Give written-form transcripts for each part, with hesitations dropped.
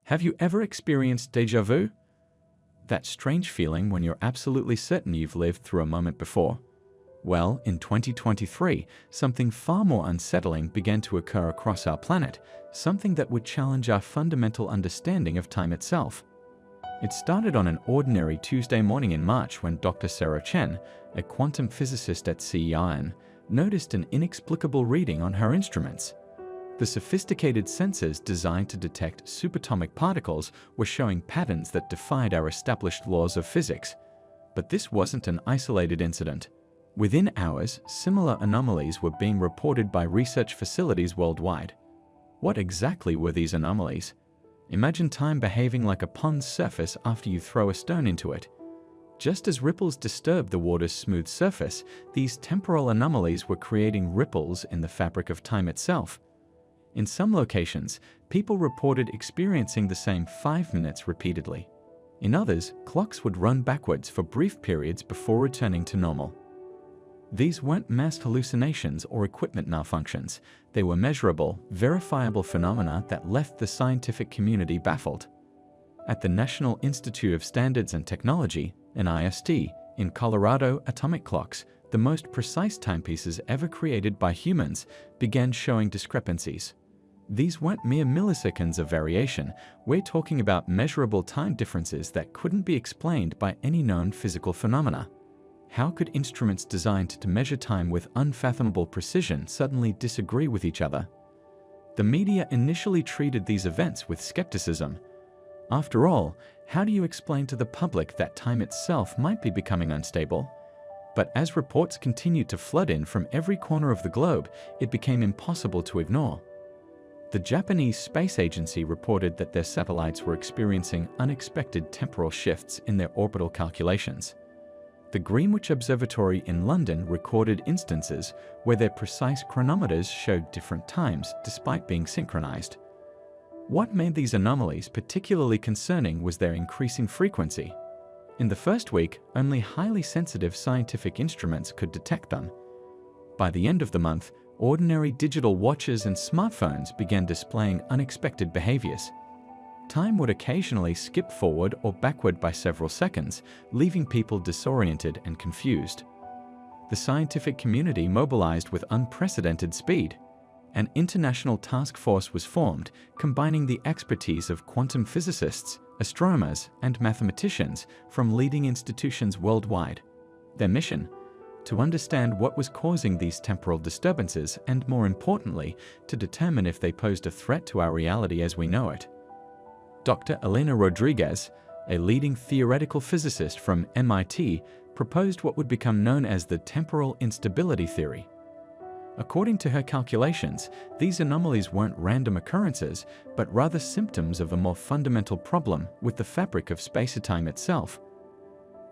Have you ever experienced déjà vu? That strange feeling when you're absolutely certain you've lived through a moment before? Well, in 2023, something far more unsettling began to occur across our planet, something that would challenge our fundamental understanding of time itself. It started on an ordinary Tuesday morning in March when Dr. Sarah Chen, a quantum physicist at CERN, noticed an inexplicable reading on her instruments. The sophisticated sensors designed to detect subatomic particles were showing patterns that defied our established laws of physics. But this wasn't an isolated incident. Within hours, similar anomalies were being reported by research facilities worldwide. What exactly were these anomalies? Imagine time behaving like a pond's surface after you throw a stone into it. Just as ripples disturb the water's smooth surface, these temporal anomalies were creating ripples in the fabric of time itself. In some locations, people reported experiencing the same 5 minutes repeatedly. In others, clocks would run backwards for brief periods before returning to normal. These weren't mass hallucinations or equipment malfunctions. They were measurable, verifiable phenomena that left the scientific community baffled. At the National Institute of Standards and Technology, NIST, in Colorado, atomic clocks, the most precise timepieces ever created by humans, began showing discrepancies. These weren't mere milliseconds of variation. We're talking about measurable time differences that couldn't be explained by any known physical phenomena. How could instruments designed to measure time with unfathomable precision suddenly disagree with each other? The media initially treated these events with skepticism. After all, how do you explain to the public that time itself might be becoming unstable? But as reports continued to flood in from every corner of the globe, it became impossible to ignore. The Japanese Space Agency reported that their satellites were experiencing unexpected temporal shifts in their orbital calculations. The Greenwich Observatory in London recorded instances where their precise chronometers showed different times despite being synchronized. What made these anomalies particularly concerning was their increasing frequency. In the first week, only highly sensitive scientific instruments could detect them. By the end of the month, ordinary digital watches and smartphones began displaying unexpected behaviors. Time would occasionally skip forward or backward by several seconds, leaving people disoriented and confused. The scientific community mobilized with unprecedented speed. An international task force was formed, combining the expertise of quantum physicists, astronomers, and mathematicians from leading institutions worldwide. Their mission? To understand what was causing these temporal disturbances and, more importantly, to determine if they posed a threat to our reality as we know it. Dr. Elena Rodriguez, a leading theoretical physicist from MIT, proposed what would become known as the temporal instability theory. According to her calculations, these anomalies weren't random occurrences, but rather symptoms of a more fundamental problem with the fabric of space-time itself.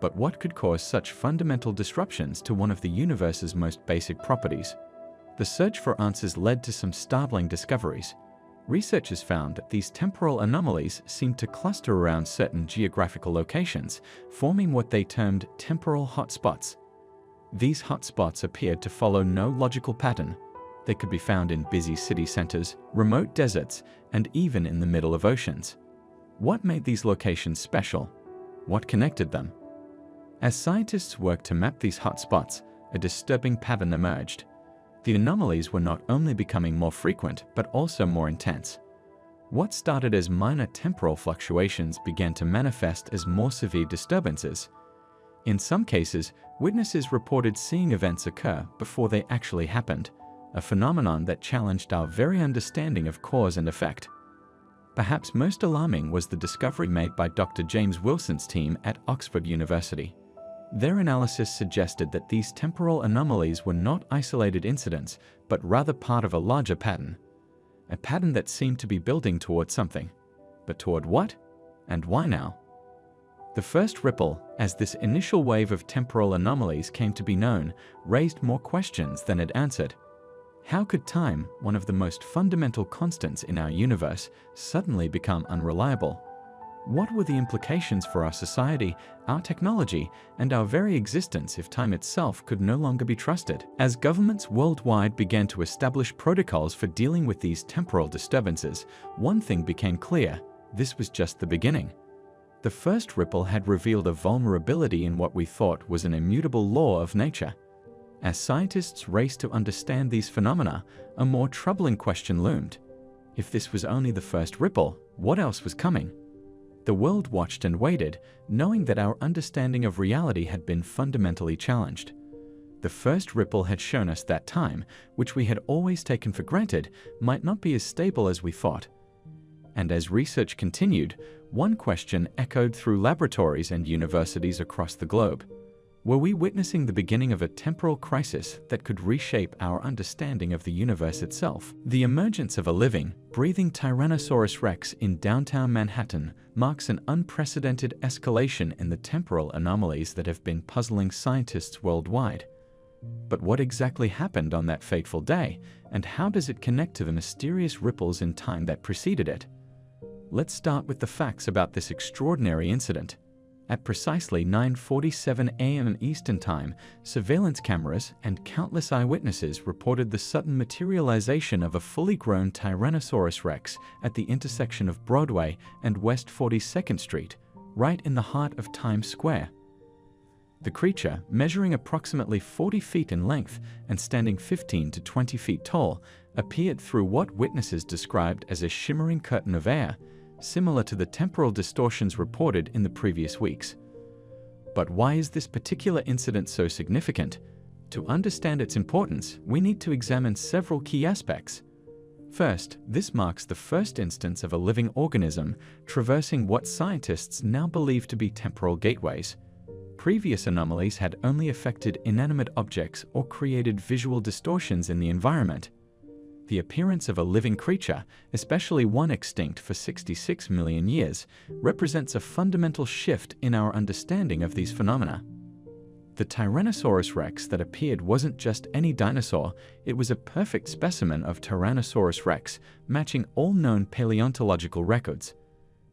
But what could cause such fundamental disruptions to one of the universe's most basic properties? The search for answers led to some startling discoveries. Researchers found that these temporal anomalies seemed to cluster around certain geographical locations, forming what they termed temporal hotspots. These hotspots appeared to follow no logical pattern. They could be found in busy city centers, remote deserts, and even in the middle of oceans. What made these locations special? What connected them? As scientists worked to map these hotspots, a disturbing pattern emerged. The anomalies were not only becoming more frequent, but also more intense. What started as minor temporal fluctuations began to manifest as more severe disturbances. In some cases, witnesses reported seeing events occur before they actually happened, a phenomenon that challenged our very understanding of cause and effect. Perhaps most alarming was the discovery made by Dr. James Wilson's team at Oxford University. Their analysis suggested that these temporal anomalies were not isolated incidents, but rather part of a larger pattern. A pattern that seemed to be building toward something. But toward what? And why now? The first ripple, as this initial wave of temporal anomalies came to be known, raised more questions than it answered. How could time, one of the most fundamental constants in our universe, suddenly become unreliable? What were the implications for our society, our technology, and our very existence if time itself could no longer be trusted? As governments worldwide began to establish protocols for dealing with these temporal disturbances, one thing became clear: this was just the beginning. The first ripple had revealed a vulnerability in what we thought was an immutable law of nature. As scientists raced to understand these phenomena, a more troubling question loomed. If this was only the first ripple, what else was coming? The world watched and waited, knowing that our understanding of reality had been fundamentally challenged. The first ripple had shown us that time, which we had always taken for granted, might not be as stable as we thought. And as research continued, one question echoed through laboratories and universities across the globe. Were we witnessing the beginning of a temporal crisis that could reshape our understanding of the universe itself? The emergence of a living, breathing Tyrannosaurus rex in downtown Manhattan marks an unprecedented escalation in the temporal anomalies that have been puzzling scientists worldwide. But what exactly happened on that fateful day, and how does it connect to the mysterious ripples in time that preceded it? Let's start with the facts about this extraordinary incident. At precisely 9:47 a.m. Eastern Time, surveillance cameras and countless eyewitnesses reported the sudden materialization of a fully grown Tyrannosaurus rex at the intersection of Broadway and West 42nd Street, right in the heart of Times Square. The creature, measuring approximately 40 feet in length and standing 15 to 20 feet tall, appeared through what witnesses described as a shimmering curtain of air, similar to the temporal distortions reported in the previous weeks. But why is this particular incident so significant? To understand its importance, we need to examine several key aspects. First, this marks the first instance of a living organism traversing what scientists now believe to be temporal gateways. Previous anomalies had only affected inanimate objects or created visual distortions in the environment. The appearance of a living creature, especially one extinct for 66 million years, represents a fundamental shift in our understanding of these phenomena. The Tyrannosaurus rex that appeared wasn't just any dinosaur, it was a perfect specimen of Tyrannosaurus rex, matching all known paleontological records.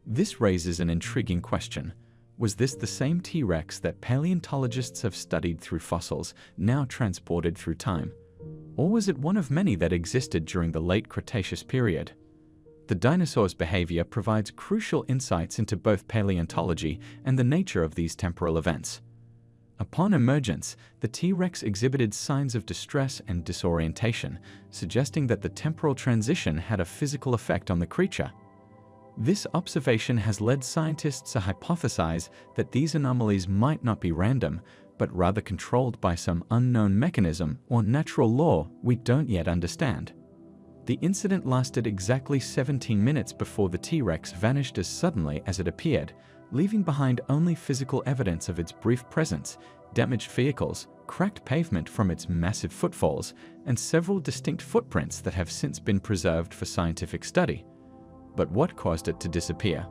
This raises an intriguing question. Was this the same T-Rex that paleontologists have studied through fossils, now transported through time? Or was it one of many that existed during the late Cretaceous period? The dinosaur's behavior provides crucial insights into both paleontology and the nature of these temporal events. Upon emergence, the T-Rex exhibited signs of distress and disorientation, suggesting that the temporal transition had a physical effect on the creature. This observation has led scientists to hypothesize that these anomalies might not be random, but rather controlled by some unknown mechanism or natural law we don't yet understand. The incident lasted exactly 17 minutes before the T-Rex vanished as suddenly as it appeared, leaving behind only physical evidence of its brief presence, damaged vehicles, cracked pavement from its massive footfalls, and several distinct footprints that have since been preserved for scientific study. But what caused it to disappear?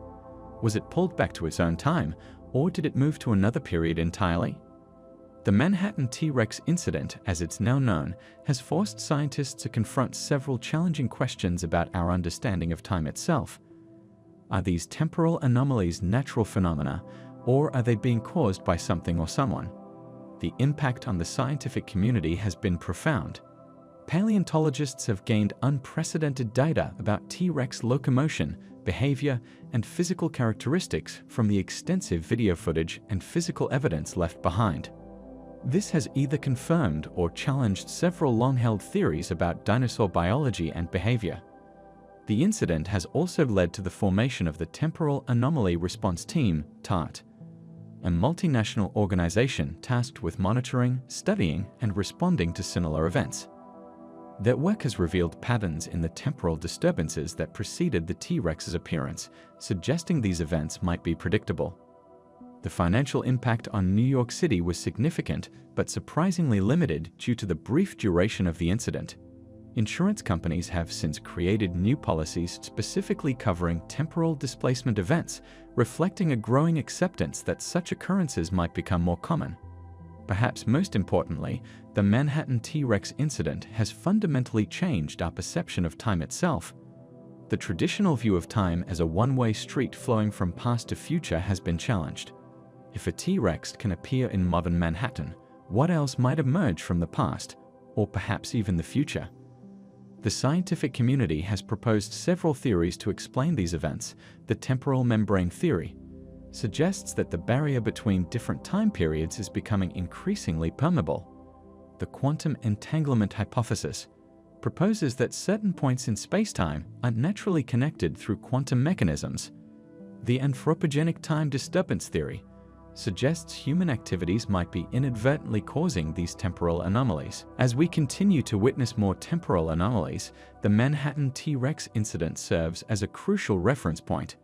Was it pulled back to its own time, or did it move to another period entirely? The Manhattan T-Rex incident, as it's now known, has forced scientists to confront several challenging questions about our understanding of time itself. Are these temporal anomalies natural phenomena, or are they being caused by something or someone? The impact on the scientific community has been profound. Paleontologists have gained unprecedented data about T-Rex locomotion, behavior, and physical characteristics from the extensive video footage and physical evidence left behind. This has either confirmed or challenged several long-held theories about dinosaur biology and behavior. The incident has also led to the formation of the Temporal Anomaly Response Team, TART, a multinational organization tasked with monitoring, studying, and responding to similar events. Their work has revealed patterns in the temporal disturbances that preceded the T-Rex's appearance, suggesting these events might be predictable. The financial impact on New York City was significant, but surprisingly limited due to the brief duration of the incident. Insurance companies have since created new policies specifically covering temporal displacement events, reflecting a growing acceptance that such occurrences might become more common. Perhaps most importantly, the Manhattan T-Rex incident has fundamentally changed our perception of time itself. The traditional view of time as a one-way street flowing from past to future has been challenged. If a T-Rex can appear in modern Manhattan, what else might emerge from the past, or perhaps even the future? The scientific community has proposed several theories to explain these events. The temporal membrane theory suggests that the barrier between different time periods is becoming increasingly permeable. The quantum entanglement hypothesis proposes that certain points in spacetime are naturally connected through quantum mechanisms. The anthropogenic time disturbance theory suggests human activities might be inadvertently causing these temporal anomalies. As we continue to witness more temporal anomalies, the Manhattan T-Rex incident serves as a crucial reference point.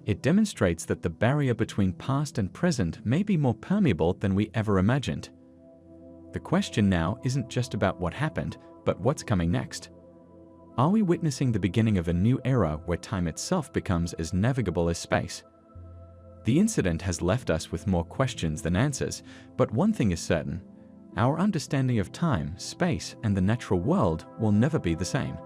It demonstrates that the barrier between past and present may be more permeable than we ever imagined. The question now isn't just about what happened, but what's coming next. Are we witnessing the beginning of a new era where time itself becomes as navigable as space? The incident has left us with more questions than answers, but one thing is certain: our understanding of time, space, and the natural world will never be the same.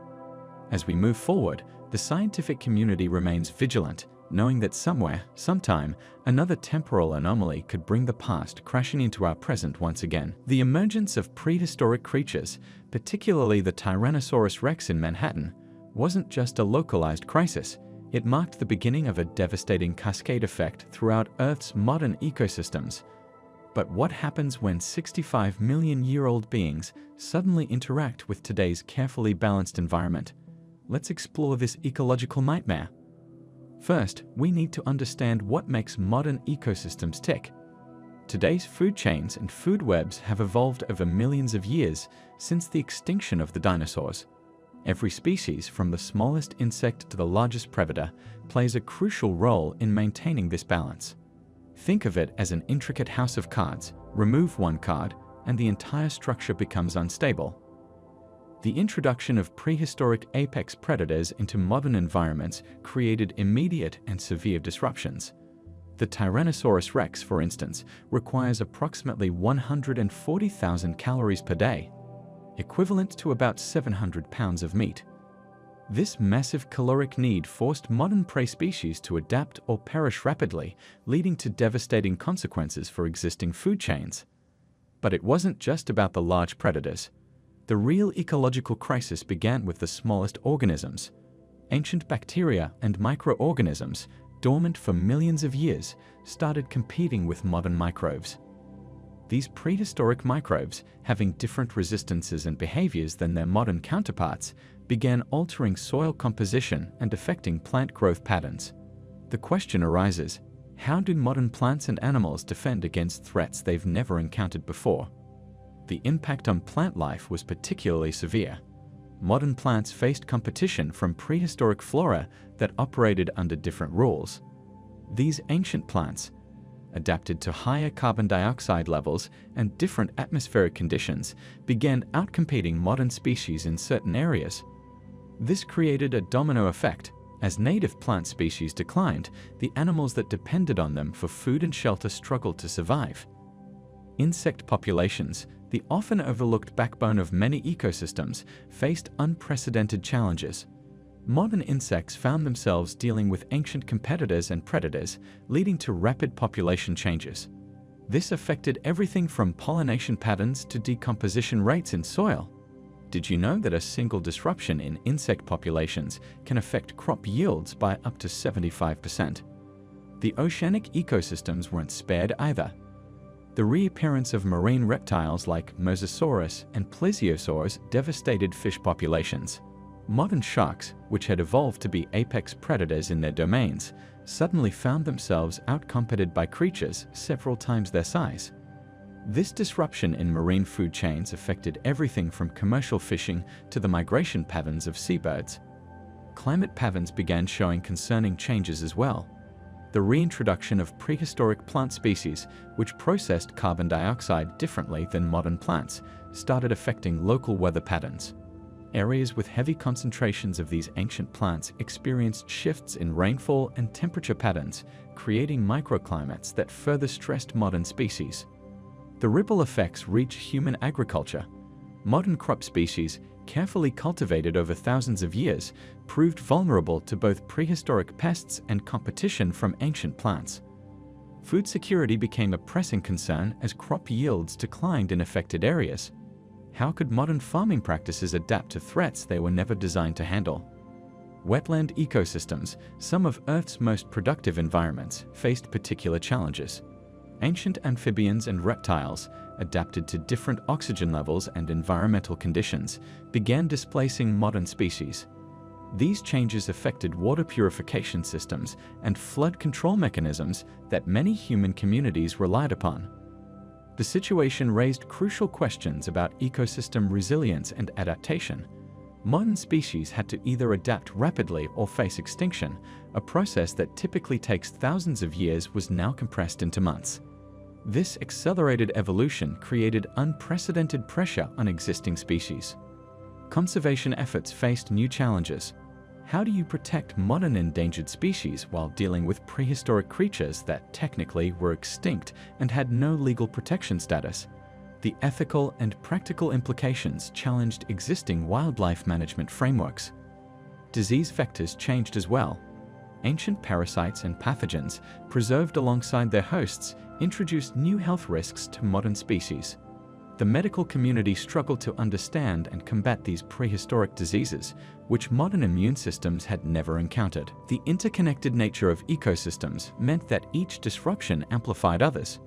As we move forward, the scientific community remains vigilant, knowing that somewhere, sometime, another temporal anomaly could bring the past crashing into our present once again. The emergence of prehistoric creatures, particularly the Tyrannosaurus rex in Manhattan, wasn't just a localized crisis. It marked the beginning of a devastating cascade effect throughout Earth's modern ecosystems. But what happens when 65-million-year-old beings suddenly interact with today's carefully balanced environment? Let's explore this ecological nightmare. First, we need to understand what makes modern ecosystems tick. Today's food chains and food webs have evolved over millions of years since the extinction of the dinosaurs. Every species, from the smallest insect to the largest predator, plays a crucial role in maintaining this balance. Think of it as an intricate house of cards. Remove one card, and the entire structure becomes unstable. The introduction of prehistoric apex predators into modern environments created immediate and severe disruptions. The Tyrannosaurus rex, for instance, requires approximately 140,000 calories per day, equivalent to about 700 pounds of meat. This massive caloric need forced modern prey species to adapt or perish rapidly, leading to devastating consequences for existing food chains. But it wasn't just about the large predators. The real ecological crisis began with the smallest organisms. Ancient bacteria and microorganisms, dormant for millions of years, started competing with modern microbes. These prehistoric microbes, having different resistances and behaviors than their modern counterparts, began altering soil composition and affecting plant growth patterns. The question arises: how do modern plants and animals defend against threats they've never encountered before? The impact on plant life was particularly severe. Modern plants faced competition from prehistoric flora that operated under different rules. These ancient plants, adapted to higher carbon dioxide levels and different atmospheric conditions, began outcompeting modern species in certain areas. This created a domino effect. As native plant species declined, the animals that depended on them for food and shelter struggled to survive. Insect populations, the often overlooked backbone of many ecosystems, faced unprecedented challenges. Modern insects found themselves dealing with ancient competitors and predators, leading to rapid population changes. This affected everything from pollination patterns to decomposition rates in soil. Did you know that a single disruption in insect populations can affect crop yields by up to 75%? The oceanic ecosystems weren't spared either. The reappearance of marine reptiles like Mosasaurus and Plesiosaurs devastated fish populations. Modern sharks, which had evolved to be apex predators in their domains, suddenly found themselves outcompeted by creatures several times their size. This disruption in marine food chains affected everything from commercial fishing to the migration patterns of seabirds. Climate patterns began showing concerning changes as well. The reintroduction of prehistoric plant species, which processed carbon dioxide differently than modern plants, started affecting local weather patterns. Areas with heavy concentrations of these ancient plants experienced shifts in rainfall and temperature patterns, creating microclimates that further stressed modern species. The ripple effects reach human agriculture. Modern crop species, carefully cultivated over thousands of years, proved vulnerable to both prehistoric pests and competition from ancient plants. Food security became a pressing concern as crop yields declined in affected areas. How could modern farming practices adapt to threats they were never designed to handle? Wetland ecosystems, some of Earth's most productive environments, faced particular challenges. Ancient amphibians and reptiles, adapted to different oxygen levels and environmental conditions, began displacing modern species. These changes affected water purification systems and flood control mechanisms that many human communities relied upon. The situation raised crucial questions about ecosystem resilience and adaptation. Modern species had to either adapt rapidly or face extinction. A process that typically takes thousands of years was now compressed into months. This accelerated evolution created unprecedented pressure on existing species. Conservation efforts faced new challenges. How do you protect modern endangered species while dealing with prehistoric creatures that technically were extinct and had no legal protection status? The ethical and practical implications challenged existing wildlife management frameworks. Disease vectors changed as well. Ancient parasites and pathogens, preserved alongside their hosts, introduced new health risks to modern species. The medical community struggled to understand and combat these prehistoric diseases, which modern immune systems had never encountered. The interconnected nature of ecosystems meant that each disruption amplified others.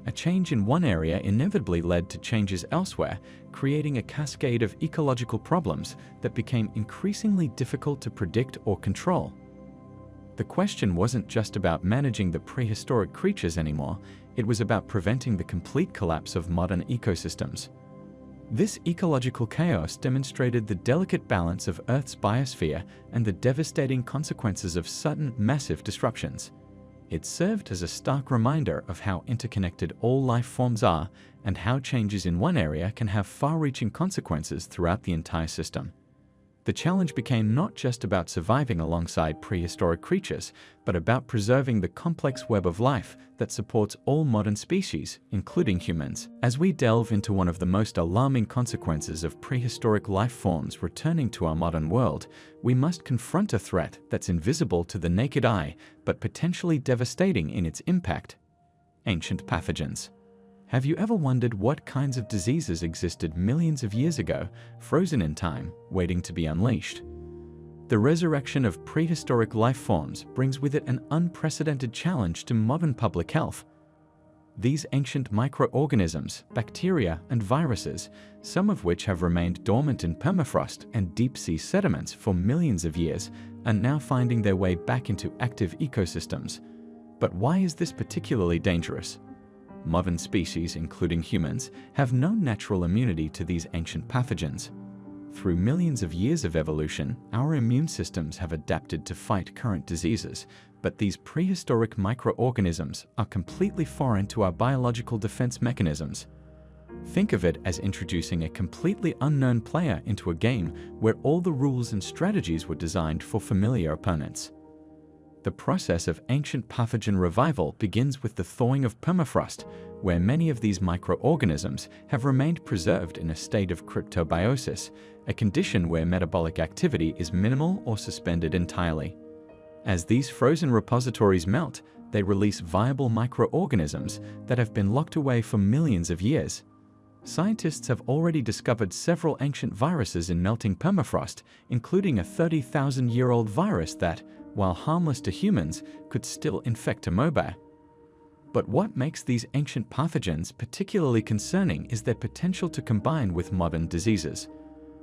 A change in one area inevitably led to changes elsewhere, creating a cascade of ecological problems that became increasingly difficult to predict or control. The question wasn't just about managing the prehistoric creatures anymore, it was about preventing the complete collapse of modern ecosystems. This ecological chaos demonstrated the delicate balance of Earth's biosphere and the devastating consequences of sudden, massive disruptions. It served as a stark reminder of how interconnected all life forms are and how changes in one area can have far-reaching consequences throughout the entire system. The challenge became not just about surviving alongside prehistoric creatures, but about preserving the complex web of life that supports all modern species, including humans. As we delve into one of the most alarming consequences of prehistoric life forms returning to our modern world, we must confront a threat that's invisible to the naked eye, but potentially devastating in its impact: ancient pathogens. Have you ever wondered what kinds of diseases existed millions of years ago, frozen in time, waiting to be unleashed? The resurrection of prehistoric life forms brings with it an unprecedented challenge to modern public health. These ancient microorganisms, bacteria, and viruses, some of which have remained dormant in permafrost and deep-sea sediments for millions of years, are now finding their way back into active ecosystems. But why is this particularly dangerous? Modern species, including humans, have no natural immunity to these ancient pathogens. Through millions of years of evolution, our immune systems have adapted to fight current diseases, but these prehistoric microorganisms are completely foreign to our biological defense mechanisms. Think of it as introducing a completely unknown player into a game where all the rules and strategies were designed for familiar opponents. The process of ancient pathogen revival begins with the thawing of permafrost, where many of these microorganisms have remained preserved in a state of cryptobiosis, a condition where metabolic activity is minimal or suspended entirely. As these frozen repositories melt, they release viable microorganisms that have been locked away for millions of years. Scientists have already discovered several ancient viruses in melting permafrost, including a 30,000-year-old virus that, while harmless to humans, could still infect amoeba. But what makes these ancient pathogens particularly concerning is their potential to combine with modern diseases.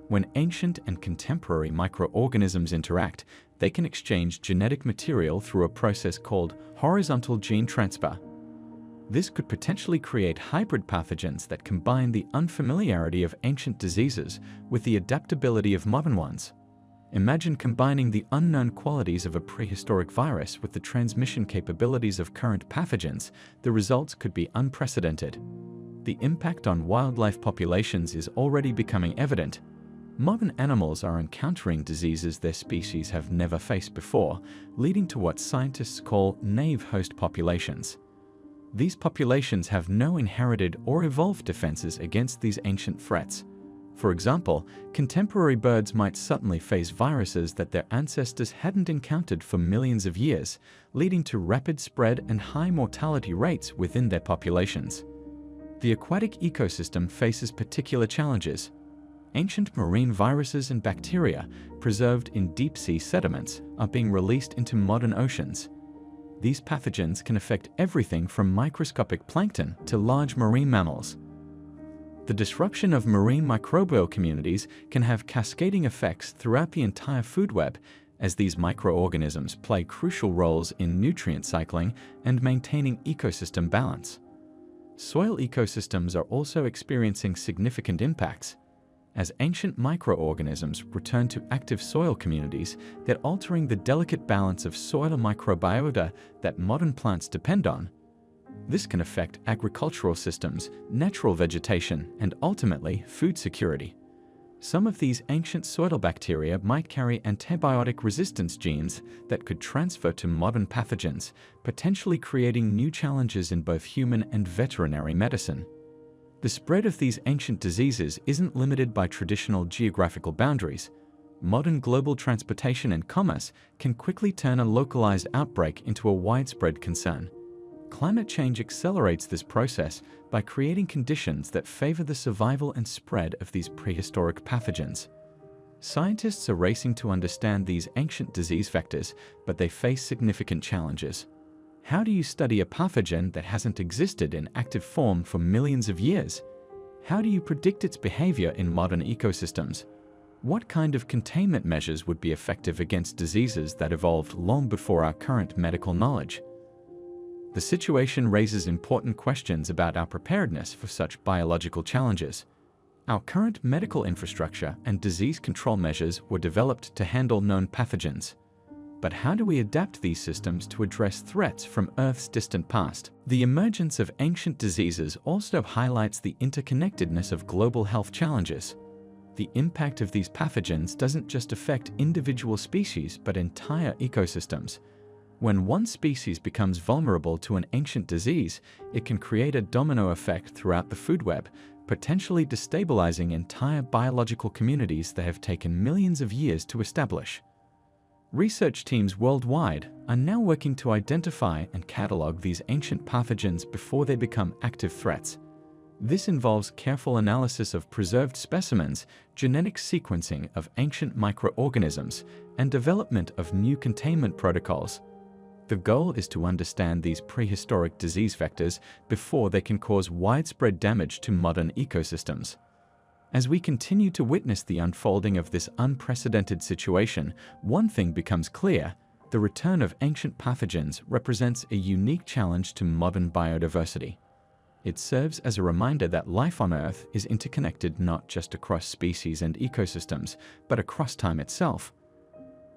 When ancient and contemporary microorganisms interact, they can exchange genetic material through a process called horizontal gene transfer. This could potentially create hybrid pathogens that combine the unfamiliarity of ancient diseases with the adaptability of modern ones. Imagine combining the unknown qualities of a prehistoric virus with the transmission capabilities of current pathogens. The results could be unprecedented. The impact on wildlife populations is already becoming evident. Modern animals are encountering diseases their species have never faced before, leading to what scientists call naive host populations. These populations have no inherited or evolved defenses against these ancient threats. For example, contemporary birds might suddenly face viruses that their ancestors hadn't encountered for millions of years, leading to rapid spread and high mortality rates within their populations. The aquatic ecosystem faces particular challenges. Ancient marine viruses and bacteria preserved in deep-sea sediments are being released into modern oceans. These pathogens can affect everything from microscopic plankton to large marine mammals. The disruption of marine microbial communities can have cascading effects throughout the entire food web, as these microorganisms play crucial roles in nutrient cycling and maintaining ecosystem balance. Soil ecosystems are also experiencing significant impacts. As ancient microorganisms return to active soil communities, they're altering the delicate balance of soil microbiota that modern plants depend on. This can affect agricultural systems, natural vegetation, and ultimately food security. Some of these ancient soil bacteria might carry antibiotic resistance genes that could transfer to modern pathogens, potentially creating new challenges in both human and veterinary medicine. The spread of these ancient diseases isn't limited by traditional geographical boundaries. Modern global transportation and commerce can quickly turn a localized outbreak into a widespread concern. Climate change accelerates this process by creating conditions that favor the survival and spread of these prehistoric pathogens. Scientists are racing to understand these ancient disease vectors, but they face significant challenges. How do you study a pathogen that hasn't existed in active form for millions of years? How do you predict its behavior in modern ecosystems? What kind of containment measures would be effective against diseases that evolved long before our current medical knowledge? The situation raises important questions about our preparedness for such biological challenges. Our current medical infrastructure and disease control measures were developed to handle known pathogens. But how do we adapt these systems to address threats from Earth's distant past? The emergence of ancient diseases also highlights the interconnectedness of global health challenges. The impact of these pathogens doesn't just affect individual species, but entire ecosystems. When one species becomes vulnerable to an ancient disease, it can create a domino effect throughout the food web, potentially destabilizing entire biological communities that have taken millions of years to establish. Research teams worldwide are now working to identify and catalog these ancient pathogens before they become active threats. This involves careful analysis of preserved specimens, genetic sequencing of ancient microorganisms, and development of new containment protocols. The goal is to understand these prehistoric disease vectors before they can cause widespread damage to modern ecosystems. As we continue to witness the unfolding of this unprecedented situation, one thing becomes clear: the return of ancient pathogens represents a unique challenge to modern biodiversity. It serves as a reminder that life on Earth is interconnected not just across species and ecosystems, but across time itself.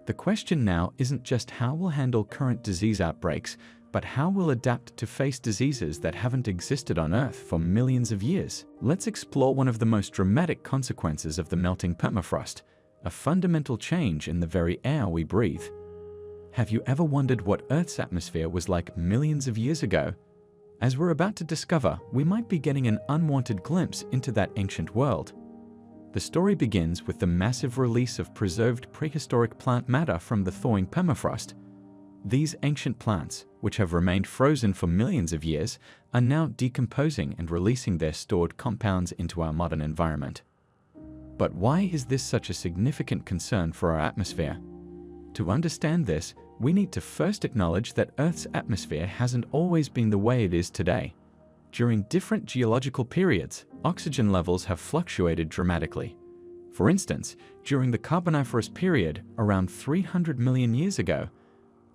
The question now isn't just how we'll handle current disease outbreaks, but how we'll adapt to face diseases that haven't existed on Earth for millions of years. Let's explore one of the most dramatic consequences of the melting permafrost, a fundamental change in the very air we breathe. Have you ever wondered what Earth's atmosphere was like millions of years ago? As we're about to discover, we might be getting an unwanted glimpse into that ancient world. The story begins with the massive release of preserved prehistoric plant matter from the thawing permafrost. These ancient plants, which have remained frozen for millions of years, are now decomposing and releasing their stored compounds into our modern environment. But why is this such a significant concern for our atmosphere? To understand this, we need to first acknowledge that Earth's atmosphere hasn't always been the way it is today. During different geological periods, oxygen levels have fluctuated dramatically. For instance, during the Carboniferous period, around 300 million years ago,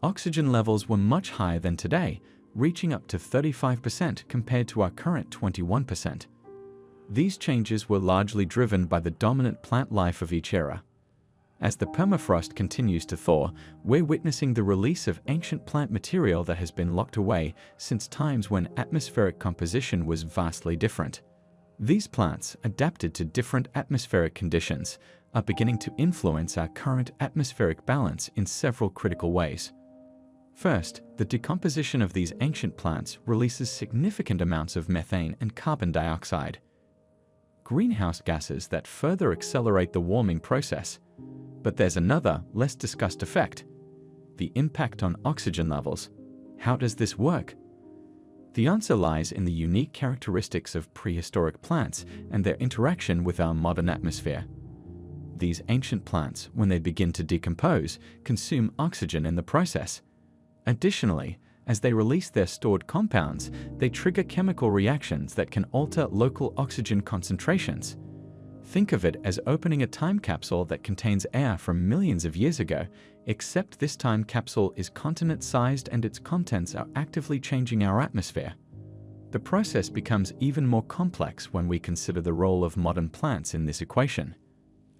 oxygen levels were much higher than today, reaching up to 35% compared to our current 21%. These changes were largely driven by the dominant plant life of each era. As the permafrost continues to thaw, we're witnessing the release of ancient plant material that has been locked away since times when atmospheric composition was vastly different. These plants, adapted to different atmospheric conditions, are beginning to influence our current atmospheric balance in several critical ways. First, the decomposition of these ancient plants releases significant amounts of methane and carbon dioxide, greenhouse gases that further accelerate the warming process. But there's another, less discussed effect: the impact on oxygen levels. How does this work? The answer lies in the unique characteristics of prehistoric plants and their interaction with our modern atmosphere. These ancient plants, when they begin to decompose, consume oxygen in the process. Additionally, as they release their stored compounds, they trigger chemical reactions that can alter local oxygen concentrations. Think of it as opening a time capsule that contains air from millions of years ago, except this time capsule is continent-sized and its contents are actively changing our atmosphere. The process becomes even more complex when we consider the role of modern plants in this equation.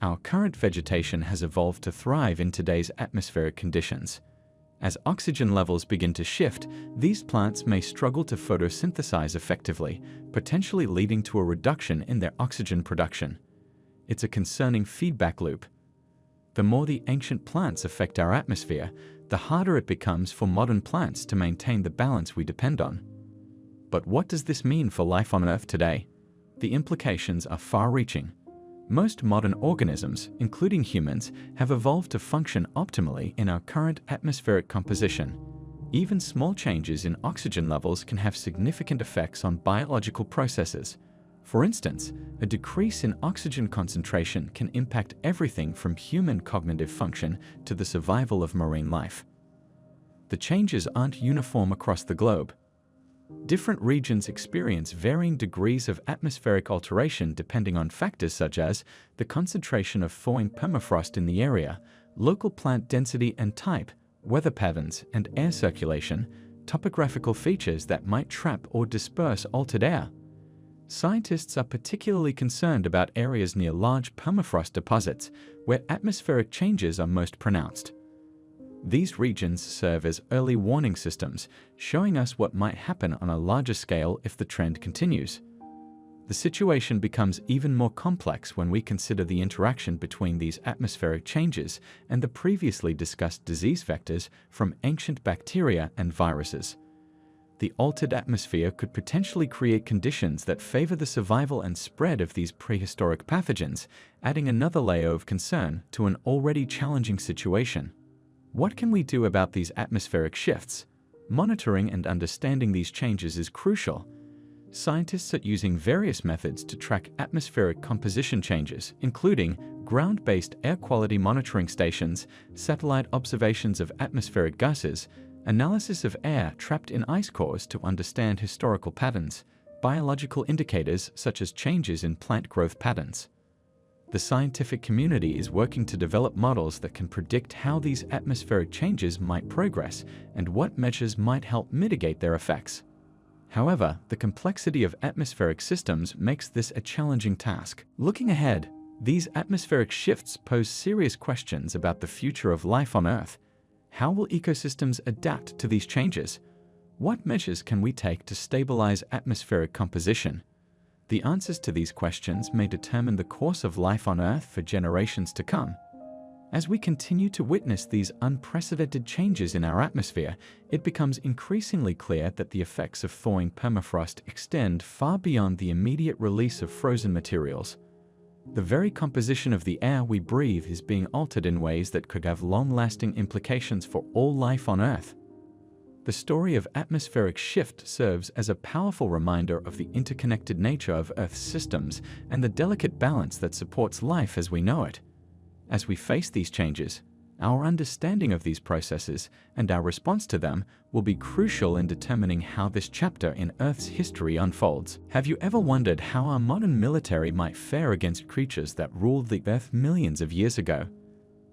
Our current vegetation has evolved to thrive in today's atmospheric conditions. As oxygen levels begin to shift, these plants may struggle to photosynthesize effectively, potentially leading to a reduction in their oxygen production. It's a concerning feedback loop. The more the ancient plants affect our atmosphere, the harder it becomes for modern plants to maintain the balance we depend on. But what does this mean for life on Earth today? The implications are far-reaching. Most modern organisms, including humans, have evolved to function optimally in our current atmospheric composition. Even small changes in oxygen levels can have significant effects on biological processes. For instance, a decrease in oxygen concentration can impact everything from human cognitive function to the survival of marine life. The changes aren't uniform across the globe. Different regions experience varying degrees of atmospheric alteration depending on factors such as the concentration of thawing permafrost in the area, local plant density and type, weather patterns and air circulation, topographical features that might trap or disperse altered air. Scientists are particularly concerned about areas near large permafrost deposits where atmospheric changes are most pronounced. These regions serve as early warning systems, showing us what might happen on a larger scale if the trend continues. The situation becomes even more complex when we consider the interaction between these atmospheric changes and the previously discussed disease vectors from ancient bacteria and viruses. The altered atmosphere could potentially create conditions that favor the survival and spread of these prehistoric pathogens, adding another layer of concern to an already challenging situation. What can we do about these atmospheric shifts? Monitoring and understanding these changes is crucial. Scientists are using various methods to track atmospheric composition changes, including ground-based air quality monitoring stations, satellite observations of atmospheric gases, analysis of air trapped in ice cores to understand historical patterns, biological indicators such as changes in plant growth patterns. The scientific community is working to develop models that can predict how these atmospheric changes might progress and what measures might help mitigate their effects. However, the complexity of atmospheric systems makes this a challenging task. Looking ahead, these atmospheric shifts pose serious questions about the future of life on Earth. How will ecosystems adapt to these changes? What measures can we take to stabilize atmospheric composition? The answers to these questions may determine the course of life on Earth for generations to come. As we continue to witness these unprecedented changes in our atmosphere, it becomes increasingly clear that the effects of thawing permafrost extend far beyond the immediate release of frozen materials. The very composition of the air we breathe is being altered in ways that could have long-lasting implications for all life on Earth. The story of atmospheric shift serves as a powerful reminder of the interconnected nature of Earth's systems and the delicate balance that supports life as we know it. As we face these changes, our understanding of these processes and our response to them will be crucial in determining how this chapter in Earth's history unfolds. Have you ever wondered how our modern military might fare against creatures that ruled the Earth millions of years ago?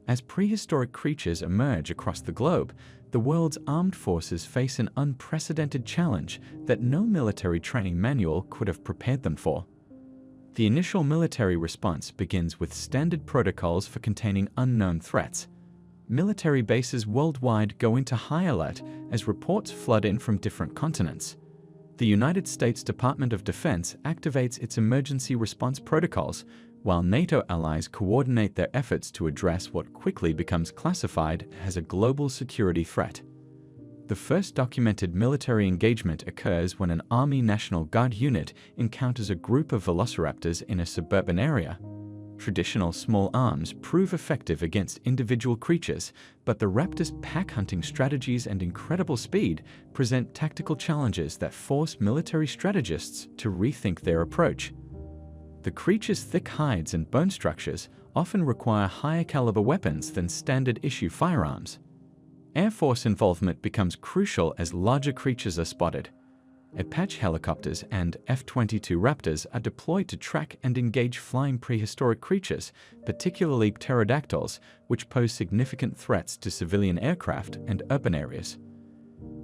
As prehistoric creatures emerge across the globe, the world's armed forces face an unprecedented challenge that no military training manual could have prepared them for. The initial military response begins with standard protocols for containing unknown threats. Military bases worldwide go into high alert as reports flood in from different continents. The United States Department of Defense activates its emergency response protocols, while NATO allies coordinate their efforts to address what quickly becomes classified as a global security threat. The first documented military engagement occurs when an Army National Guard unit encounters a group of velociraptors in a suburban area. Traditional small arms prove effective against individual creatures, but the raptor's pack-hunting strategies and incredible speed present tactical challenges that force military strategists to rethink their approach. The creature's thick hides and bone structures often require higher caliber weapons than standard-issue firearms. Air Force involvement becomes crucial as larger creatures are spotted. Apache helicopters and F-22 Raptors are deployed to track and engage flying prehistoric creatures, particularly pterodactyls, which pose significant threats to civilian aircraft and urban areas.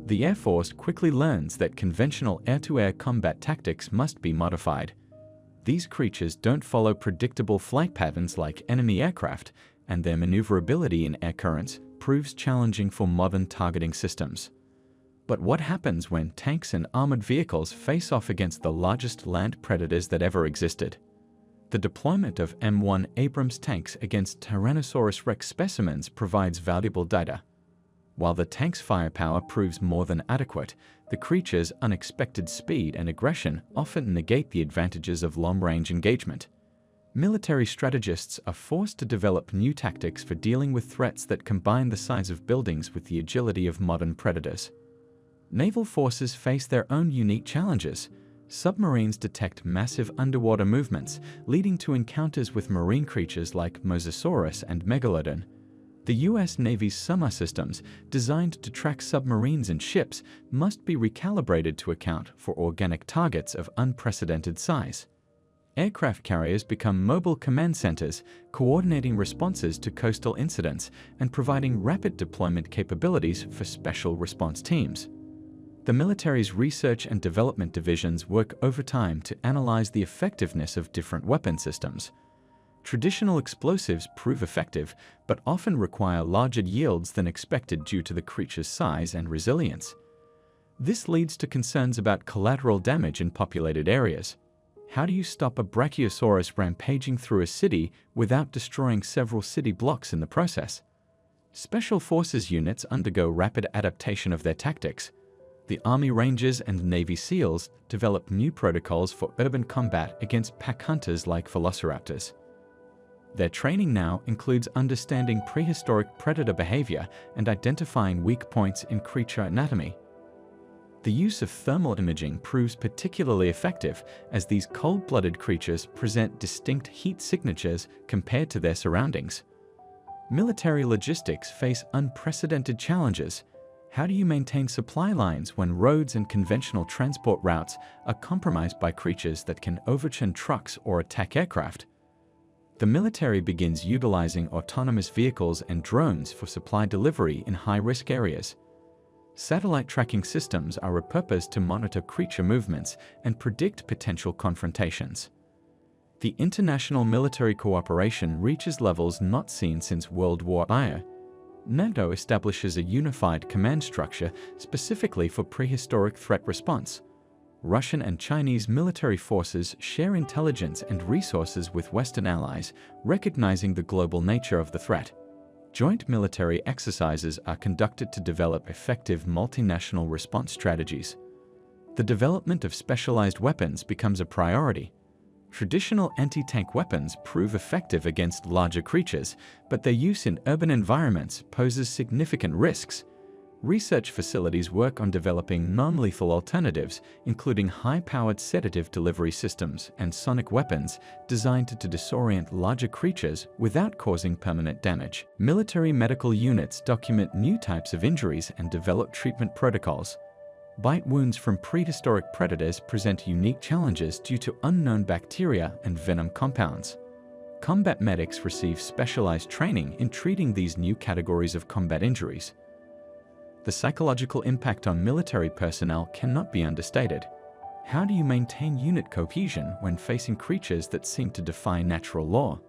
The Air Force quickly learns that conventional air-to-air combat tactics must be modified. These creatures don't follow predictable flight patterns like enemy aircraft, and their maneuverability in air currents proves challenging for modern targeting systems. But what happens when tanks and armored vehicles face off against the largest land predators that ever existed? The deployment of M1 Abrams tanks against Tyrannosaurus rex specimens provides valuable data. While the tank's firepower proves more than adequate, the creature's unexpected speed and aggression often negate the advantages of long-range engagement. Military strategists are forced to develop new tactics for dealing with threats that combine the size of buildings with the agility of modern predators. Naval forces face their own unique challenges. Submarines detect massive underwater movements, leading to encounters with marine creatures like Mosasaurus and Megalodon. The U.S. Navy's sonar systems, designed to track submarines and ships, must be recalibrated to account for organic targets of unprecedented size. Aircraft carriers become mobile command centers, coordinating responses to coastal incidents and providing rapid deployment capabilities for special response teams. The military's research and development divisions work overtime to analyze the effectiveness of different weapon systems. Traditional explosives prove effective, but often require larger yields than expected due to the creature's size and resilience. This leads to concerns about collateral damage in populated areas. How do you stop a Brachiosaurus rampaging through a city without destroying several city blocks in the process? Special Forces units undergo rapid adaptation of their tactics. The Army Rangers and Navy SEALs develop new protocols for urban combat against pack hunters like velociraptors. Their training now includes understanding prehistoric predator behavior and identifying weak points in creature anatomy. The use of thermal imaging proves particularly effective as these cold-blooded creatures present distinct heat signatures compared to their surroundings. Military logistics face unprecedented challenges. How do you maintain supply lines when roads and conventional transport routes are compromised by creatures that can overturn trucks or attack aircraft? The military begins utilizing autonomous vehicles and drones for supply delivery in high-risk areas. Satellite tracking systems are repurposed to monitor creature movements and predict potential confrontations. The international military cooperation reaches levels not seen since World War I. NATO establishes a unified command structure specifically for prehistoric threat response. Russian and Chinese military forces share intelligence and resources with Western allies, recognizing the global nature of the threat. Joint military exercises are conducted to develop effective multinational response strategies. The development of specialized weapons becomes a priority. Traditional anti-tank weapons prove effective against larger creatures, but their use in urban environments poses significant risks. Research facilities work on developing non-lethal alternatives, including high-powered sedative delivery systems and sonic weapons designed to disorient larger creatures without causing permanent damage. Military medical units document new types of injuries and develop treatment protocols. Bite wounds from prehistoric predators present unique challenges due to unknown bacteria and venom compounds. Combat medics receive specialized training in treating these new categories of combat injuries. The psychological impact on military personnel cannot be understated. How do you maintain unit cohesion when facing creatures that seem to defy natural law?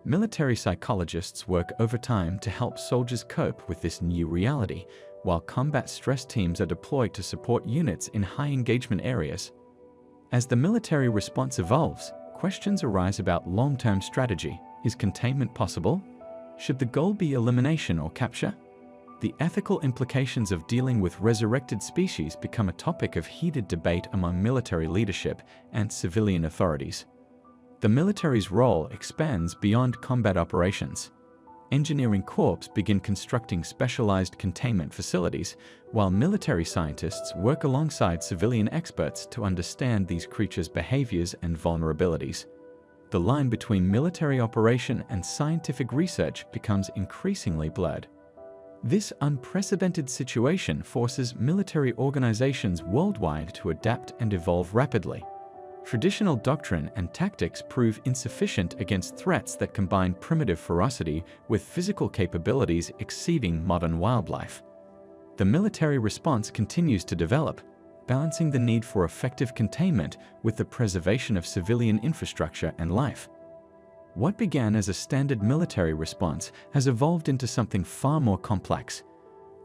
Military psychologists work overtime to help soldiers cope with this new reality, while combat stress teams are deployed to support units in high-engagement areas. As the military response evolves, questions arise about long-term strategy. Is containment possible? Should the goal be elimination or capture? The ethical implications of dealing with resurrected species become a topic of heated debate among military leadership and civilian authorities. The military's role expands beyond combat operations. Engineering corps begin constructing specialized containment facilities, while military scientists work alongside civilian experts to understand these creatures' behaviors and vulnerabilities. The line between military operation and scientific research becomes increasingly blurred. This unprecedented situation forces military organizations worldwide to adapt and evolve rapidly. Traditional doctrine and tactics prove insufficient against threats that combine primitive ferocity with physical capabilities exceeding modern wildlife. The military response continues to develop, balancing the need for effective containment with the preservation of civilian infrastructure and life. What began as a standard military response has evolved into something far more complex.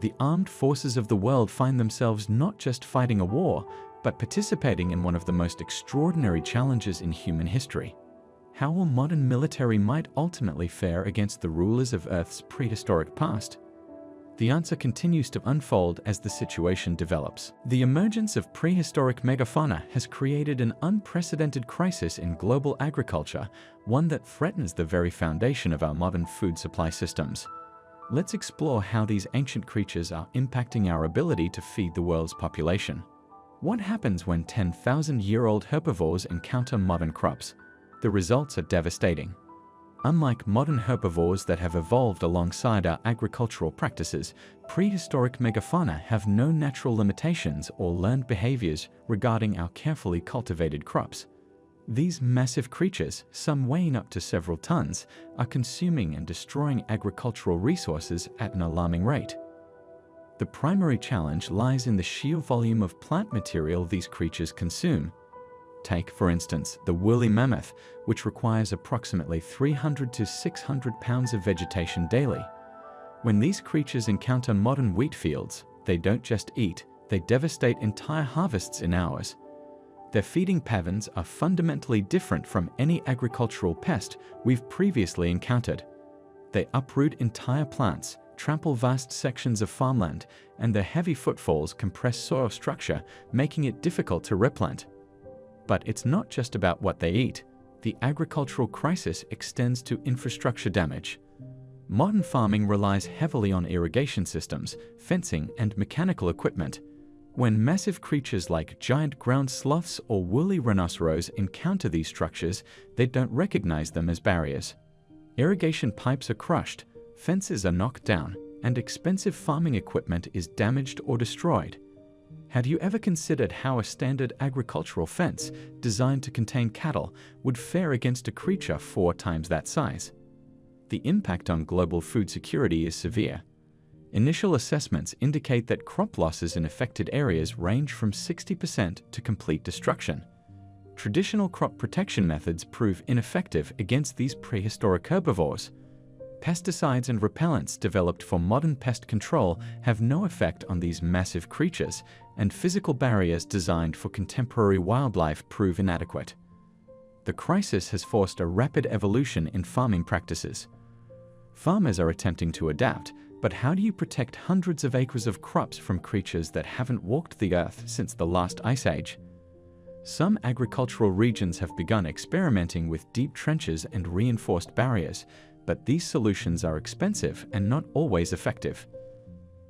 The armed forces of the world find themselves not just fighting a war, but participating in one of the most extraordinary challenges in human history. How will modern military might ultimately fare against the rulers of Earth's prehistoric past? The answer continues to unfold as the situation develops. The emergence of prehistoric megafauna has created an unprecedented crisis in global agriculture, one that threatens the very foundation of our modern food supply systems. Let's explore how these ancient creatures are impacting our ability to feed the world's population. What happens when 10,000-year-old herbivores encounter modern crops? The results are devastating. Unlike modern herbivores that have evolved alongside our agricultural practices, prehistoric megafauna have no natural limitations or learned behaviors regarding our carefully cultivated crops. These massive creatures, some weighing up to several tons, are consuming and destroying agricultural resources at an alarming rate. The primary challenge lies in the sheer volume of plant material these creatures consume. Take, for instance, the woolly mammoth, which requires approximately 300 to 600 pounds of vegetation daily. When these creatures encounter modern wheat fields, they don't just eat, they devastate entire harvests in hours. Their feeding patterns are fundamentally different from any agricultural pest we've previously encountered. They uproot entire plants, trample vast sections of farmland, and their heavy footfalls compress soil structure, making it difficult to replant. But it's not just about what they eat. The agricultural crisis extends to infrastructure damage. Modern farming relies heavily on irrigation systems, fencing, and mechanical equipment. When massive creatures like giant ground sloths or woolly rhinoceros encounter these structures, they don't recognize them as barriers. Irrigation pipes are crushed, fences are knocked down, and expensive farming equipment is damaged or destroyed. Had you ever considered how a standard agricultural fence designed to contain cattle would fare against a creature 4 times that size? The impact on global food security is severe. Initial assessments indicate that crop losses in affected areas range from 60% to complete destruction. Traditional crop protection methods prove ineffective against these prehistoric herbivores. Pesticides and repellents developed for modern pest control have no effect on these massive creatures, and physical barriers designed for contemporary wildlife prove inadequate. The crisis has forced a rapid evolution in farming practices. Farmers are attempting to adapt, but how do you protect hundreds of acres of crops from creatures that haven't walked the earth since the last ice age? Some agricultural regions have begun experimenting with deep trenches and reinforced barriers, but these solutions are expensive and not always effective.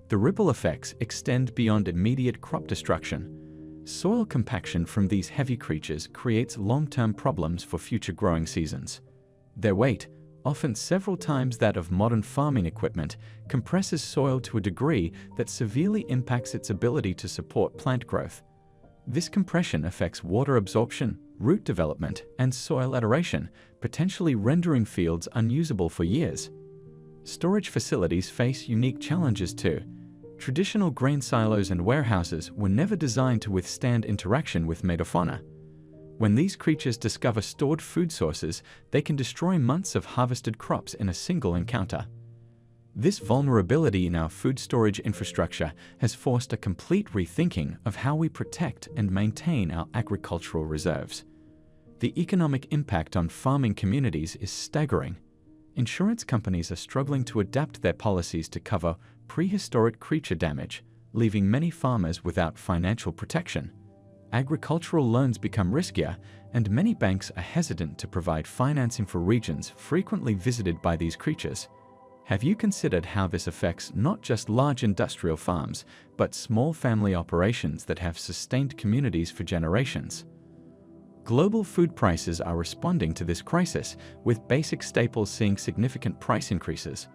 The ripple effects extend beyond immediate crop destruction. Soil compaction from these heavy creatures creates long-term problems for future growing seasons. Their weight, often several times that of modern farming equipment, compresses soil to a degree that severely impacts its ability to support plant growth. This compression affects water absorption, root development, and soil aeration, potentially rendering fields unusable for years. Storage facilities face unique challenges too. Traditional grain silos and warehouses were never designed to withstand interaction with megafauna. When these creatures discover stored food sources, they can destroy months of harvested crops in a single encounter. This vulnerability in our food storage infrastructure has forced a complete rethinking of how we protect and maintain our agricultural reserves. The economic impact on farming communities is staggering. Insurance companies are struggling to adapt their policies to cover prehistoric creature damage, leaving many farmers without financial protection. agricultural loans become riskier, and many banks are hesitant to provide financing for regions frequently visited by these creatures. Have you considered how this affects not just large industrial farms, but small family operations that have sustained communities for generations? Global food prices are responding to this crisis, with basic staples seeing significant price increases.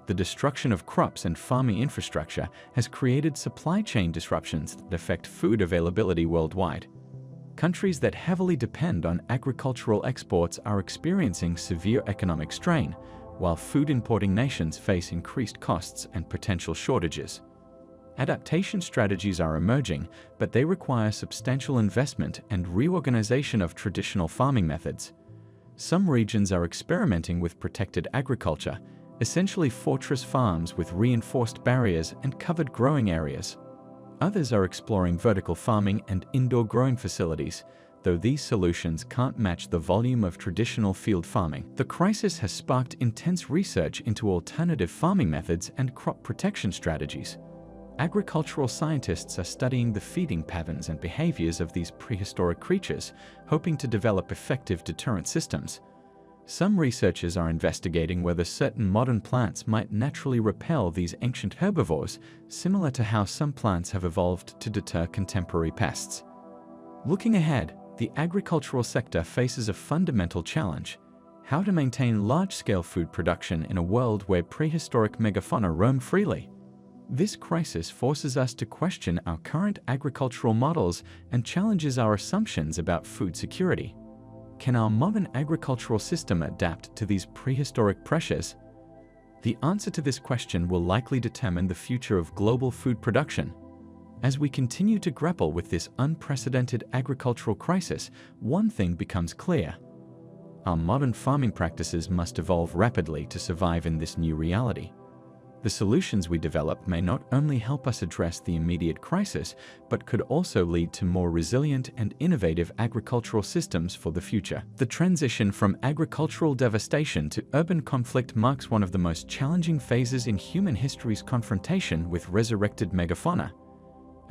The destruction of crops and farming infrastructure has created supply chain disruptions that affect food availability worldwide. Countries that heavily depend on agricultural exports are experiencing severe economic strain, while food importing nations face increased costs and potential shortages. Adaptation strategies are emerging, but they require substantial investment and reorganization of traditional farming methods. Some regions are experimenting with protected agriculture, essentially fortress farms with reinforced barriers and covered growing areas. Others are exploring vertical farming and indoor growing facilities, though these solutions can't match the volume of traditional field farming. The crisis has sparked intense research into alternative farming methods and crop protection strategies. Agricultural scientists are studying the feeding patterns and behaviors of these prehistoric creatures, hoping to develop effective deterrent systems. Some researchers are investigating whether certain modern plants might naturally repel these ancient herbivores, similar to how some plants have evolved to deter contemporary pests. Looking ahead, the agricultural sector faces a fundamental challenge: how to maintain large-scale food production in a world where prehistoric megafauna roam freely. This crisis forces us to question our current agricultural models and challenges our assumptions about food security. Can our modern agricultural system adapt to these prehistoric pressures? The answer to this question will likely determine the future of global food production. As we continue to grapple with this unprecedented agricultural crisis, one thing becomes clear: our modern farming practices must evolve rapidly to survive in this new reality. The solutions we develop may not only help us address the immediate crisis, but could also lead to more resilient and innovative agricultural systems for the future. The transition from agricultural devastation to urban conflict marks one of the most challenging phases in human history's confrontation with resurrected megafauna.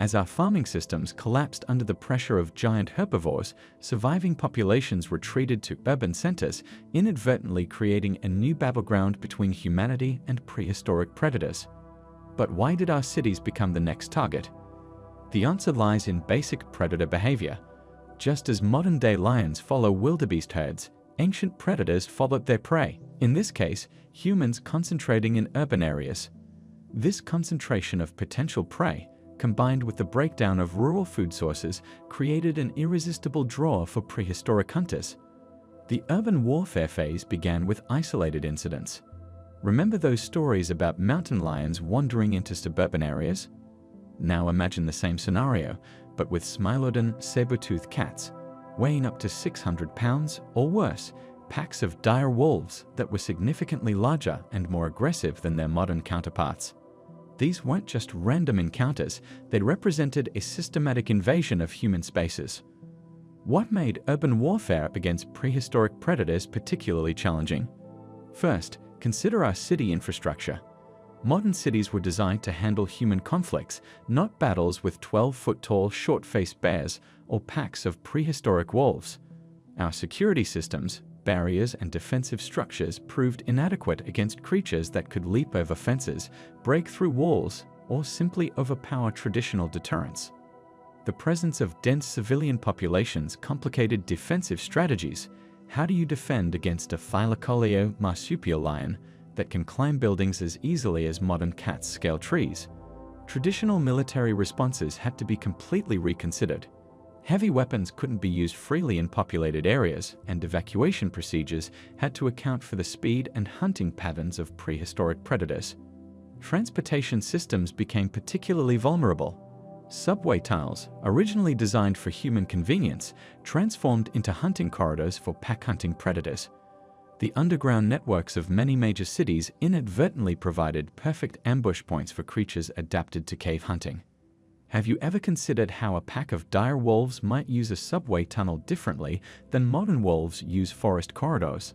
As our farming systems collapsed under the pressure of giant herbivores, surviving populations retreated to urban centers, inadvertently creating a new battleground between humanity and prehistoric predators. But why did our cities become the next target? The answer lies in basic predator behavior. Just as modern-day lions follow wildebeest herds, ancient predators followed their prey, in this case, humans concentrating in urban areas. This concentration of potential prey, combined with the breakdown of rural food sources, created an irresistible draw for prehistoric hunters. The urban warfare phase began with isolated incidents. Remember those stories about mountain lions wandering into suburban areas? Now imagine the same scenario, but with Smilodon saber-toothed cats, weighing up to 600 pounds or worse, packs of dire wolves that were significantly larger and more aggressive than their modern counterparts. These weren't just random encounters, they represented a systematic invasion of human spaces. What made urban warfare against prehistoric predators particularly challenging? First, consider our city infrastructure. Modern cities were designed to handle human conflicts, not battles with 12-foot-tall short-faced bears or packs of prehistoric wolves. Our security systems, barriers, and defensive structures proved inadequate against creatures that could leap over fences, break through walls, or simply overpower traditional deterrents. The presence of dense civilian populations complicated defensive strategies. How do you defend against a Thylacoleo marsupial lion that can climb buildings as easily as modern cats scale trees? Traditional military responses had to be completely reconsidered. Heavy weapons couldn't be used freely in populated areas, and evacuation procedures had to account for the speed and hunting patterns of prehistoric predators. Transportation systems became particularly vulnerable. Subway tunnels, originally designed for human convenience, transformed into hunting corridors for pack-hunting predators. The underground networks of many major cities inadvertently provided perfect ambush points for creatures adapted to cave hunting. Have you ever considered how a pack of dire wolves might use a subway tunnel differently than modern wolves use forest corridors?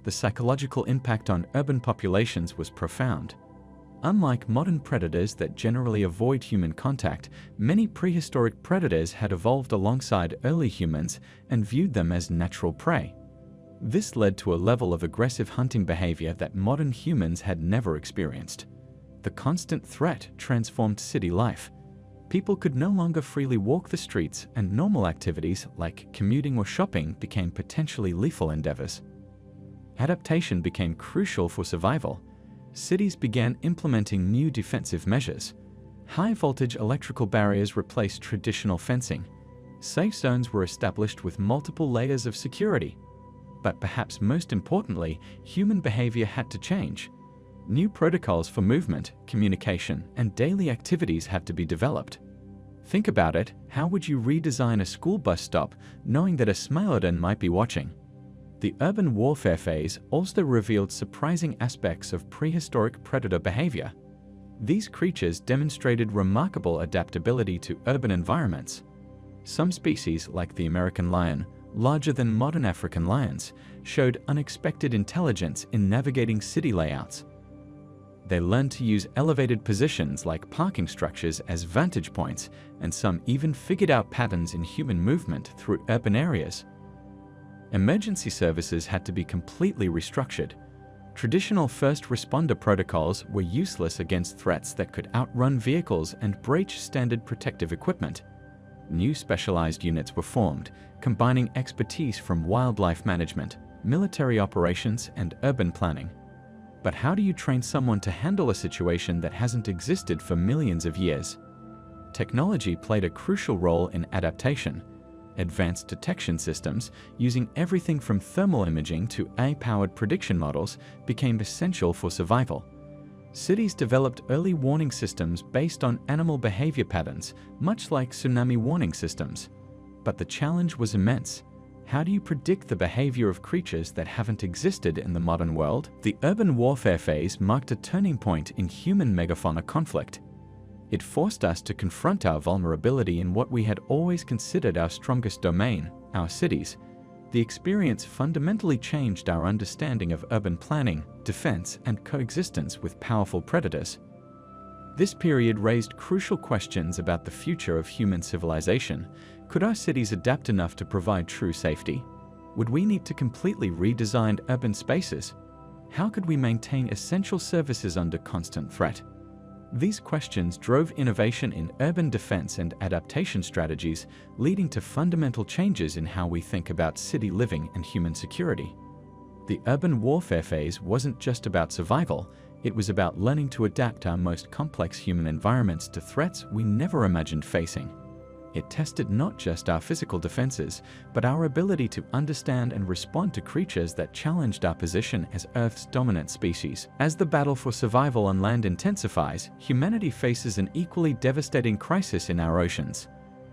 The psychological impact on urban populations was profound. Unlike modern predators that generally avoid human contact, many prehistoric predators had evolved alongside early humans and viewed them as natural prey. This led to a level of aggressive hunting behavior that modern humans had never experienced. The constant threat transformed city life. People could no longer freely walk the streets, and normal activities like commuting or shopping became potentially lethal endeavors. Adaptation became crucial for survival. Cities began implementing new defensive measures. High-voltage electrical barriers replaced traditional fencing. Safe zones were established with multiple layers of security. But perhaps most importantly, human behavior had to change. New protocols for movement, communication, and daily activities had to be developed. Think about it, how would you redesign a school bus stop knowing that a Smilodon might be watching? The urban warfare phase also revealed surprising aspects of prehistoric predator behavior. These creatures demonstrated remarkable adaptability to urban environments. Some species, like the American lion, larger than modern African lions, showed unexpected intelligence in navigating city layouts. They learned to use elevated positions like parking structures as vantage points, and some even figured out patterns in human movement through urban areas. Emergency services had to be completely restructured. Traditional first responder protocols were useless against threats that could outrun vehicles and breach standard protective equipment. New specialized units were formed, combining expertise from wildlife management, military operations, and urban planning. But how do you train someone to handle a situation that hasn't existed for millions of years? Technology played a crucial role in adaptation. Advanced detection systems, using everything from thermal imaging to AI-powered prediction models, became essential for survival. Cities developed early warning systems based on animal behavior patterns, much like tsunami warning systems. But the challenge was immense. How do you predict the behavior of creatures that haven't existed in the modern world? The urban warfare phase marked a turning point in human megafauna conflict. It forced us to confront our vulnerability in what we had always considered our strongest domain, our cities. The experience fundamentally changed our understanding of urban planning, defense, and coexistence with powerful predators. This period raised crucial questions about the future of human civilization. Could our cities adapt enough to provide true safety? Would we need to completely redesign urban spaces? How could we maintain essential services under constant threat? These questions drove innovation in urban defense and adaptation strategies, leading to fundamental changes in how we think about city living and human security. The urban warfare phase wasn't just about survival, it was about learning to adapt our most complex human environments to threats we never imagined facing. It tested not just our physical defenses, but our ability to understand and respond to creatures that challenged our position as Earth's dominant species. As the battle for survival on land intensifies, humanity faces an equally devastating crisis in our oceans.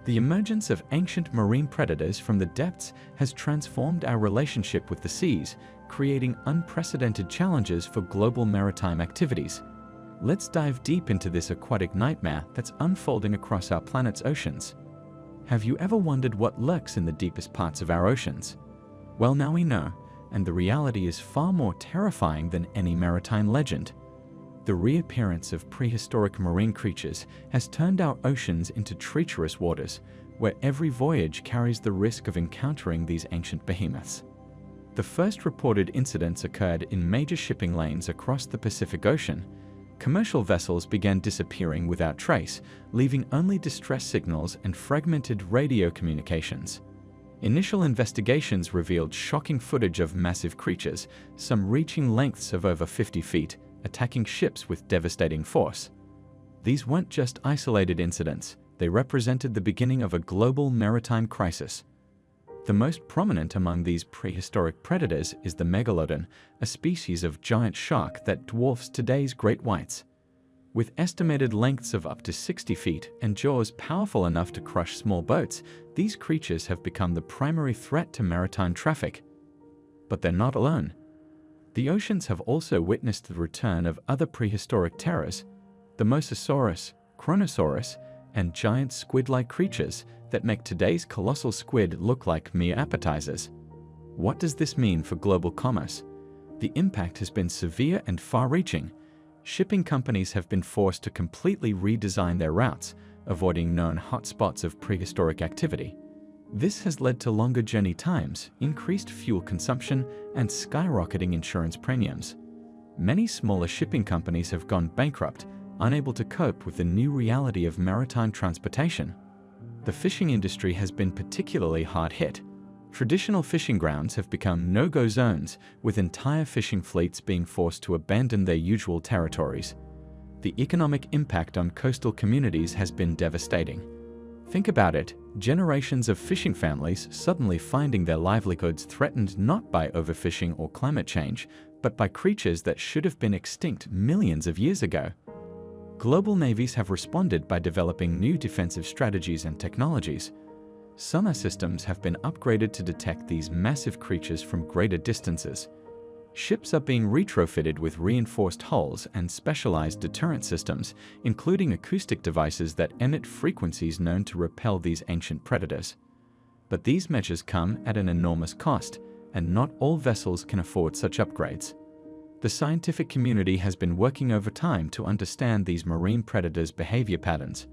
The emergence of ancient marine predators from the depths has transformed our relationship with the seas, creating unprecedented challenges for global maritime activities. Let's dive deep into this aquatic nightmare that's unfolding across our planet's oceans. Have you ever wondered what lurks in the deepest parts of our oceans? Well, now we know, and the reality is far more terrifying than any maritime legend. The reappearance of prehistoric marine creatures has turned our oceans into treacherous waters, where every voyage carries the risk of encountering these ancient behemoths. The first reported incidents occurred in major shipping lanes across the Pacific Ocean. Commercial vessels began disappearing without trace, leaving only distress signals and fragmented radio communications. Initial investigations revealed shocking footage of massive creatures, some reaching lengths of over 50 feet, attacking ships with devastating force. These weren't just isolated incidents, they represented the beginning of a global maritime crisis. The most prominent among these prehistoric predators is the megalodon, a species of giant shark that dwarfs today's great whites. With estimated lengths of up to 60 feet and jaws powerful enough to crush small boats, these creatures have become the primary threat to maritime traffic. But they're not alone. The oceans have also witnessed the return of other prehistoric terrors, the Mosasaurus, Kronosaurus, and giant squid-like creatures that make today's colossal squid look like mere appetizers. What does this mean for global commerce? The impact has been severe and far-reaching. shipping companies have been forced to completely redesign their routes, avoiding known hotspots of prehistoric activity. This has led to longer journey times, increased fuel consumption, and skyrocketing insurance premiums. Many smaller shipping companies have gone bankrupt, unable to cope with the new reality of maritime transportation. The fishing industry has been particularly hard hit. Traditional fishing grounds have become no-go zones, with entire fishing fleets being forced to abandon their usual territories. The economic impact on coastal communities has been devastating. Think about it, generations of fishing families suddenly finding their livelihoods threatened not by overfishing or climate change, but by creatures that should have been extinct millions of years ago. Global navies have responded by developing new defensive strategies and technologies. Sonar systems have been upgraded to detect these massive creatures from greater distances. Ships are being retrofitted with reinforced hulls and specialized deterrent systems, including acoustic devices that emit frequencies known to repel these ancient predators. But these measures come at an enormous cost, and not all vessels can afford such upgrades. The scientific community has been working over time to understand these marine predators' behavior patterns.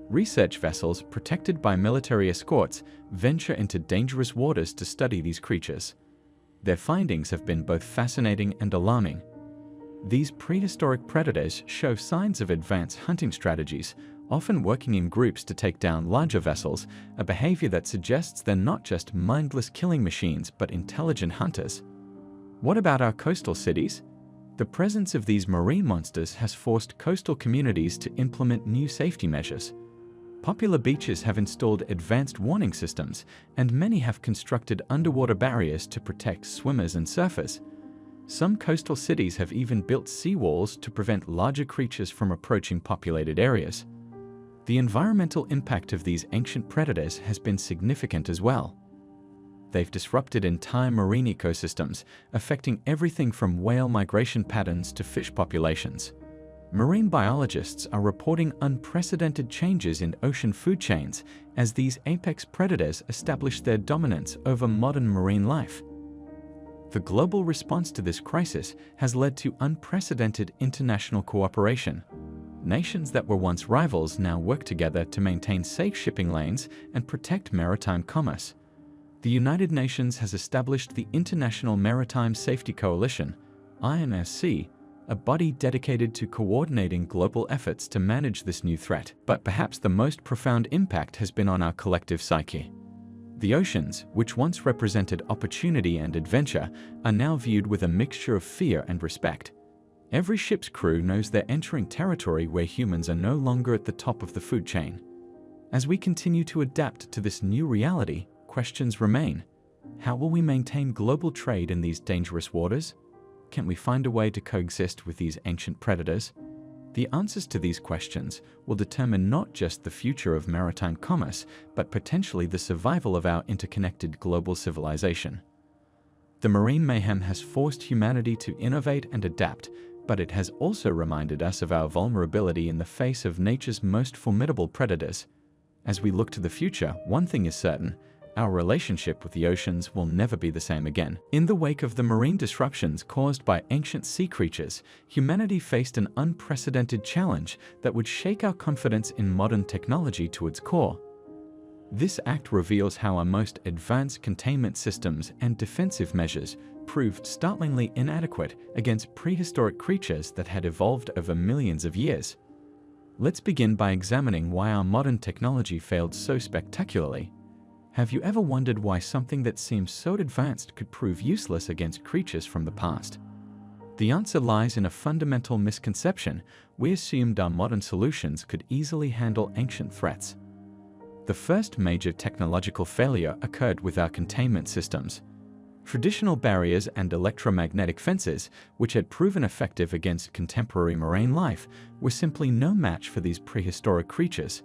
Research vessels, protected by military escorts, venture into dangerous waters to study these creatures. Their findings have been both fascinating and alarming. These prehistoric predators show signs of advanced hunting strategies, often working in groups to take down larger vessels, a behavior that suggests they're not just mindless killing machines but intelligent hunters. What about our coastal cities? The presence of these marine monsters has forced coastal communities to implement new safety measures. Popular beaches have installed advanced warning systems, and many have constructed underwater barriers to protect swimmers and surfers. Some coastal cities have even built seawalls to prevent larger creatures from approaching populated areas. The environmental impact of these ancient predators has been significant as well. They've disrupted entire marine ecosystems, affecting everything from whale migration patterns to fish populations. Marine biologists are reporting unprecedented changes in ocean food chains as these apex predators establish their dominance over modern marine life. The global response to this crisis has led to unprecedented international cooperation. Nations that were once rivals now work together to maintain safe shipping lanes and protect maritime commerce. The United Nations has established the International Maritime Safety Coalition, IMSC, a body dedicated to coordinating global efforts to manage this new threat. But perhaps the most profound impact has been on our collective psyche. The oceans, which once represented opportunity and adventure, are now viewed with a mixture of fear and respect. Every ship's crew knows they're entering territory where humans are no longer at the top of the food chain. As we continue to adapt to this new reality, questions remain. How will we maintain global trade in these dangerous waters? Can we find a way to coexist with these ancient predators? The answers to these questions will determine not just the future of maritime commerce, but potentially the survival of our interconnected global civilization. The marine mayhem has forced humanity to innovate and adapt, but it has also reminded us of our vulnerability in the face of nature's most formidable predators. As we look to the future, one thing is certain: our relationship with the oceans will never be the same again. In the wake of the marine disruptions caused by ancient sea creatures, humanity faced an unprecedented challenge that would shake our confidence in modern technology to its core. This act reveals how our most advanced containment systems and defensive measures proved startlingly inadequate against prehistoric creatures that had evolved over millions of years. Let's begin by examining why our modern technology failed so spectacularly. Have you ever wondered why something that seems so advanced could prove useless against creatures from the past? The answer lies in a fundamental misconception. We assumed our modern solutions could easily handle ancient threats. The first major technological failure occurred with our containment systems. Traditional barriers and electromagnetic fences, which had proven effective against contemporary marine life, were simply no match for these prehistoric creatures.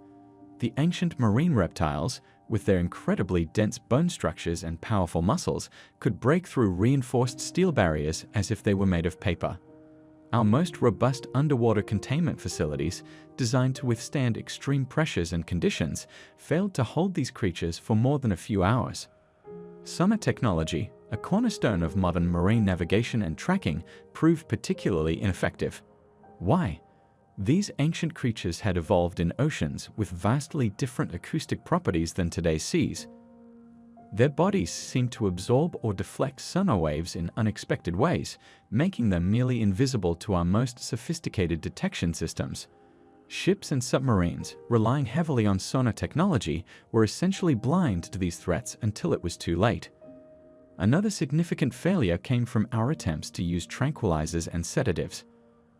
The ancient marine reptiles, with their incredibly dense bone structures and powerful muscles, could break through reinforced steel barriers as if they were made of paper. Our most robust underwater containment facilities, designed to withstand extreme pressures and conditions, failed to hold these creatures for more than a few hours. Sonar technology, a cornerstone of modern marine navigation and tracking, proved particularly ineffective. Why? These ancient creatures had evolved in oceans with vastly different acoustic properties than today's seas. Their bodies seemed to absorb or deflect sonar waves in unexpected ways, making them nearly invisible to our most sophisticated detection systems. Ships and submarines, relying heavily on sonar technology, were essentially blind to these threats until it was too late. Another significant failure came from our attempts to use tranquilizers and sedatives.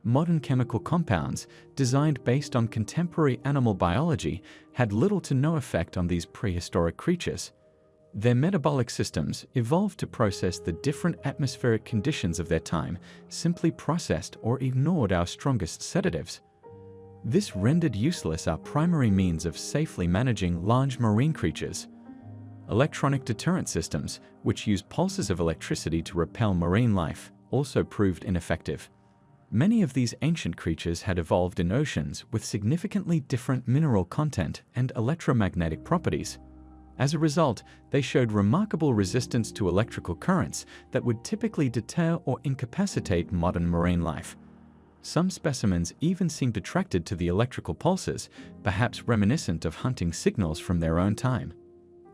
Modern chemical compounds, designed based on contemporary animal biology, had little to no effect on these prehistoric creatures. Their metabolic systems, evolved to process the different atmospheric conditions of their time, simply processed or ignored our strongest sedatives. This rendered useless our primary means of safely managing large marine creatures. Electronic deterrent systems, which use pulses of electricity to repel marine life, also proved ineffective. Many of these ancient creatures had evolved in oceans with significantly different mineral content and electromagnetic properties. As a result, they showed remarkable resistance to electrical currents that would typically deter or incapacitate modern marine life. Some specimens even seemed attracted to the electrical pulses, perhaps reminiscent of hunting signals from their own time.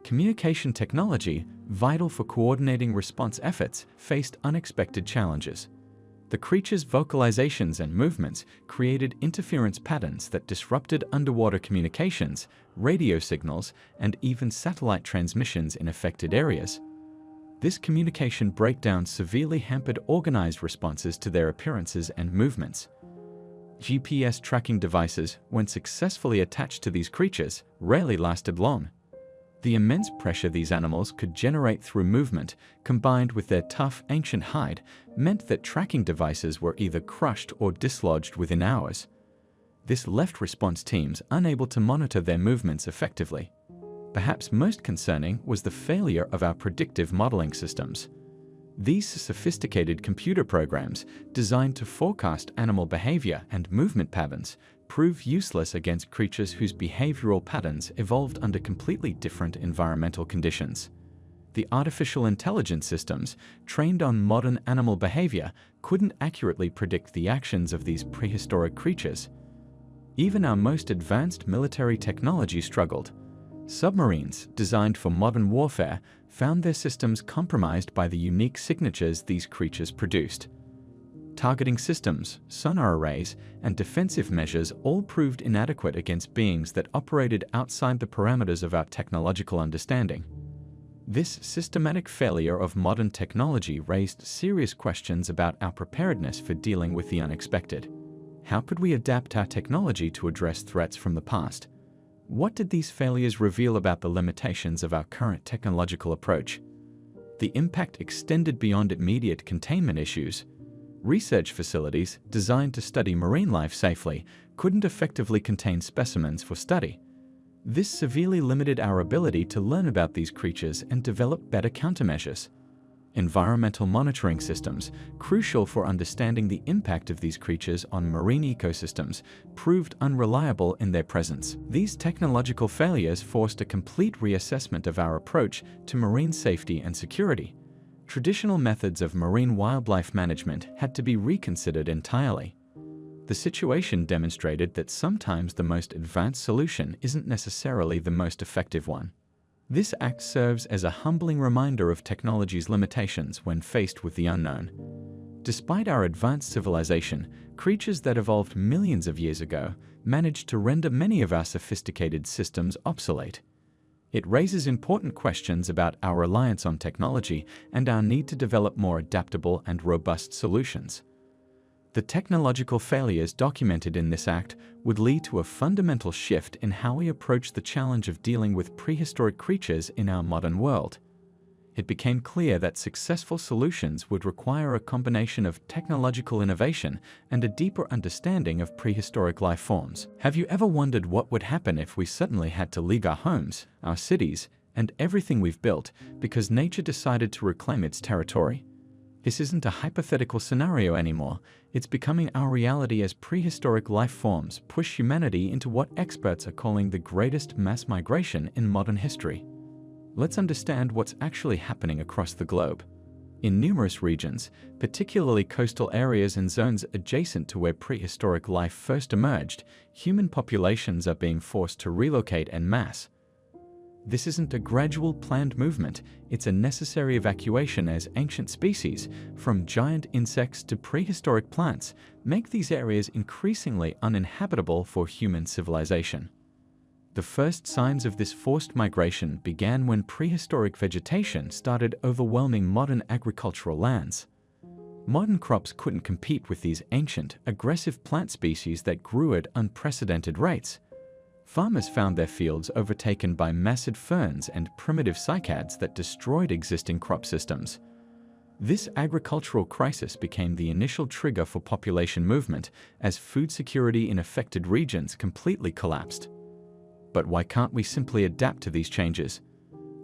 Communication technology, vital for coordinating response efforts, faced unexpected challenges. The creature's vocalizations and movements created interference patterns that disrupted underwater communications, radio signals, and even satellite transmissions in affected areas. This communication breakdown severely hampered organized responses to their appearances and movements. GPS tracking devices, when successfully attached to these creatures, rarely lasted long. The immense pressure these animals could generate through movement, combined with their tough, ancient hide, meant that tracking devices were either crushed or dislodged within hours. This left response teams unable to monitor their movements effectively. Perhaps most concerning was the failure of our predictive modeling systems. These sophisticated computer programs, designed to forecast animal behavior and movement patterns, prove useless against creatures whose behavioral patterns evolved under completely different environmental conditions. The artificial intelligence systems, trained on modern animal behavior, couldn't accurately predict the actions of these prehistoric creatures. Even our most advanced military technology struggled. Submarines, designed for modern warfare, found their systems compromised by the unique signatures these creatures produced. Targeting systems, sonar arrays, and defensive measures all proved inadequate against beings that operated outside the parameters of our technological understanding. This systematic failure of modern technology raised serious questions about our preparedness for dealing with the unexpected. How could we adapt our technology to address threats from the past? What did these failures reveal about the limitations of our current technological approach? The impact extended beyond immediate containment issues. Research facilities designed to study marine life safely couldn't effectively contain specimens for study. This severely limited our ability to learn about these creatures and develop better countermeasures. Environmental monitoring systems, crucial for understanding the impact of these creatures on marine ecosystems, proved unreliable in their presence. These technological failures forced a complete reassessment of our approach to marine safety and security. Traditional methods of marine wildlife management had to be reconsidered entirely. The situation demonstrated that sometimes the most advanced solution isn't necessarily the most effective one. This act serves as a humbling reminder of technology's limitations when faced with the unknown. Despite our advanced civilization, creatures that evolved millions of years ago managed to render many of our sophisticated systems obsolete. It raises important questions about our reliance on technology and our need to develop more adaptable and robust solutions. The technological failures documented in this act would lead to a fundamental shift in how we approach the challenge of dealing with prehistoric creatures in our modern world. It became clear that successful solutions would require a combination of technological innovation and a deeper understanding of prehistoric life forms. Have you ever wondered what would happen if we suddenly had to leave our homes, our cities, and everything we've built because nature decided to reclaim its territory? This isn't a hypothetical scenario anymore. It's becoming our reality as prehistoric life forms push humanity into what experts are calling the greatest mass migration in modern history. Let's understand what's actually happening across the globe. In numerous regions, particularly coastal areas and zones adjacent to where prehistoric life first emerged, human populations are being forced to relocate en masse. This isn't a gradual, planned movement, it's a necessary evacuation as ancient species, from giant insects to prehistoric plants, make these areas increasingly uninhabitable for human civilization. The first signs of this forced migration began when prehistoric vegetation started overwhelming modern agricultural lands. Modern crops couldn't compete with these ancient, aggressive plant species that grew at unprecedented rates. Farmers found their fields overtaken by massive ferns and primitive cycads that destroyed existing crop systems. This agricultural crisis became the initial trigger for population movement as food security in affected regions completely collapsed. But why can't we simply adapt to these changes?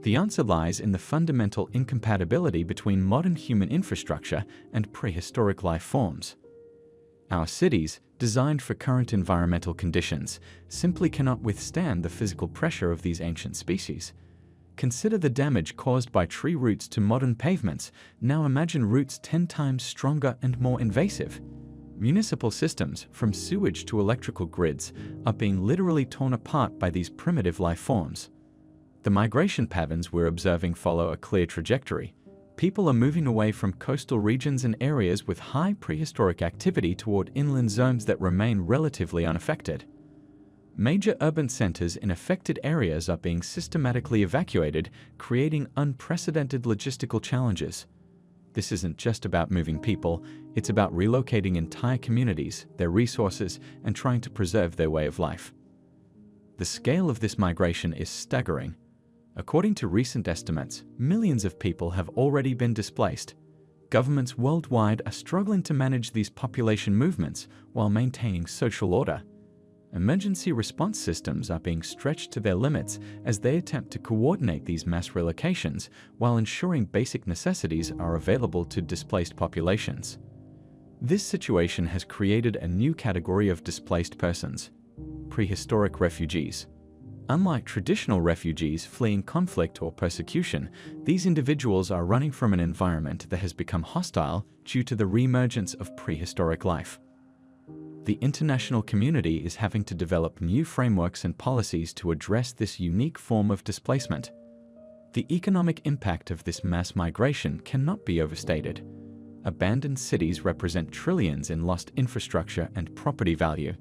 The answer lies in the fundamental incompatibility between modern human infrastructure and prehistoric life forms. Our cities, designed for current environmental conditions, simply cannot withstand the physical pressure of these ancient species. Consider the damage caused by tree roots to modern pavements. Now imagine roots 10 times stronger and more invasive. Municipal systems, from sewage to electrical grids, are being literally torn apart by these primitive life forms. The migration patterns we're observing follow a clear trajectory. People are moving away from coastal regions and areas with high prehistoric activity toward inland zones that remain relatively unaffected. Major urban centers in affected areas are being systematically evacuated, creating unprecedented logistical challenges. This isn't just about moving people, it's about relocating entire communities, their resources, and trying to preserve their way of life. The scale of this migration is staggering. According to recent estimates, millions of people have already been displaced. Governments worldwide are struggling to manage these population movements while maintaining social order. Emergency response systems are being stretched to their limits as they attempt to coordinate these mass relocations while ensuring basic necessities are available to displaced populations. This situation has created a new category of displaced persons: prehistoric refugees. Unlike traditional refugees fleeing conflict or persecution, these individuals are running from an environment that has become hostile due to the reemergence of prehistoric life. The international community is having to develop new frameworks and policies to address this unique form of displacement. The economic impact of this mass migration cannot be overstated. Abandoned cities represent trillions in lost infrastructure and property value.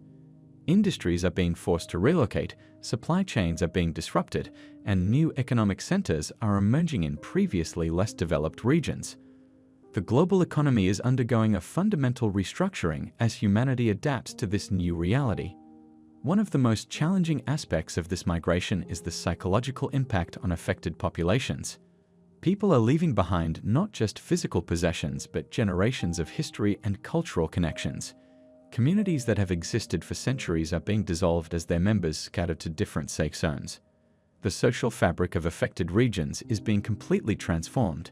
Industries are being forced to relocate, supply chains are being disrupted, and new economic centers are emerging in previously less developed regions. The global economy is undergoing a fundamental restructuring as humanity adapts to this new reality. One of the most challenging aspects of this migration is the psychological impact on affected populations. People are leaving behind not just physical possessions, but generations of history and cultural connections. Communities that have existed for centuries are being dissolved as their members scatter to different safe zones. The social fabric of affected regions is being completely transformed.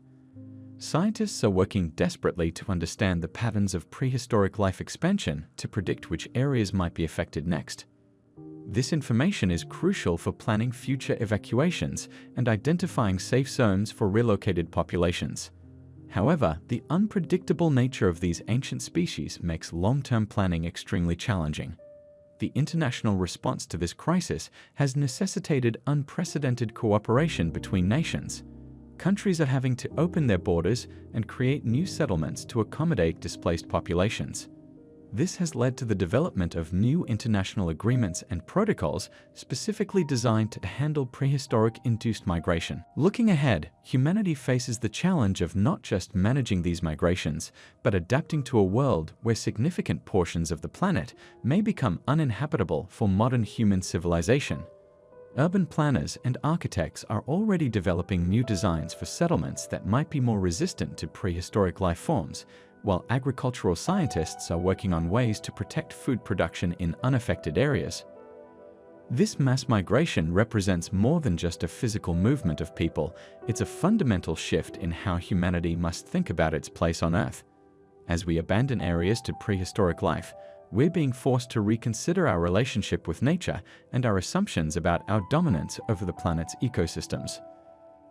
Scientists are working desperately to understand the patterns of prehistoric life expansion to predict which areas might be affected next. This information is crucial for planning future evacuations and identifying safe zones for relocated populations. However, the unpredictable nature of these ancient species makes long-term planning extremely challenging. The international response to this crisis has necessitated unprecedented cooperation between nations. Countries are having to open their borders and create new settlements to accommodate displaced populations. This has led to the development of new international agreements and protocols specifically designed to handle prehistoric-induced migration. Looking ahead, humanity faces the challenge of not just managing these migrations, but adapting to a world where significant portions of the planet may become uninhabitable for modern human civilization. Urban planners and architects are already developing new designs for settlements that might be more resistant to prehistoric life forms, while agricultural scientists are working on ways to protect food production in unaffected areas. This mass migration represents more than just a physical movement of people, it's a fundamental shift in how humanity must think about its place on Earth. As we abandon areas to prehistoric life, we're being forced to reconsider our relationship with nature and our assumptions about our dominance over the planet's ecosystems.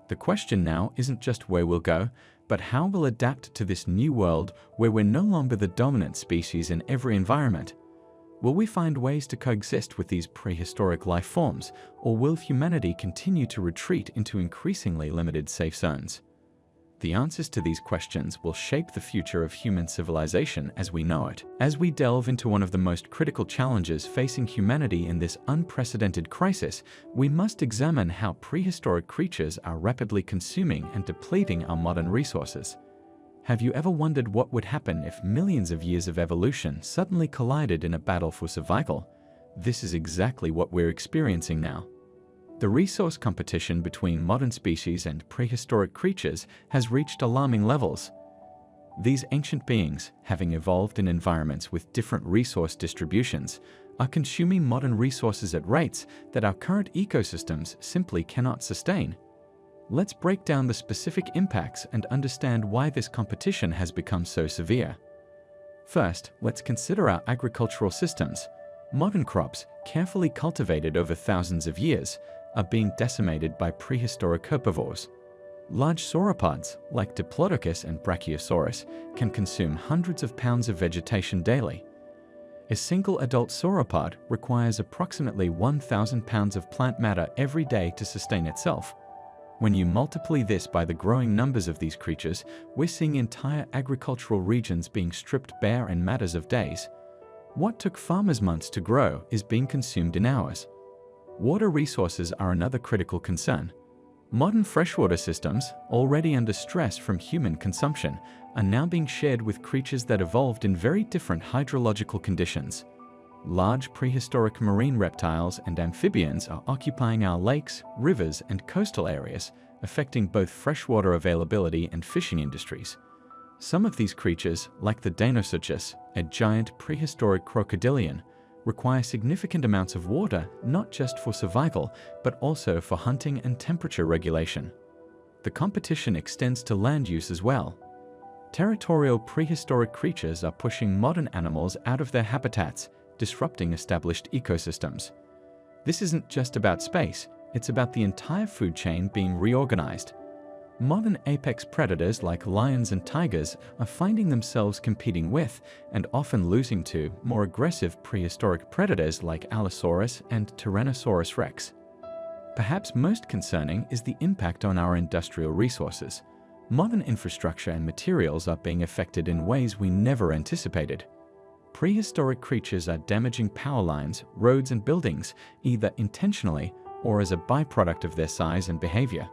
The question now isn't just where we'll go, But how we'll adapt to this new world where we're no longer the dominant species in every environment? Will we find ways to coexist with these prehistoric life forms, or will humanity continue to retreat into increasingly limited safe zones? The answers to these questions will shape the future of human civilization as we know it. As we delve into one of the most critical challenges facing humanity in this unprecedented crisis, we must examine how prehistoric creatures are rapidly consuming and depleting our modern resources. Have you ever wondered what would happen if millions of years of evolution suddenly collided in a battle for survival? This is exactly what we're experiencing now. The resource competition between modern species and prehistoric creatures has reached alarming levels. These ancient beings, having evolved in environments with different resource distributions, are consuming modern resources at rates that our current ecosystems simply cannot sustain. Let's break down the specific impacts and understand why this competition has become so severe. First, let's consider our agricultural systems. Modern crops, carefully cultivated over thousands of years, are being decimated by prehistoric herbivores. Large sauropods, like Diplodocus and Brachiosaurus, can consume hundreds of pounds of vegetation daily. A single adult sauropod requires approximately 1,000 pounds of plant matter every day to sustain itself. When you multiply this by the growing numbers of these creatures, we're seeing entire agricultural regions being stripped bare in matters of days. What took farmers months to grow is being consumed in hours. Water resources are another critical concern. Modern freshwater systems, already under stress from human consumption, are now being shared with creatures that evolved in very different hydrological conditions. Large prehistoric marine reptiles and amphibians are occupying our lakes, rivers, and coastal areas, affecting both freshwater availability and fishing industries. Some of these creatures, like the Dinosaurs, a giant prehistoric crocodilian, require significant amounts of water not just for survival, but also for hunting and temperature regulation. The competition extends to land use as well. Territorial prehistoric creatures are pushing modern animals out of their habitats, disrupting established ecosystems. This isn't just about space, it's about the entire food chain being reorganized. Modern apex predators like lions and tigers are finding themselves competing with, and often losing to, more aggressive prehistoric predators like Allosaurus and Tyrannosaurus rex. Perhaps most concerning is the impact on our industrial resources. Modern infrastructure and materials are being affected in ways we never anticipated. Prehistoric creatures are damaging power lines, roads, and buildings, either intentionally or as a byproduct of their size and behavior.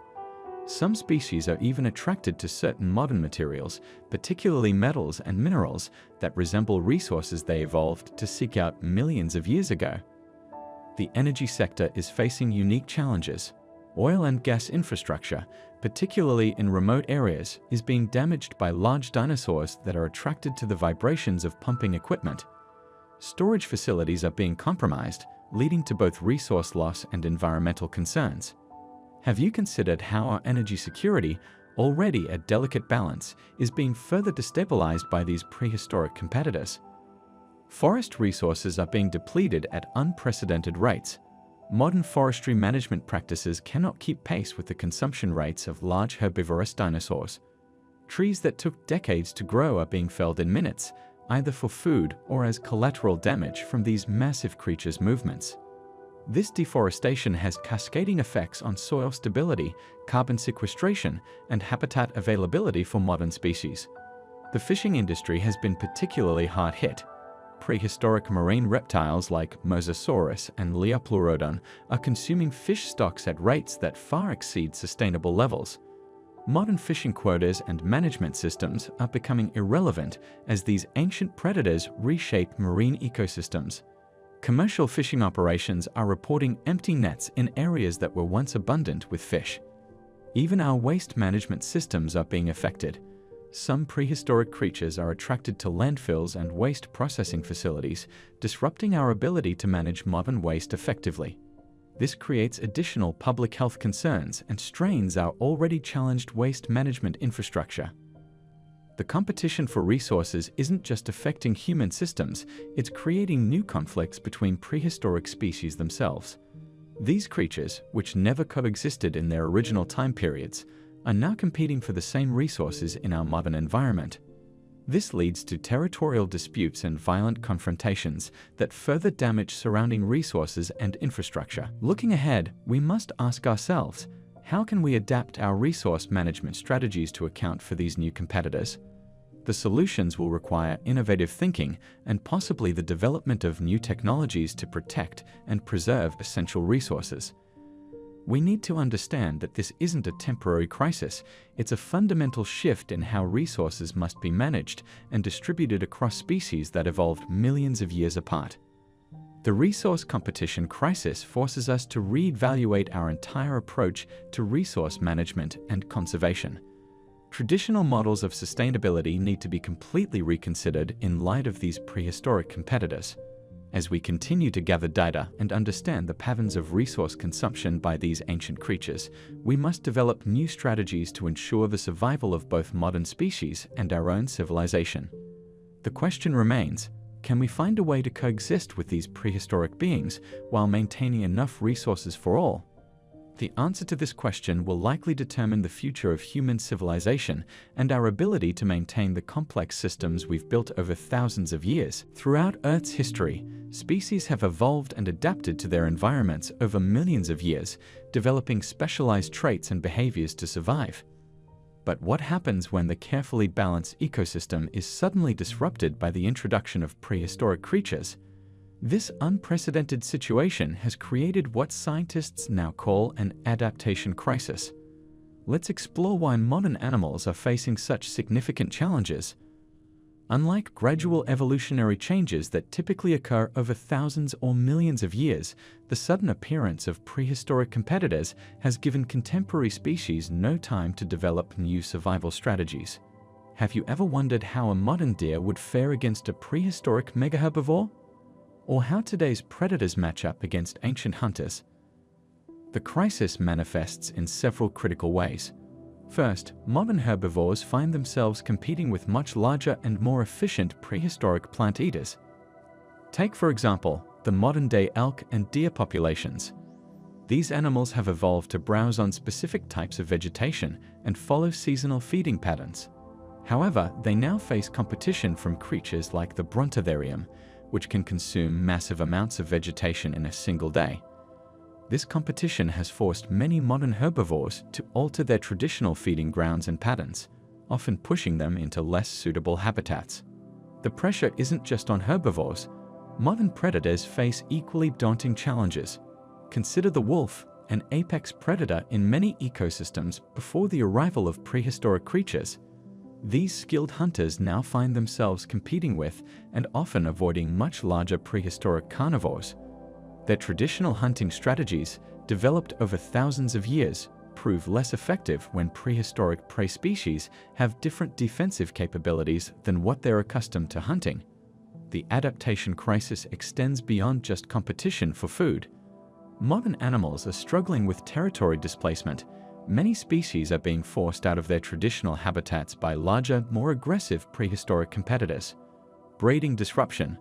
Some species are even attracted to certain modern materials, particularly metals and minerals, that resemble resources they evolved to seek out millions of years ago. The energy sector is facing unique challenges. Oil and gas infrastructure, particularly in remote areas, is being damaged by large dinosaurs that are attracted to the vibrations of pumping equipment. Storage facilities are being compromised, leading to both resource loss and environmental concerns. Have you considered how our energy security, already a delicate balance, is being further destabilized by these prehistoric competitors? Forest resources are being depleted at unprecedented rates. Modern forestry management practices cannot keep pace with the consumption rates of large herbivorous dinosaurs. Trees that took decades to grow are being felled in minutes, either for food or as collateral damage from these massive creatures' movements. This deforestation has cascading effects on soil stability, carbon sequestration, and habitat availability for modern species. The fishing industry has been particularly hard hit. Prehistoric marine reptiles like Mosasaurus and Leopleurodon are consuming fish stocks at rates that far exceed sustainable levels. Modern fishing quotas and management systems are becoming irrelevant as these ancient predators reshape marine ecosystems. Commercial fishing operations are reporting empty nets in areas that were once abundant with fish. Even our waste management systems are being affected. Some prehistoric creatures are attracted to landfills and waste processing facilities, disrupting our ability to manage modern waste effectively. This creates additional public health concerns and strains our already challenged waste management infrastructure. The competition for resources isn't just affecting human systems, it's creating new conflicts between prehistoric species themselves. These creatures, which never coexisted in their original time periods, are now competing for the same resources in our modern environment. This leads to territorial disputes and violent confrontations that further damage surrounding resources and infrastructure. Looking ahead, we must ask ourselves, how can we adapt our resource management strategies to account for these new competitors? The solutions will require innovative thinking and possibly the development of new technologies to protect and preserve essential resources. We need to understand that this isn't a temporary crisis, it's a fundamental shift in how resources must be managed and distributed across species that evolved millions of years apart. The resource competition crisis forces us to reevaluate our entire approach to resource management and conservation. Traditional models of sustainability need to be completely reconsidered in light of these prehistoric competitors. As we continue to gather data and understand the patterns of resource consumption by these ancient creatures, we must develop new strategies to ensure the survival of both modern species and our own civilization. The question remains, can we find a way to coexist with these prehistoric beings while maintaining enough resources for all? The answer to this question will likely determine the future of human civilization and our ability to maintain the complex systems we've built over thousands of years. Throughout Earth's history, species have evolved and adapted to their environments over millions of years, developing specialized traits and behaviors to survive. But what happens when the carefully balanced ecosystem is suddenly disrupted by the introduction of prehistoric creatures? This unprecedented situation has created what scientists now call an adaptation crisis. Let's explore why modern animals are facing such significant challenges. Unlike gradual evolutionary changes that typically occur over thousands or millions of years, the sudden appearance of prehistoric competitors has given contemporary species no time to develop new survival strategies. Have you ever wondered how a modern deer would fare against a prehistoric megaherbivore? Or how today's predators match up against ancient hunters? The crisis manifests in several critical ways. First, modern herbivores find themselves competing with much larger and more efficient prehistoric plant eaters. Take, for example, the modern-day elk and deer populations. These animals have evolved to browse on specific types of vegetation and follow seasonal feeding patterns. However, they now face competition from creatures like the Brontotherium, which can consume massive amounts of vegetation in a single day. This competition has forced many modern herbivores to alter their traditional feeding grounds and patterns, often pushing them into less suitable habitats. The pressure isn't just on herbivores. Modern predators face equally daunting challenges. Consider the wolf, an apex predator in many ecosystems before the arrival of prehistoric creatures. These skilled hunters now find themselves competing with and often avoiding much larger prehistoric carnivores. Their traditional hunting strategies, developed over thousands of years, prove less effective when prehistoric prey species have different defensive capabilities than what they're accustomed to hunting. The adaptation crisis extends beyond just competition for food. Modern animals are struggling with territory displacement. Many species are being forced out of their traditional habitats by larger, more aggressive prehistoric competitors. Breeding disruption.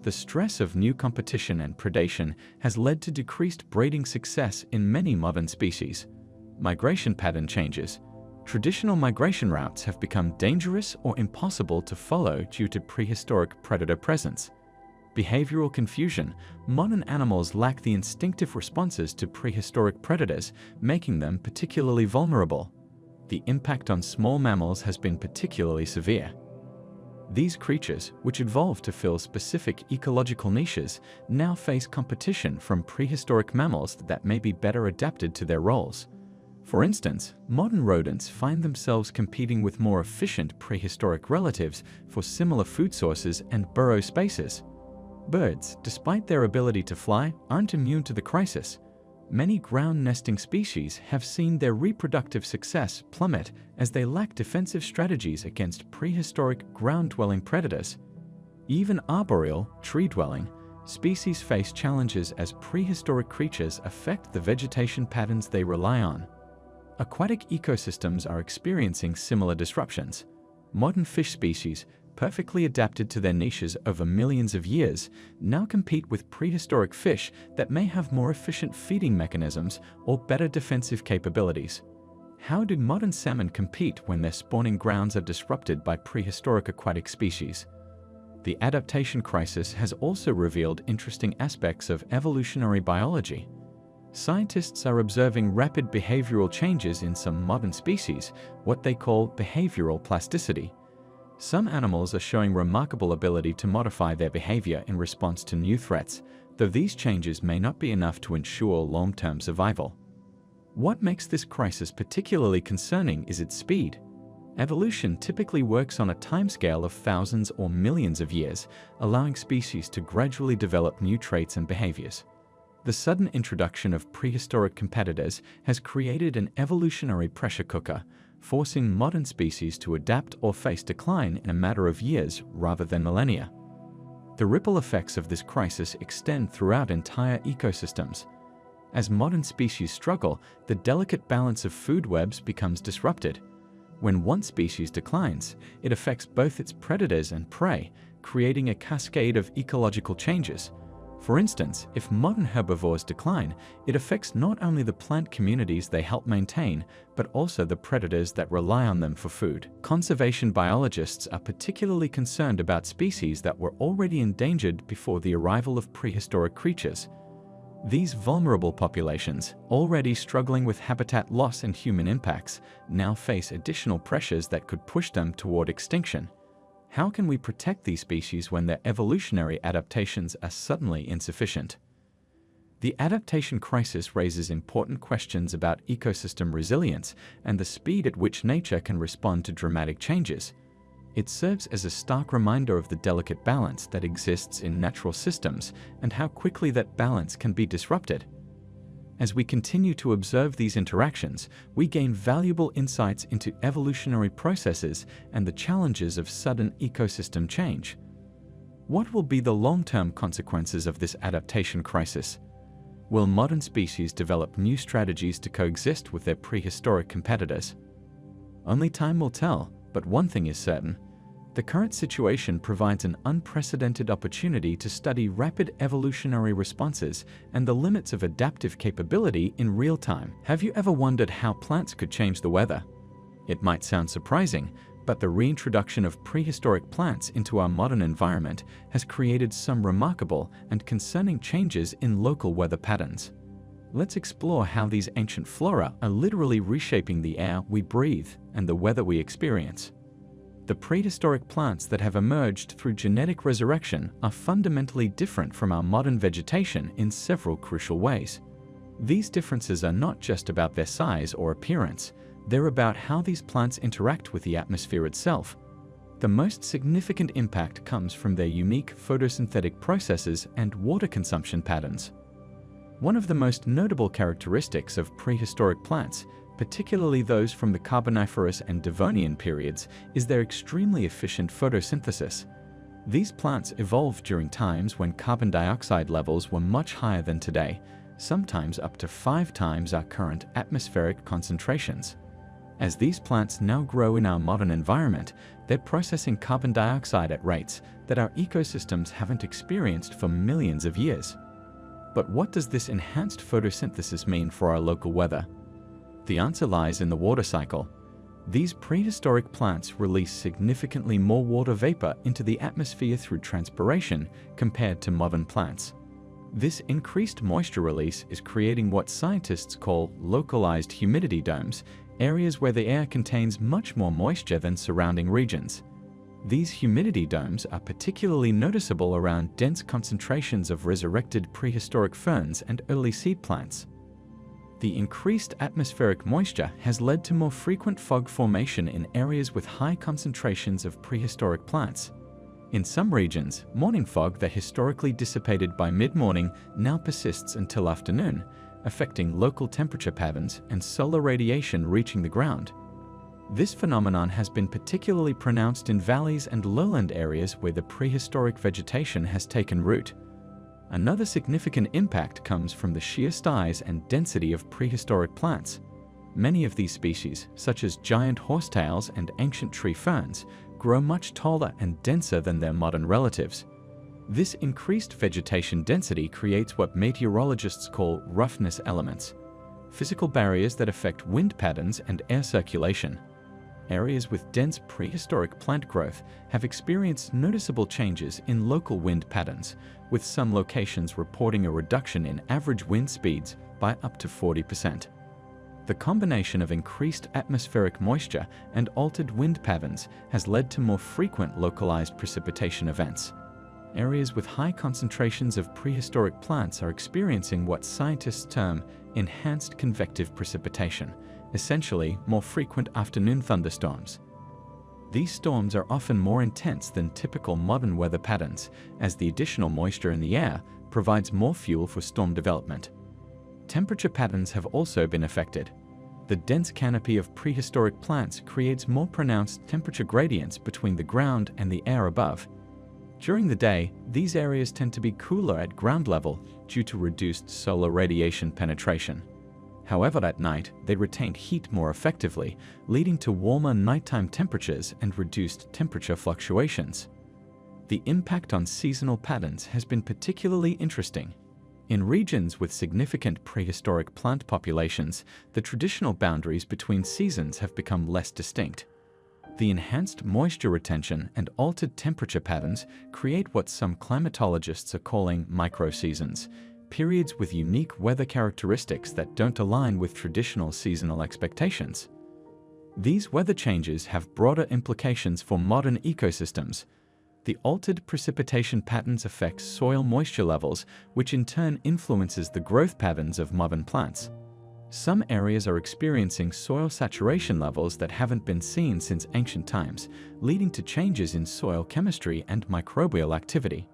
The stress of new competition and predation has led to decreased breeding success in many modern species. Migration pattern changes. Traditional migration routes have become dangerous or impossible to follow due to prehistoric predator presence. Behavioral confusion. Modern animals lack the instinctive responses to prehistoric predators, making them particularly vulnerable. The impact on small mammals has been particularly severe. These creatures, which evolved to fill specific ecological niches, now face competition from prehistoric mammals that may be better adapted to their roles. For instance, modern rodents find themselves competing with more efficient prehistoric relatives for similar food sources and burrow spaces. Birds, despite their ability to fly, aren't immune to the crisis. Many ground-nesting species have seen their reproductive success plummet as they lack defensive strategies against prehistoric ground-dwelling predators. Even arboreal, tree-dwelling, species face challenges as prehistoric creatures affect the vegetation patterns they rely on. Aquatic ecosystems are experiencing similar disruptions. Modern fish species, perfectly adapted to their niches over millions of years, now compete with prehistoric fish that may have more efficient feeding mechanisms or better defensive capabilities. How do modern salmon compete when their spawning grounds are disrupted by prehistoric aquatic species? The adaptation crisis has also revealed interesting aspects of evolutionary biology. Scientists are observing rapid behavioral changes in some modern species, what they call behavioral plasticity. Some animals are showing remarkable ability to modify their behavior in response to new threats, though these changes may not be enough to ensure long-term survival. What makes this crisis particularly concerning is its speed. Evolution typically works on a timescale of thousands or millions of years, allowing species to gradually develop new traits and behaviors. The sudden introduction of prehistoric competitors has created an evolutionary pressure cooker, forcing modern species to adapt or face decline in a matter of years rather than millennia. The ripple effects of this crisis extend throughout entire ecosystems. As modern species struggle, the delicate balance of food webs becomes disrupted. When one species declines, it affects both its predators and prey, creating a cascade of ecological changes. For instance, if modern herbivores decline, it affects not only the plant communities they help maintain, but also the predators that rely on them for food. Conservation biologists are particularly concerned about species that were already endangered before the arrival of prehistoric creatures. These vulnerable populations, already struggling with habitat loss and human impacts, now face additional pressures that could push them toward extinction. How can we protect these species when their evolutionary adaptations are suddenly insufficient? The adaptation crisis raises important questions about ecosystem resilience and the speed at which nature can respond to dramatic changes. It serves as a stark reminder of the delicate balance that exists in natural systems and how quickly that balance can be disrupted. As we continue to observe these interactions, we gain valuable insights into evolutionary processes and the challenges of sudden ecosystem change. What will be the long-term consequences of this adaptation crisis? Will modern species develop new strategies to coexist with their prehistoric competitors? Only time will tell, but one thing is certain. The current situation provides an unprecedented opportunity to study rapid evolutionary responses and the limits of adaptive capability in real time. Have you ever wondered how plants could change the weather? It might sound surprising, but the reintroduction of prehistoric plants into our modern environment has created some remarkable and concerning changes in local weather patterns. Let's explore how these ancient flora are literally reshaping the air we breathe and the weather we experience. The prehistoric plants that have emerged through genetic resurrection are fundamentally different from our modern vegetation in several crucial ways. These differences are not just about their size or appearance, they're about how these plants interact with the atmosphere itself. The most significant impact comes from their unique photosynthetic processes and water consumption patterns. One of the most notable characteristics of prehistoric plants, particularly those from the Carboniferous and Devonian periods, is their extremely efficient photosynthesis. These plants evolved during times when carbon dioxide levels were much higher than today, sometimes up to 5 times our current atmospheric concentrations. As these plants now grow in our modern environment, they're processing carbon dioxide at rates that our ecosystems haven't experienced for millions of years. But what does this enhanced photosynthesis mean for our local weather? The answer lies in the water cycle. These prehistoric plants release significantly more water vapor into the atmosphere through transpiration compared to modern plants. This increased moisture release is creating what scientists call localized humidity domes, areas where the air contains much more moisture than surrounding regions. These humidity domes are particularly noticeable around dense concentrations of resurrected prehistoric ferns and early seed plants. The increased atmospheric moisture has led to more frequent fog formation in areas with high concentrations of prehistoric plants. In some regions, morning fog that historically dissipated by mid-morning now persists until afternoon, affecting local temperature patterns and solar radiation reaching the ground. This phenomenon has been particularly pronounced in valleys and lowland areas where the prehistoric vegetation has taken root. Another significant impact comes from the sheer size and density of prehistoric plants. Many of these species, such as giant horsetails and ancient tree ferns, grow much taller and denser than their modern relatives. This increased vegetation density creates what meteorologists call roughness elements. physical barriers that affect wind patterns and air circulation. Areas with dense prehistoric plant growth have experienced noticeable changes in local wind patterns, with some locations reporting a reduction in average wind speeds by up to 40%. The combination of increased atmospheric moisture and altered wind patterns has led to more frequent localized precipitation events. Areas with high concentrations of prehistoric plants are experiencing what scientists term enhanced convective precipitation, essentially more frequent afternoon thunderstorms. These storms are often more intense than typical modern weather patterns, as the additional moisture in the air provides more fuel for storm development. Temperature patterns have also been affected. The dense canopy of prehistoric plants creates more pronounced temperature gradients between the ground and the air above. During the day, these areas tend to be cooler at ground level due to reduced solar radiation penetration. However, at night, they retain heat more effectively, leading to warmer nighttime temperatures and reduced temperature fluctuations. The impact on seasonal patterns has been particularly interesting. In regions with significant prehistoric plant populations, the traditional boundaries between seasons have become less distinct. The enhanced moisture retention and altered temperature patterns create what some climatologists are calling microseasons, periods with unique weather characteristics that don't align with traditional seasonal expectations. These weather changes have broader implications for modern ecosystems. The altered precipitation patterns affect soil moisture levels, which in turn influences the growth patterns of modern plants. Some areas are experiencing soil saturation levels that haven't been seen since ancient times, leading to changes in soil chemistry and microbial activity.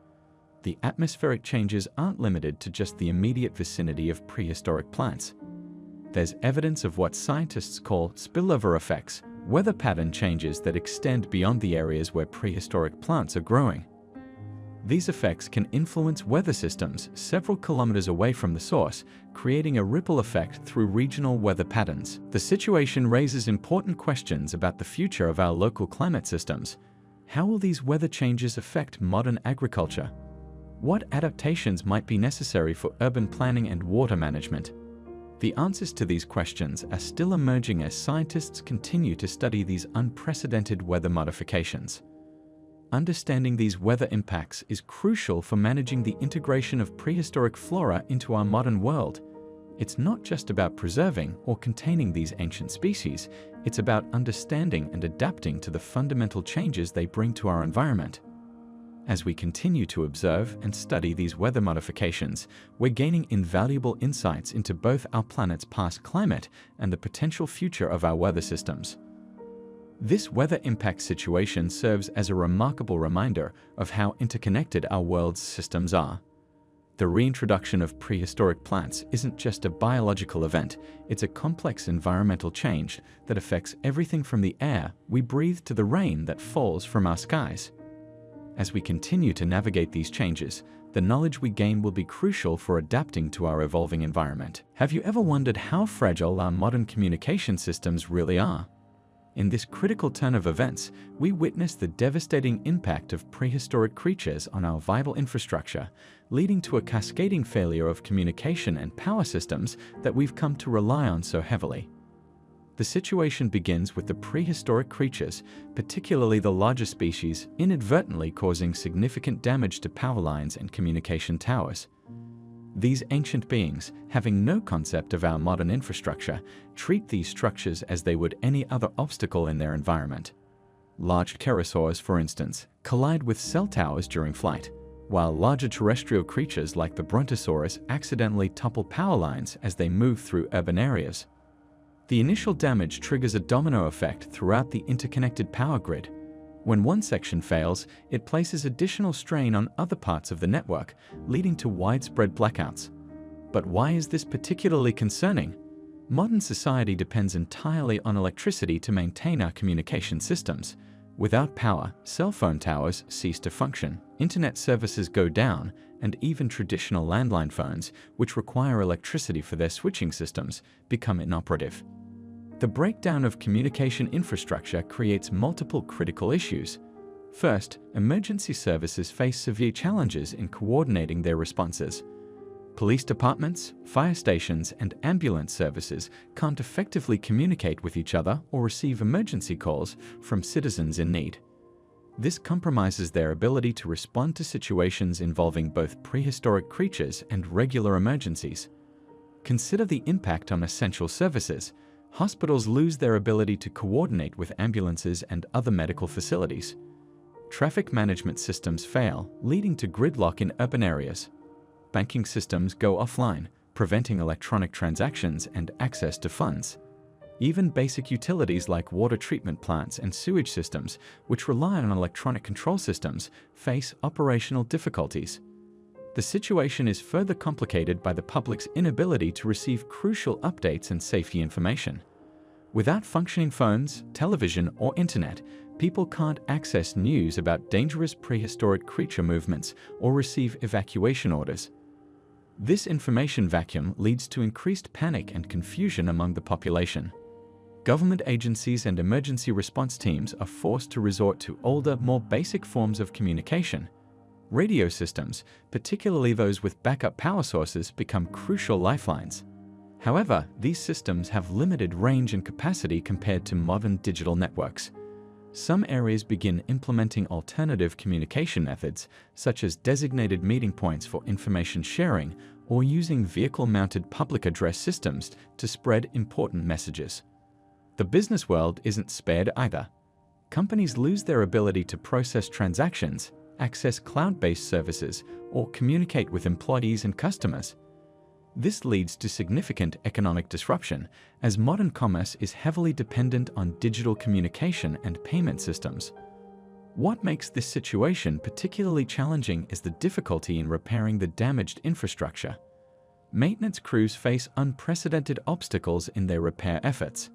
The atmospheric changes aren't limited to just the immediate vicinity of prehistoric plants. There's evidence of what scientists call spillover effects, weather pattern changes that extend beyond the areas where prehistoric plants are growing. These effects can influence weather systems several kilometers away from the source, creating a ripple effect through regional weather patterns. The situation raises important questions about the future of our local climate systems. How will these weather changes affect modern agriculture? What adaptations might be necessary for urban planning and water management? The answers to these questions are still emerging as scientists continue to study these unprecedented weather modifications. Understanding these weather impacts is crucial for managing the integration of prehistoric flora into our modern world. It's not just about preserving or containing these ancient species, it's about understanding and adapting to the fundamental changes they bring to our environment. As we continue to observe and study these weather modifications, we're gaining invaluable insights into both our planet's past climate and the potential future of our weather systems. This weather impact situation serves as a remarkable reminder of how interconnected our world's systems are. The reintroduction of prehistoric plants isn't just a biological event, it's a complex environmental change that affects everything from the air we breathe to the rain that falls from our skies. As we continue to navigate these changes, the knowledge we gain will be crucial for adapting to our evolving environment. Have you ever wondered how fragile our modern communication systems really are? In this critical turn of events, we witness the devastating impact of prehistoric creatures on our vital infrastructure, leading to a cascading failure of communication and power systems that we've come to rely on so heavily. The situation begins with the prehistoric creatures, particularly the larger species, inadvertently causing significant damage to power lines and communication towers. These ancient beings, having no concept of our modern infrastructure, treat these structures as they would any other obstacle in their environment. Large pterosaurs, for instance, collide with cell towers during flight, while larger terrestrial creatures like the brontosaurus accidentally topple power lines as they move through urban areas. The initial damage triggers a domino effect throughout the interconnected power grid. When one section fails, it places additional strain on other parts of the network, leading to widespread blackouts. But why is this particularly concerning? Modern society depends entirely on electricity to maintain our communication systems. Without power, cell phone towers cease to function, internet services go down, and even traditional landline phones, which require electricity for their switching systems, become inoperative. The breakdown of communication infrastructure creates multiple critical issues. First, emergency services face severe challenges in coordinating their responses. Police departments, fire stations, and ambulance services can't effectively communicate with each other or receive emergency calls from citizens in need. This compromises their ability to respond to situations involving both prehistoric creatures and regular emergencies. Consider the impact on essential services. Hospitals lose their ability to coordinate with ambulances and other medical facilities. Traffic management systems fail, leading to gridlock in urban areas. Banking systems go offline, preventing electronic transactions and access to funds. Even basic utilities like water treatment plants and sewage systems, which rely on electronic control systems, face operational difficulties. The situation is further complicated by the public's inability to receive crucial updates and safety information. Without functioning phones, television, or internet, people can't access news about dangerous prehistoric creature movements or receive evacuation orders. This information vacuum leads to increased panic and confusion among the population. Government agencies and emergency response teams are forced to resort to older, more basic forms of communication. Radio systems, particularly those with backup power sources, become crucial lifelines. However, these systems have limited range and capacity compared to modern digital networks. Some areas begin implementing alternative communication methods, such as designated meeting points for information sharing or using vehicle-mounted public address systems to spread important messages. The business world isn't spared either. Companies lose their ability to process transactions, access cloud-based services, or communicate with employees and customers. This leads to significant economic disruption, as modern commerce is heavily dependent on digital communication and payment systems. What makes this situation particularly challenging is the difficulty in repairing the damaged infrastructure. Maintenance crews face unprecedented obstacles in their repair efforts.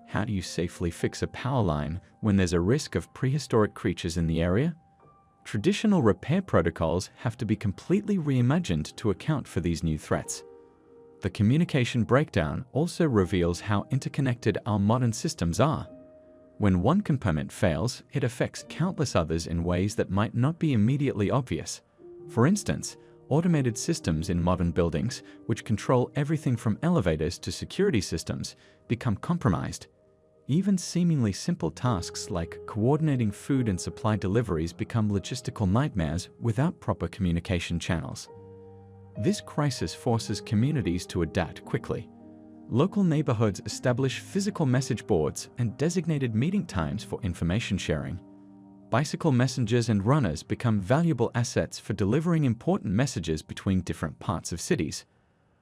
How do you safely fix a power line when there's a risk of prehistoric creatures in the area? Traditional repair protocols have to be completely reimagined to account for these new threats. The communication breakdown also reveals how interconnected our modern systems are. When one component fails, it affects countless others in ways that might not be immediately obvious. For instance, automated systems in modern buildings, which control everything from elevators to security systems, become compromised. Even seemingly simple tasks like coordinating food and supply deliveries become logistical nightmares without proper communication channels. This crisis forces communities to adapt quickly. Local neighborhoods establish physical message boards and designated meeting times for information sharing. Bicycle messengers and runners become valuable assets for delivering important messages between different parts of cities.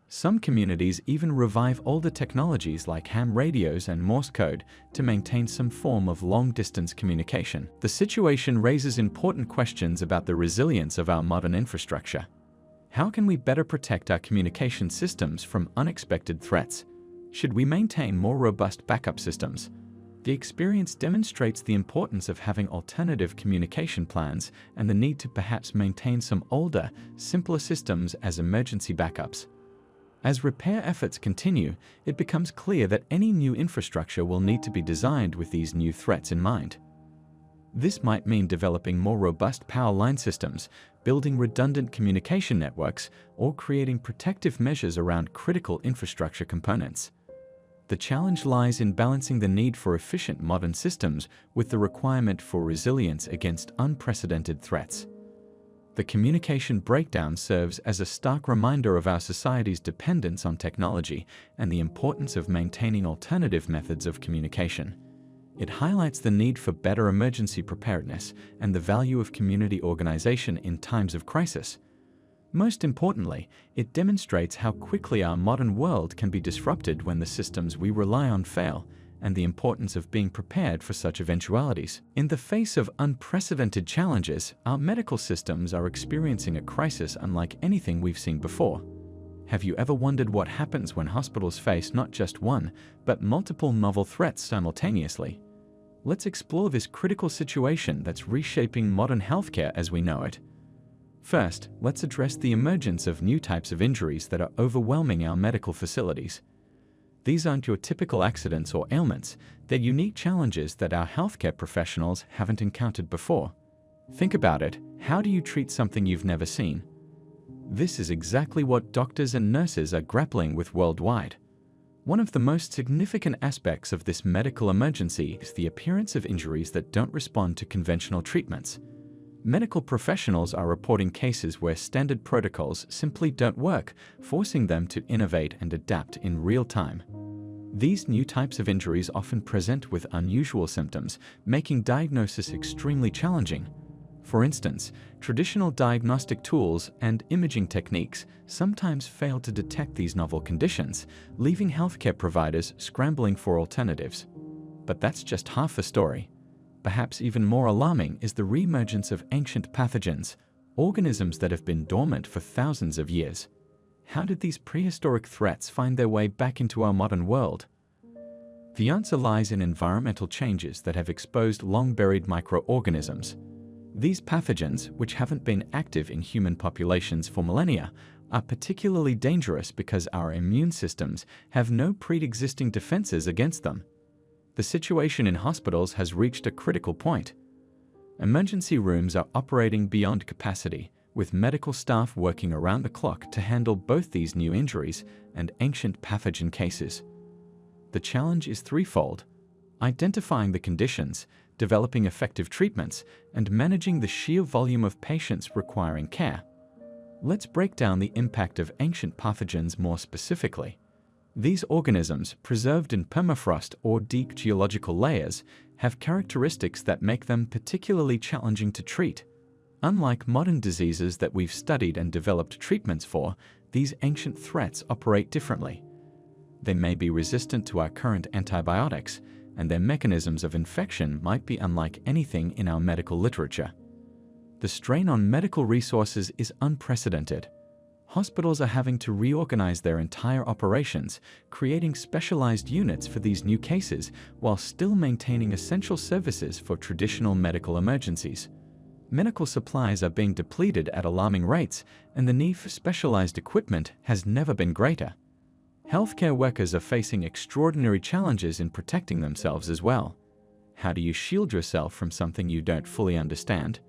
Some communities even revive older technologies like ham radios and Morse code to maintain some form of long-distance communication. The situation raises important questions about the resilience of our modern infrastructure. How can we better protect our communication systems from unexpected threats? Should we maintain more robust backup systems? The experience demonstrates the importance of having alternative communication plans and the need to perhaps maintain some older, simpler systems as emergency backups. As repair efforts continue, it becomes clear that any new infrastructure will need to be designed with these new threats in mind. This might mean developing more robust power line systems, building redundant communication networks, or creating protective measures around critical infrastructure components. The challenge lies in balancing the need for efficient modern systems with the requirement for resilience against unprecedented threats. The communication breakdown serves as a stark reminder of our society's dependence on technology and the importance of maintaining alternative methods of communication. It highlights the need for better emergency preparedness and the value of community organization in times of crisis. Most importantly, it demonstrates how quickly our modern world can be disrupted when the systems we rely on fail, and the importance of being prepared for such eventualities. In the face of unprecedented challenges, our medical systems are experiencing a crisis unlike anything we've seen before. Have you ever wondered what happens when hospitals face not just one, but multiple novel threats simultaneously? Let's explore this critical situation that's reshaping modern healthcare as we know it. First, let's address the emergence of new types of injuries that are overwhelming our medical facilities. These aren't your typical accidents or ailments, they're unique challenges that our healthcare professionals haven't encountered before. Think about it, how do you treat something you've never seen? This is exactly what doctors and nurses are grappling with worldwide. One of the most significant aspects of this medical emergency is the appearance of injuries that don't respond to conventional treatments. Medical professionals are reporting cases where standard protocols simply don't work, forcing them to innovate and adapt in real time. These new types of injuries often present with unusual symptoms, making diagnosis extremely challenging. For instance, traditional diagnostic tools and imaging techniques sometimes fail to detect these novel conditions, leaving healthcare providers scrambling for alternatives. But that's just half the story. Perhaps even more alarming is the reemergence of ancient pathogens, organisms that have been dormant for thousands of years. How did these prehistoric threats find their way back into our modern world? The answer lies in environmental changes that have exposed long-buried microorganisms. These pathogens, which haven't been active in human populations for millennia, are particularly dangerous because our immune systems have no pre-existing defenses against them. The situation in hospitals has reached a critical point. Emergency rooms are operating beyond capacity, with medical staff working around the clock to handle both these new injuries and ancient pathogen cases. The challenge is threefold: identifying the conditions, developing effective treatments, and managing the sheer volume of patients requiring care. Let's break down the impact of ancient pathogens more specifically. These organisms, preserved in permafrost or deep geological layers, have characteristics that make them particularly challenging to treat. Unlike modern diseases that we've studied and developed treatments for, these ancient threats operate differently. They may be resistant to our current antibiotics, and their mechanisms of infection might be unlike anything in our medical literature. The strain on medical resources is unprecedented. Hospitals are having to reorganize their entire operations, creating specialized units for these new cases while still maintaining essential services for traditional medical emergencies. Medical supplies are being depleted at alarming rates, and the need for specialized equipment has never been greater. Healthcare workers are facing extraordinary challenges in protecting themselves as well. How do you shield yourself from something you don't fully understand?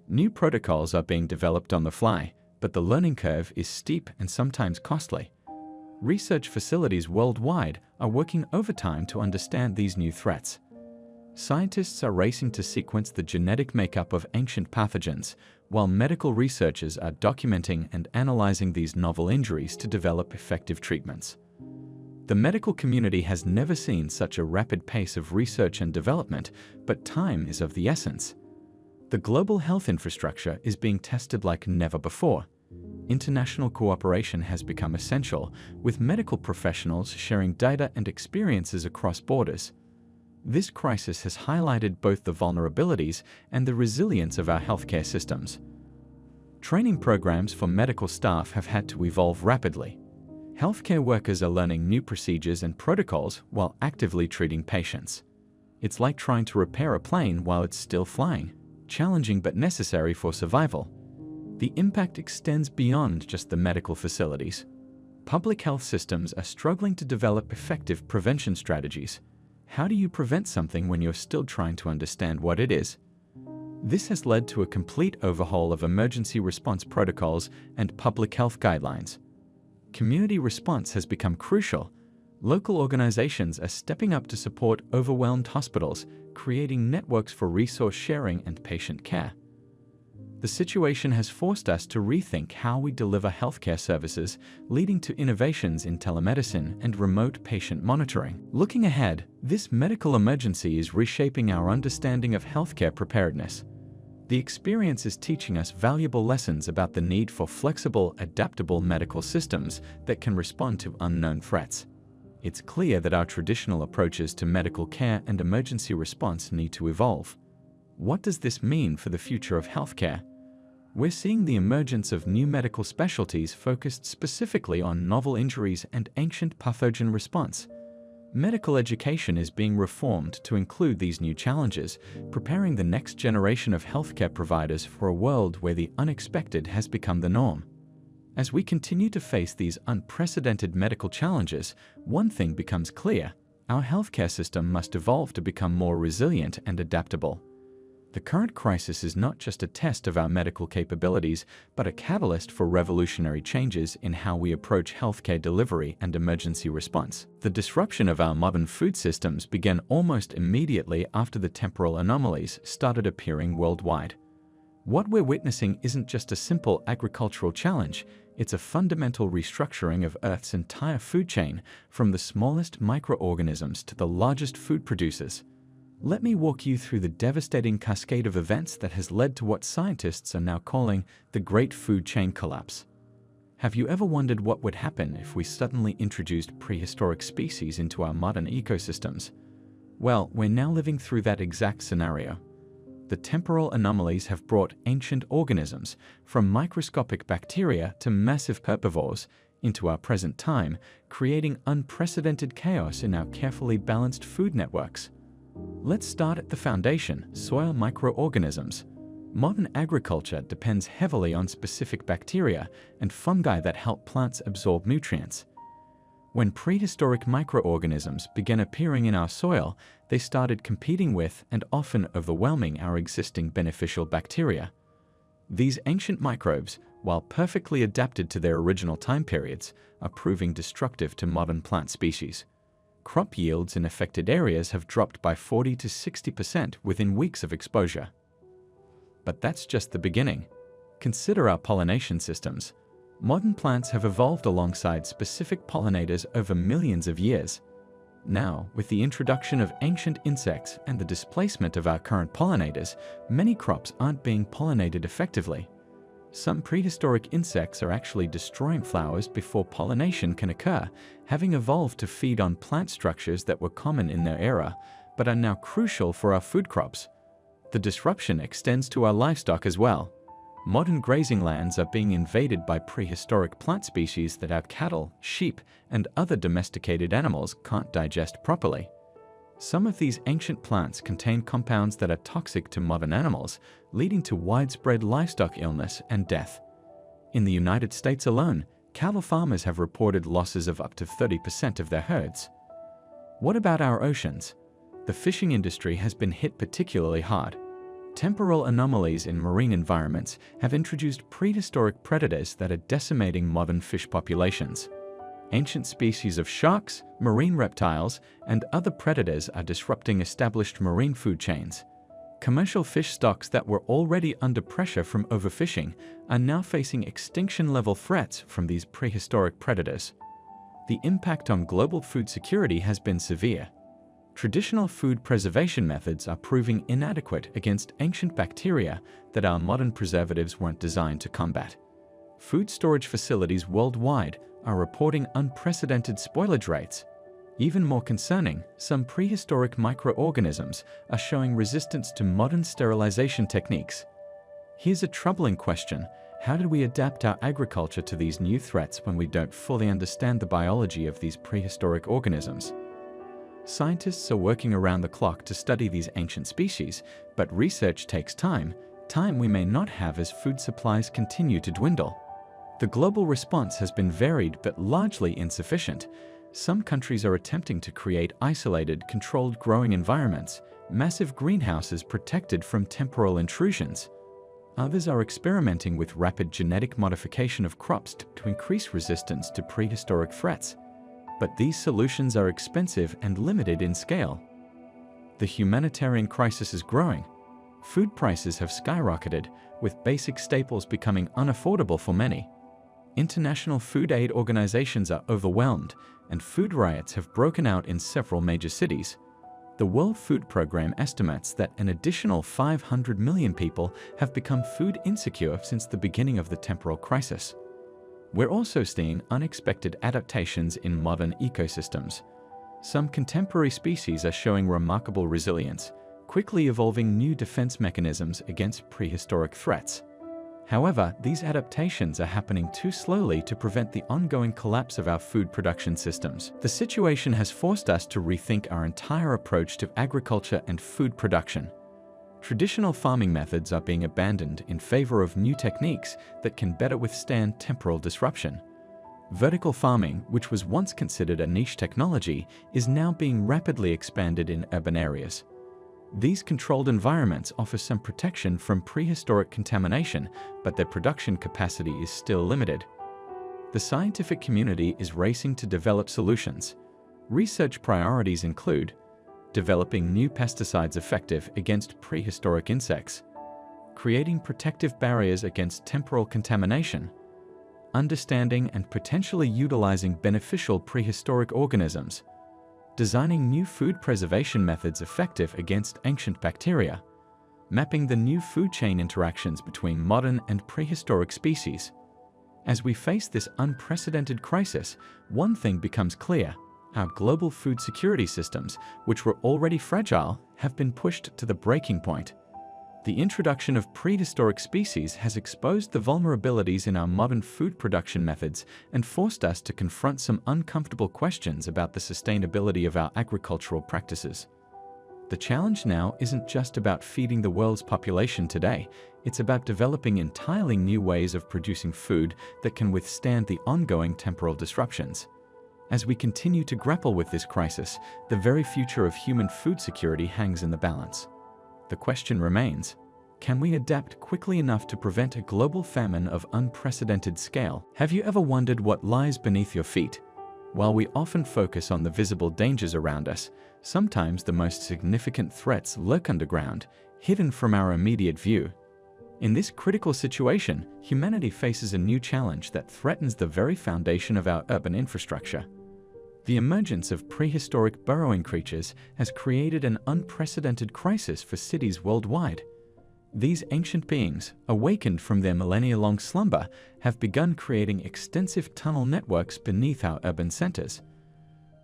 New protocols are being developed on the fly, but the learning curve is steep and sometimes costly. Research facilities worldwide are working overtime to understand these new threats. Scientists are racing to sequence the genetic makeup of ancient pathogens, while medical researchers are documenting and analyzing these novel injuries to develop effective treatments. The medical community has never seen such a rapid pace of research and development, but time is of the essence. The global health infrastructure is being tested like never before. International cooperation has become essential, with medical professionals sharing data and experiences across borders. This crisis has highlighted both the vulnerabilities and the resilience of our healthcare systems. Training programs for medical staff have had to evolve rapidly. Healthcare workers are learning new procedures and protocols while actively treating patients. It's like trying to repair a plane while it's still flying, challenging but necessary for survival. The impact extends beyond just the medical facilities. Public health systems are struggling to develop effective prevention strategies. How do you prevent something when you're still trying to understand what it is? This has led to a complete overhaul of emergency response protocols and public health guidelines. Community response has become crucial. Local organizations are stepping up to support overwhelmed hospitals, creating networks for resource sharing and patient care. The situation has forced us to rethink how we deliver healthcare services, leading to innovations in telemedicine and remote patient monitoring. Looking ahead, this medical emergency is reshaping our understanding of healthcare preparedness. The experience is teaching us valuable lessons about the need for flexible, adaptable medical systems that can respond to unknown threats. It's clear that our traditional approaches to medical care and emergency response need to evolve. What does this mean for the future of healthcare? We're seeing the emergence of new medical specialties focused specifically on novel injuries and ancient pathogen response. Medical education is being reformed to include these new challenges, preparing the next generation of healthcare providers for a world where the unexpected has become the norm. As we continue to face these unprecedented medical challenges, one thing becomes clear: our healthcare system must evolve to become more resilient and adaptable. The current crisis is not just a test of our medical capabilities, but a catalyst for revolutionary changes in how we approach healthcare delivery and emergency response. The disruption of our modern food systems began almost immediately after the temporal anomalies started appearing worldwide. What we're witnessing isn't just a simple agricultural challenge, it's a fundamental restructuring of Earth's entire food chain, from the smallest microorganisms to the largest food producers. Let me walk you through the devastating cascade of events that has led to what scientists are now calling the Great Food Chain Collapse. Have you ever wondered what would happen if we suddenly introduced prehistoric species into our modern ecosystems? Well, we're now living through that exact scenario. The temporal anomalies have brought ancient organisms, from microscopic bacteria to massive herbivores, into our present time, creating unprecedented chaos in our carefully balanced food networks. Let's start at the foundation: soil microorganisms. Modern agriculture depends heavily on specific bacteria and fungi that help plants absorb nutrients. When prehistoric microorganisms began appearing in our soil, they started competing with and often overwhelming our existing beneficial bacteria. These ancient microbes, while perfectly adapted to their original time periods, are proving destructive to modern plant species. Crop yields in affected areas have dropped by 40 to 60% within weeks of exposure. But that's just the beginning. Consider our pollination systems. Modern plants have evolved alongside specific pollinators over millions of years. Now, with the introduction of ancient insects and the displacement of our current pollinators, many crops aren't being pollinated effectively. Some prehistoric insects are actually destroying flowers before pollination can occur, having evolved to feed on plant structures that were common in their era, but are now crucial for our food crops. The disruption extends to our livestock as well. Modern grazing lands are being invaded by prehistoric plant species that our cattle, sheep, and other domesticated animals can't digest properly. Some of these ancient plants contain compounds that are toxic to modern animals, leading to widespread livestock illness and death. In the United States alone, cattle farmers have reported losses of up to 30% of their herds. What about our oceans? The fishing industry has been hit particularly hard. Temporal anomalies in marine environments have introduced prehistoric predators that are decimating modern fish populations. Ancient species of sharks, marine reptiles, and other predators are disrupting established marine food chains. Commercial fish stocks that were already under pressure from overfishing are now facing extinction-level threats from these prehistoric predators. The impact on global food security has been severe. Traditional food preservation methods are proving inadequate against ancient bacteria that our modern preservatives weren't designed to combat. Food storage facilities worldwide are reporting unprecedented spoilage rates. Even more concerning, some prehistoric microorganisms are showing resistance to modern sterilization techniques. Here's a troubling question: how do we adapt our agriculture to these new threats when we don't fully understand the biology of these prehistoric organisms? Scientists are working around the clock to study these ancient species, but research takes time we may not have as food supplies continue to dwindle. The global response has been varied but largely insufficient. Some countries are attempting to create isolated, controlled growing environments, massive greenhouses protected from temporal intrusions. Others are experimenting with rapid genetic modification of crops to increase resistance to prehistoric threats. But these solutions are expensive and limited in scale. The humanitarian crisis is growing. Food prices have skyrocketed, with basic staples becoming unaffordable for many. International food aid organizations are overwhelmed, and food riots have broken out in several major cities. The World Food Programme estimates that an additional 500 million people have become food insecure since the beginning of the temporal crisis. We're also seeing unexpected adaptations in modern ecosystems. Some contemporary species are showing remarkable resilience, quickly evolving new defense mechanisms against prehistoric threats. However, these adaptations are happening too slowly to prevent the ongoing collapse of our food production systems. The situation has forced us to rethink our entire approach to agriculture and food production. Traditional farming methods are being abandoned in favor of new techniques that can better withstand temporal disruption. Vertical farming, which was once considered a niche technology, is now being rapidly expanded in urban areas. These controlled environments offer some protection from prehistoric contamination, but their production capacity is still limited. The scientific community is racing to develop solutions. Research priorities include developing new pesticides effective against prehistoric insects, creating protective barriers against temporal contamination, understanding and potentially utilizing beneficial prehistoric organisms, designing new food preservation methods effective against ancient bacteria, mapping the new food chain interactions between modern and prehistoric species. As we face this unprecedented crisis, one thing becomes clear: our global food security systems, which were already fragile, have been pushed to the breaking point. The introduction of prehistoric species has exposed the vulnerabilities in our modern food production methods and forced us to confront some uncomfortable questions about the sustainability of our agricultural practices. The challenge now isn't just about feeding the world's population today, it's about developing entirely new ways of producing food that can withstand the ongoing temporal disruptions. As we continue to grapple with this crisis, the very future of human food security hangs in the balance. The question remains: can we adapt quickly enough to prevent a global famine of unprecedented scale? Have you ever wondered what lies beneath your feet? While we often focus on the visible dangers around us, sometimes the most significant threats lurk underground, hidden from our immediate view. In this critical situation, humanity faces a new challenge that threatens the very foundation of our urban infrastructure. The emergence of prehistoric burrowing creatures has created an unprecedented crisis for cities worldwide. These ancient beings, awakened from their millennia-long slumber, have begun creating extensive tunnel networks beneath our urban centers.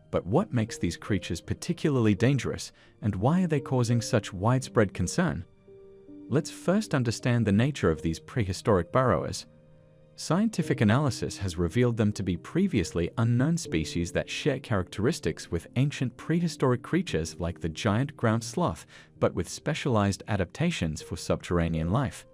But what makes these creatures particularly dangerous, and why are they causing such widespread concern? Let's first understand the nature of these prehistoric burrowers. Scientific analysis has revealed them to be previously unknown species that share characteristics with ancient prehistoric creatures like the giant ground sloth, but with specialized adaptations for subterranean life.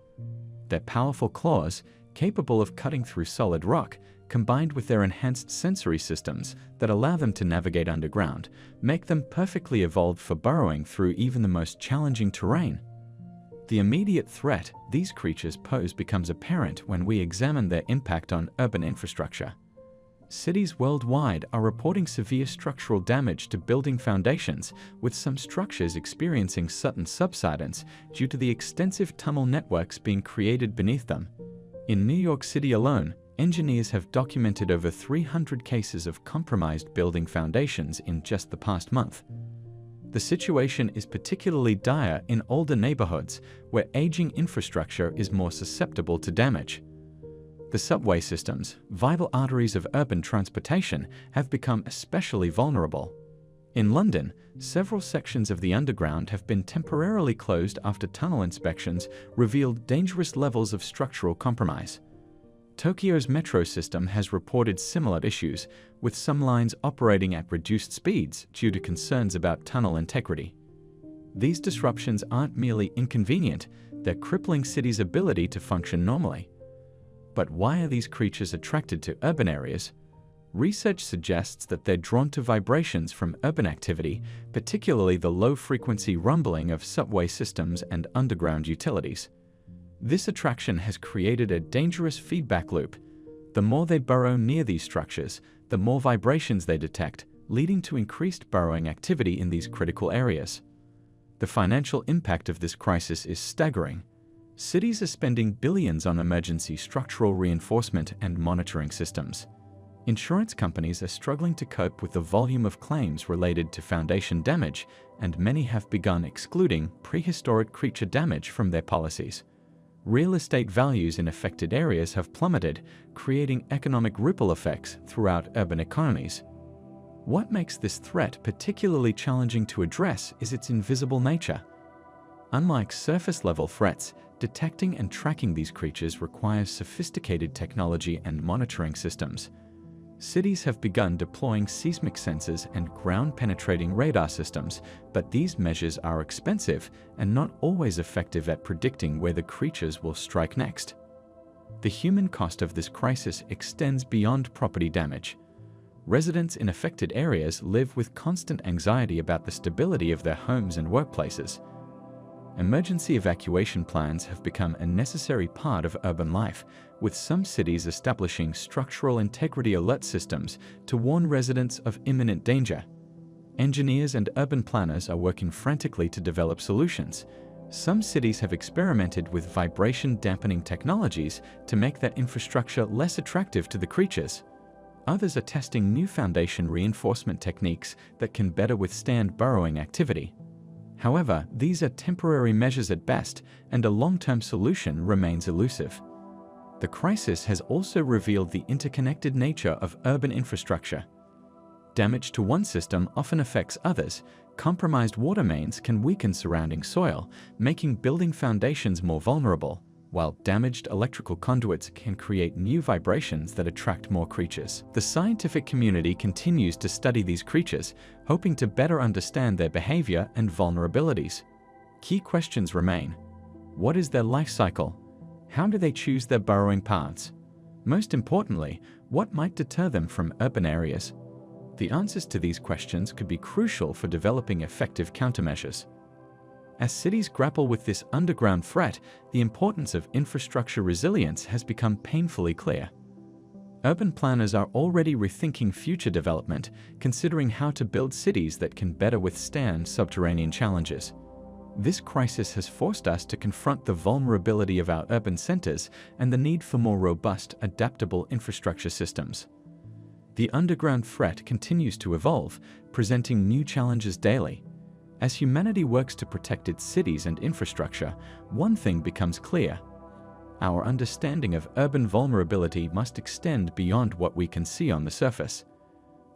Their powerful claws, capable of cutting through solid rock, combined with their enhanced sensory systems that allow them to navigate underground, make them perfectly evolved for burrowing through even the most challenging terrain. The immediate threat these creatures pose becomes apparent when we examine their impact on urban infrastructure. Cities worldwide are reporting severe structural damage to building foundations, with some structures experiencing sudden subsidence due to the extensive tunnel networks being created beneath them. In New York City alone, engineers have documented over 300 cases of compromised building foundations in just the past month. The situation is particularly dire in older neighborhoods, where aging infrastructure is more susceptible to damage. The subway systems, vital arteries of urban transportation, have become especially vulnerable. In London, several sections of the underground have been temporarily closed after tunnel inspections revealed dangerous levels of structural compromise. Tokyo's metro system has reported similar issues, with some lines operating at reduced speeds due to concerns about tunnel integrity. These disruptions aren't merely inconvenient, they're crippling cities' ability to function normally. But why are these creatures attracted to urban areas? Research suggests that they're drawn to vibrations from urban activity, particularly the low-frequency rumbling of subway systems and underground utilities. This attraction has created a dangerous feedback loop. The more they burrow near these structures, the more vibrations they detect, leading to increased burrowing activity in these critical areas. The financial impact of this crisis is staggering. Cities are spending billions on emergency structural reinforcement and monitoring systems. Insurance companies are struggling to cope with the volume of claims related to foundation damage, and many have begun excluding prehistoric creature damage from their policies. Real estate values in affected areas have plummeted, creating economic ripple effects throughout urban economies. What makes this threat particularly challenging to address is its invisible nature. Unlike surface-level threats, detecting and tracking these creatures requires sophisticated technology and monitoring systems. Cities have begun deploying seismic sensors and ground-penetrating radar systems, but these measures are expensive and not always effective at predicting where the creatures will strike next. The human cost of this crisis extends beyond property damage. Residents in affected areas live with constant anxiety about the stability of their homes and workplaces. Emergency evacuation plans have become a necessary part of urban life, with some cities establishing structural integrity alert systems to warn residents of imminent danger. Engineers and urban planners are working frantically to develop solutions. Some cities have experimented with vibration-dampening technologies to make that infrastructure less attractive to the creatures. Others are testing new foundation reinforcement techniques that can better withstand burrowing activity. However, these are temporary measures at best, and a long-term solution remains elusive. The crisis has also revealed the interconnected nature of urban infrastructure. Damage to one system often affects others. Compromised water mains can weaken surrounding soil, making building foundations more vulnerable, while damaged electrical conduits can create new vibrations that attract more creatures. The scientific community continues to study these creatures, hoping to better understand their behavior and vulnerabilities. Key questions remain. What is their life cycle? How do they choose their burrowing paths? Most importantly, what might deter them from urban areas? The answers to these questions could be crucial for developing effective countermeasures. As cities grapple with this underground threat, the importance of infrastructure resilience has become painfully clear. Urban planners are already rethinking future development, considering how to build cities that can better withstand subterranean challenges. This crisis has forced us to confront the vulnerability of our urban centers and the need for more robust, adaptable infrastructure systems. The underground threat continues to evolve, presenting new challenges daily. As humanity works to protect its cities and infrastructure, one thing becomes clear. Our understanding of urban vulnerability must extend beyond what we can see on the surface.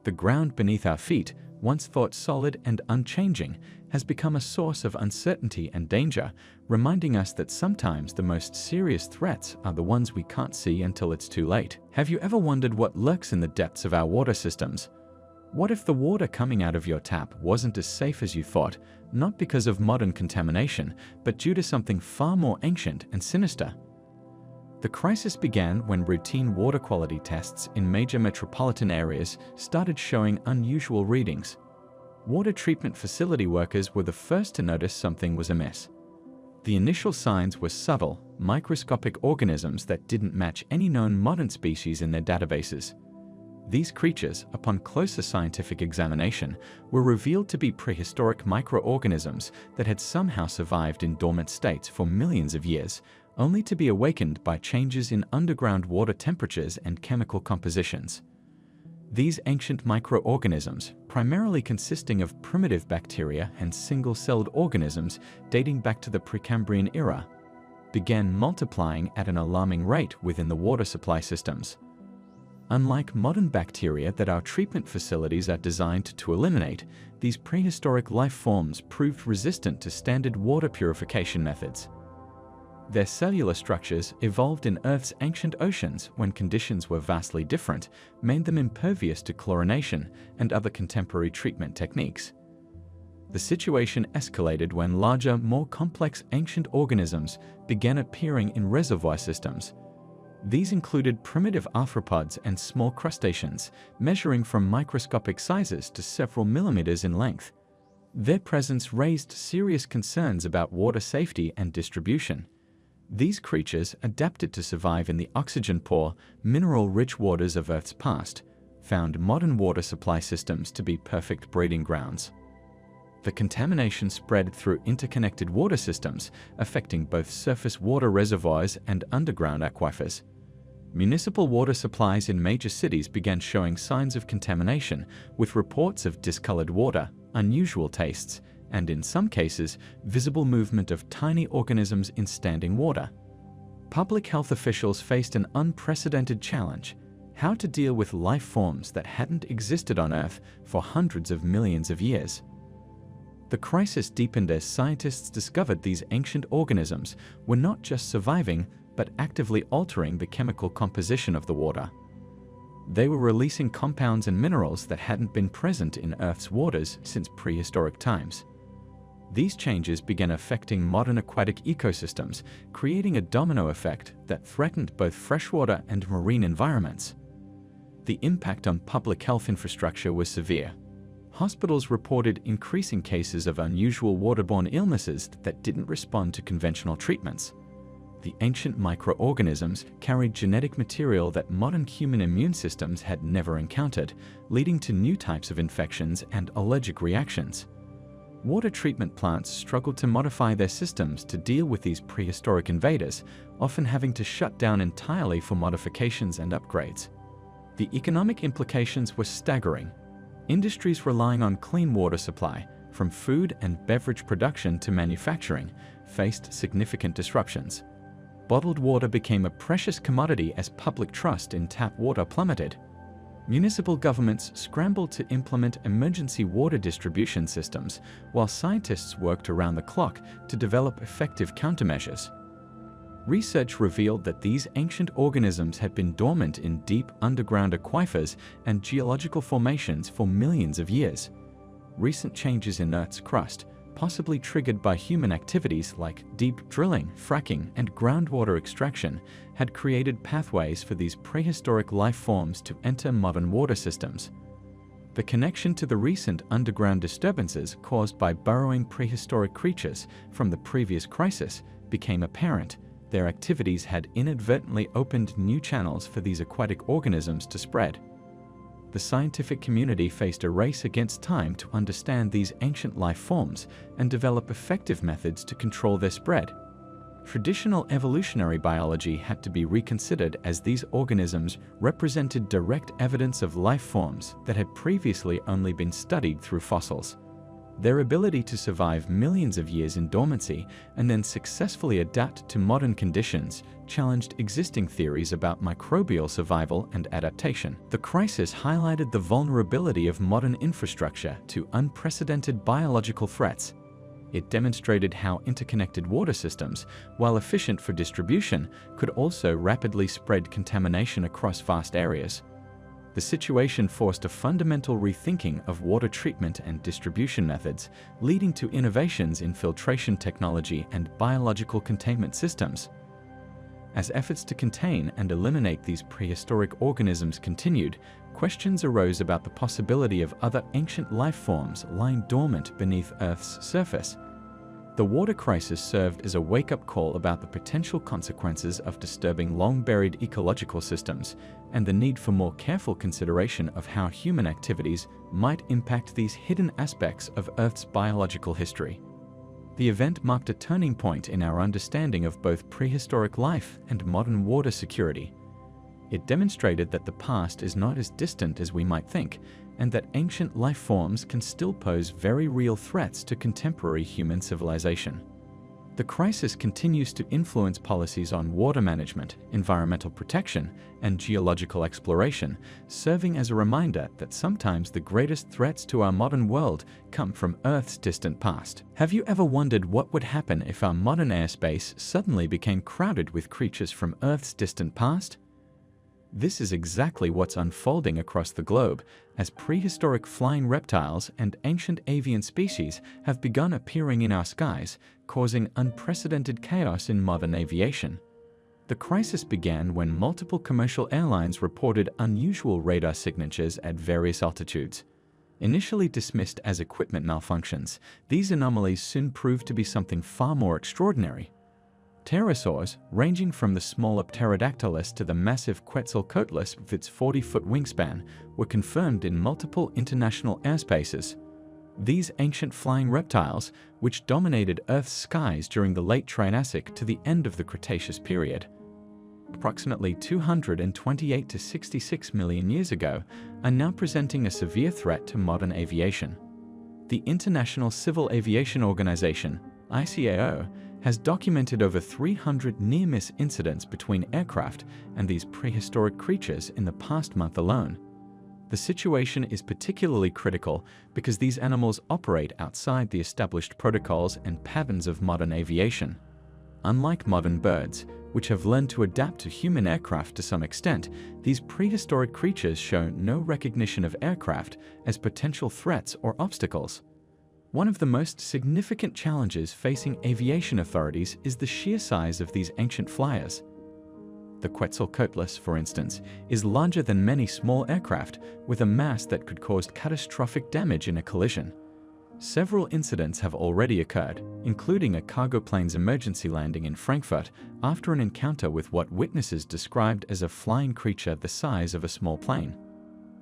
The ground beneath our feet, once thought solid and unchanging, has become a source of uncertainty and danger, reminding us that sometimes the most serious threats are the ones we can't see until it's too late. Have you ever wondered what lurks in the depths of our water systems? What if the water coming out of your tap wasn't as safe as you thought, not because of modern contamination, but due to something far more ancient and sinister? The crisis began when routine water quality tests in major metropolitan areas started showing unusual readings. Water treatment facility workers were the first to notice something was amiss. The initial signs were subtle, microscopic organisms that didn't match any known modern species in their databases. These creatures, upon closer scientific examination, were revealed to be prehistoric microorganisms that had somehow survived in dormant states for millions of years, only to be awakened by changes in underground water temperatures and chemical compositions. These ancient microorganisms, primarily consisting of primitive bacteria and single-celled organisms dating back to the Precambrian era, began multiplying at an alarming rate within the water supply systems. Unlike modern bacteria that our treatment facilities are designed to eliminate, these prehistoric life forms proved resistant to standard water purification methods. Their cellular structures, evolved in Earth's ancient oceans when conditions were vastly different, made them impervious to chlorination and other contemporary treatment techniques. The situation escalated when larger, more complex ancient organisms began appearing in reservoir systems. These included primitive arthropods and small crustaceans, measuring from microscopic sizes to several millimeters in length. Their presence raised serious concerns about water safety and distribution. These creatures, adapted to survive in the oxygen-poor, mineral-rich waters of Earth's past, found modern water supply systems to be perfect breeding grounds. The contamination spread through interconnected water systems, affecting both surface water reservoirs and underground aquifers. Municipal water supplies in major cities began showing signs of contamination, with reports of discolored water, unusual tastes, and in some cases, visible movement of tiny organisms in standing water. Public health officials faced an unprecedented challenge: how to deal with life forms that hadn't existed on Earth for hundreds of millions of years. The crisis deepened as scientists discovered these ancient organisms were not just surviving, but actively altering the chemical composition of the water. They were releasing compounds and minerals that hadn't been present in Earth's waters since prehistoric times. These changes began affecting modern aquatic ecosystems, creating a domino effect that threatened both freshwater and marine environments. The impact on public health infrastructure was severe. Hospitals reported increasing cases of unusual waterborne illnesses that didn't respond to conventional treatments. The ancient microorganisms carried genetic material that modern human immune systems had never encountered, leading to new types of infections and allergic reactions. Water treatment plants struggled to modify their systems to deal with these prehistoric invaders, often having to shut down entirely for modifications and upgrades. The economic implications were staggering. Industries relying on clean water supply, from food and beverage production to manufacturing, faced significant disruptions. Bottled water became a precious commodity as public trust in tap water plummeted. Municipal governments scrambled to implement emergency water distribution systems, while scientists worked around the clock to develop effective countermeasures. Research revealed that these ancient organisms had been dormant in deep underground aquifers and geological formations for millions of years. Recent changes in Earth's crust, possibly triggered by human activities like deep drilling, fracking, and groundwater extraction, had created pathways for these prehistoric life forms to enter modern water systems. The connection to the recent underground disturbances caused by burrowing prehistoric creatures from the previous crisis became apparent. Their activities had inadvertently opened new channels for these aquatic organisms to spread. The scientific community faced a race against time to understand these ancient life forms and develop effective methods to control their spread. Traditional evolutionary biology had to be reconsidered as these organisms represented direct evidence of life forms that had previously only been studied through fossils. Their ability to survive millions of years in dormancy and then successfully adapt to modern conditions challenged existing theories about microbial survival and adaptation. The crisis highlighted the vulnerability of modern infrastructure to unprecedented biological threats. It demonstrated how interconnected water systems, while efficient for distribution, could also rapidly spread contamination across vast areas. The situation forced a fundamental rethinking of water treatment and distribution methods, leading to innovations in filtration technology and biological containment systems. As efforts to contain and eliminate these prehistoric organisms continued, questions arose about the possibility of other ancient life forms lying dormant beneath Earth's surface. The water crisis served as a wake-up call about the potential consequences of disturbing long-buried ecological systems and the need for more careful consideration of how human activities might impact these hidden aspects of Earth's biological history. The event marked a turning point in our understanding of both prehistoric life and modern water security. It demonstrated that the past is not as distant as we might think, and that ancient life forms can still pose very real threats to contemporary human civilization. The crisis continues to influence policies on water management, environmental protection, and geological exploration, serving as a reminder that sometimes the greatest threats to our modern world come from Earth's distant past. Have you ever wondered what would happen if our modern airspace suddenly became crowded with creatures from Earth's distant past? This is exactly what's unfolding across the globe, as prehistoric flying reptiles and ancient avian species have begun appearing in our skies, causing unprecedented chaos in modern aviation. The crisis began when multiple commercial airlines reported unusual radar signatures at various altitudes. Initially dismissed as equipment malfunctions, these anomalies soon proved to be something far more extraordinary. Pterosaurs, ranging from the small Pterodactylus to the massive Quetzalcoatlus with its 40-foot wingspan, were confirmed in multiple international airspaces. These ancient flying reptiles, which dominated Earth's skies during the late Triassic to the end of the Cretaceous period, approximately 228 to 66 million years ago, are now presenting a severe threat to modern aviation. The International Civil Aviation Organization, ICAO, has documented over 300 near-miss incidents between aircraft and these prehistoric creatures in the past month alone. The situation is particularly critical because these animals operate outside the established protocols and patterns of modern aviation. Unlike modern birds, which have learned to adapt to human aircraft to some extent, these prehistoric creatures show no recognition of aircraft as potential threats or obstacles. One of the most significant challenges facing aviation authorities is the sheer size of these ancient flyers. The Quetzalcoatlus, for instance, is larger than many small aircraft, with a mass that could cause catastrophic damage in a collision. Several incidents have already occurred, including a cargo plane's emergency landing in Frankfurt after an encounter with what witnesses described as a flying creature the size of a small plane.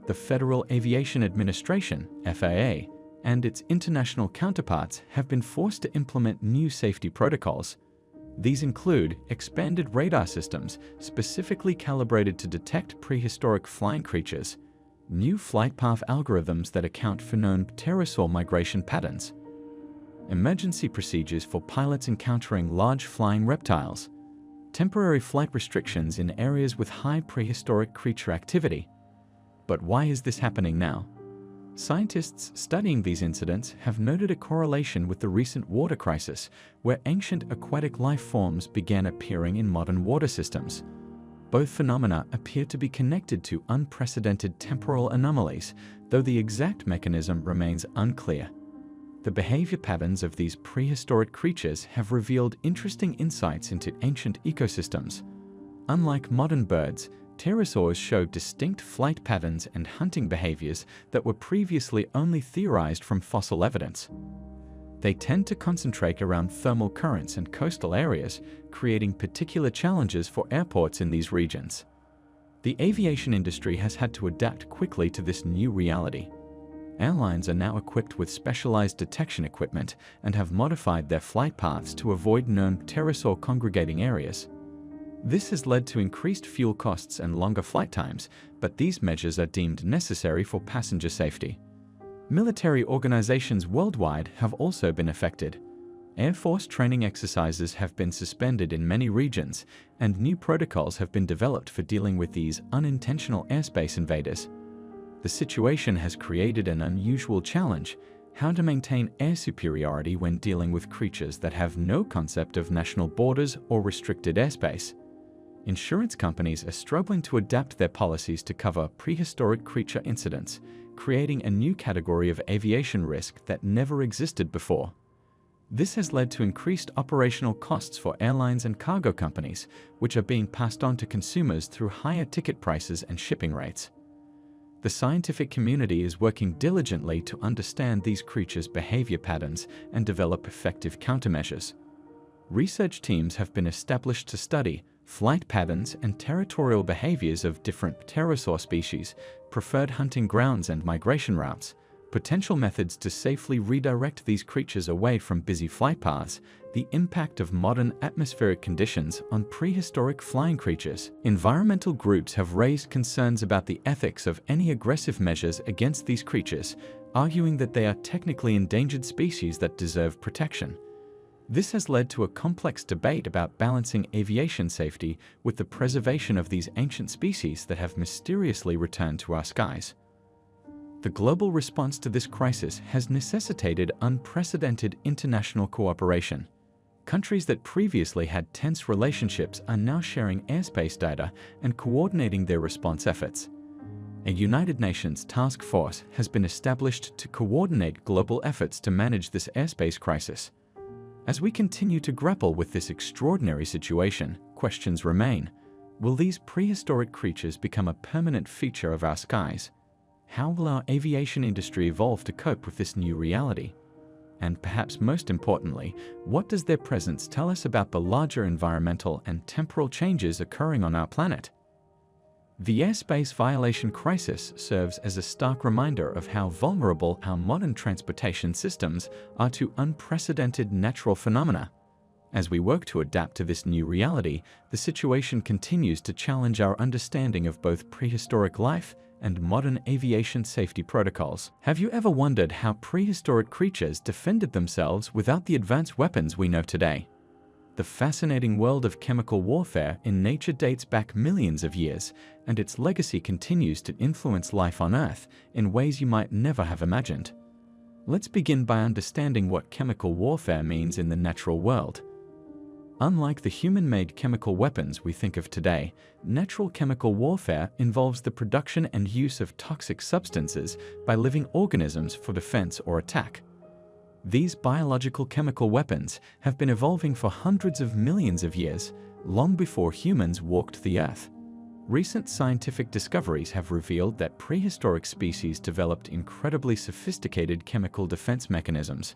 The Federal Aviation Administration, FAA, and its international counterparts have been forced to implement new safety protocols. These include expanded radar systems specifically calibrated to detect prehistoric flying creatures, new flight path algorithms that account for known pterosaur migration patterns, emergency procedures for pilots encountering large flying reptiles, temporary flight restrictions in areas with high prehistoric creature activity. But why is this happening now? Scientists studying these incidents have noted a correlation with the recent water crisis, where ancient aquatic life forms began appearing in modern water systems. Both phenomena appear to be connected to unprecedented temporal anomalies, though the exact mechanism remains unclear. The behavior patterns of these prehistoric creatures have revealed interesting insights into ancient ecosystems. Unlike modern birds, pterosaurs show distinct flight patterns and hunting behaviors that were previously only theorized from fossil evidence. They tend to concentrate around thermal currents and coastal areas, creating particular challenges for airports in these regions. The aviation industry has had to adapt quickly to this new reality. Airlines are now equipped with specialized detection equipment and have modified their flight paths to avoid known pterosaur congregating areas. This has led to increased fuel costs and longer flight times, but these measures are deemed necessary for passenger safety. Military organizations worldwide have also been affected. Air Force training exercises have been suspended in many regions, and new protocols have been developed for dealing with these unintentional airspace invaders. The situation has created an unusual challenge: how to maintain air superiority when dealing with creatures that have no concept of national borders or restricted airspace. Insurance companies are struggling to adapt their policies to cover prehistoric creature incidents, creating a new category of aviation risk that never existed before. This has led to increased operational costs for airlines and cargo companies, which are being passed on to consumers through higher ticket prices and shipping rates. The scientific community is working diligently to understand these creatures' behavior patterns and develop effective countermeasures. Research teams have been established to study flight patterns and territorial behaviors of different pterosaur species, preferred hunting grounds and migration routes, potential methods to safely redirect these creatures away from busy flight paths, the impact of modern atmospheric conditions on prehistoric flying creatures. Environmental groups have raised concerns about the ethics of any aggressive measures against these creatures, arguing that they are technically endangered species that deserve protection. This has led to a complex debate about balancing aviation safety with the preservation of these ancient species that have mysteriously returned to our skies. The global response to this crisis has necessitated unprecedented international cooperation. Countries that previously had tense relationships are now sharing airspace data and coordinating their response efforts. A United Nations task force has been established to coordinate global efforts to manage this airspace crisis. As we continue to grapple with this extraordinary situation, questions remain. Will these prehistoric creatures become a permanent feature of our skies? How will our aviation industry evolve to cope with this new reality? And perhaps most importantly, what does their presence tell us about the larger environmental and temporal changes occurring on our planet? The airspace violation crisis serves as a stark reminder of how vulnerable our modern transportation systems are to unprecedented natural phenomena. As we work to adapt to this new reality, the situation continues to challenge our understanding of both prehistoric life and modern aviation safety protocols. Have you ever wondered how prehistoric creatures defended themselves without the advanced weapons we know today? The fascinating world of chemical warfare in nature dates back millions of years, and its legacy continues to influence life on Earth in ways you might never have imagined. Let's begin by understanding what chemical warfare means in the natural world. Unlike the human-made chemical weapons we think of today, natural chemical warfare involves the production and use of toxic substances by living organisms for defense or attack. These biological chemical weapons have been evolving for hundreds of millions of years, long before humans walked the earth. Recent scientific discoveries have revealed that prehistoric species developed incredibly sophisticated chemical defense mechanisms.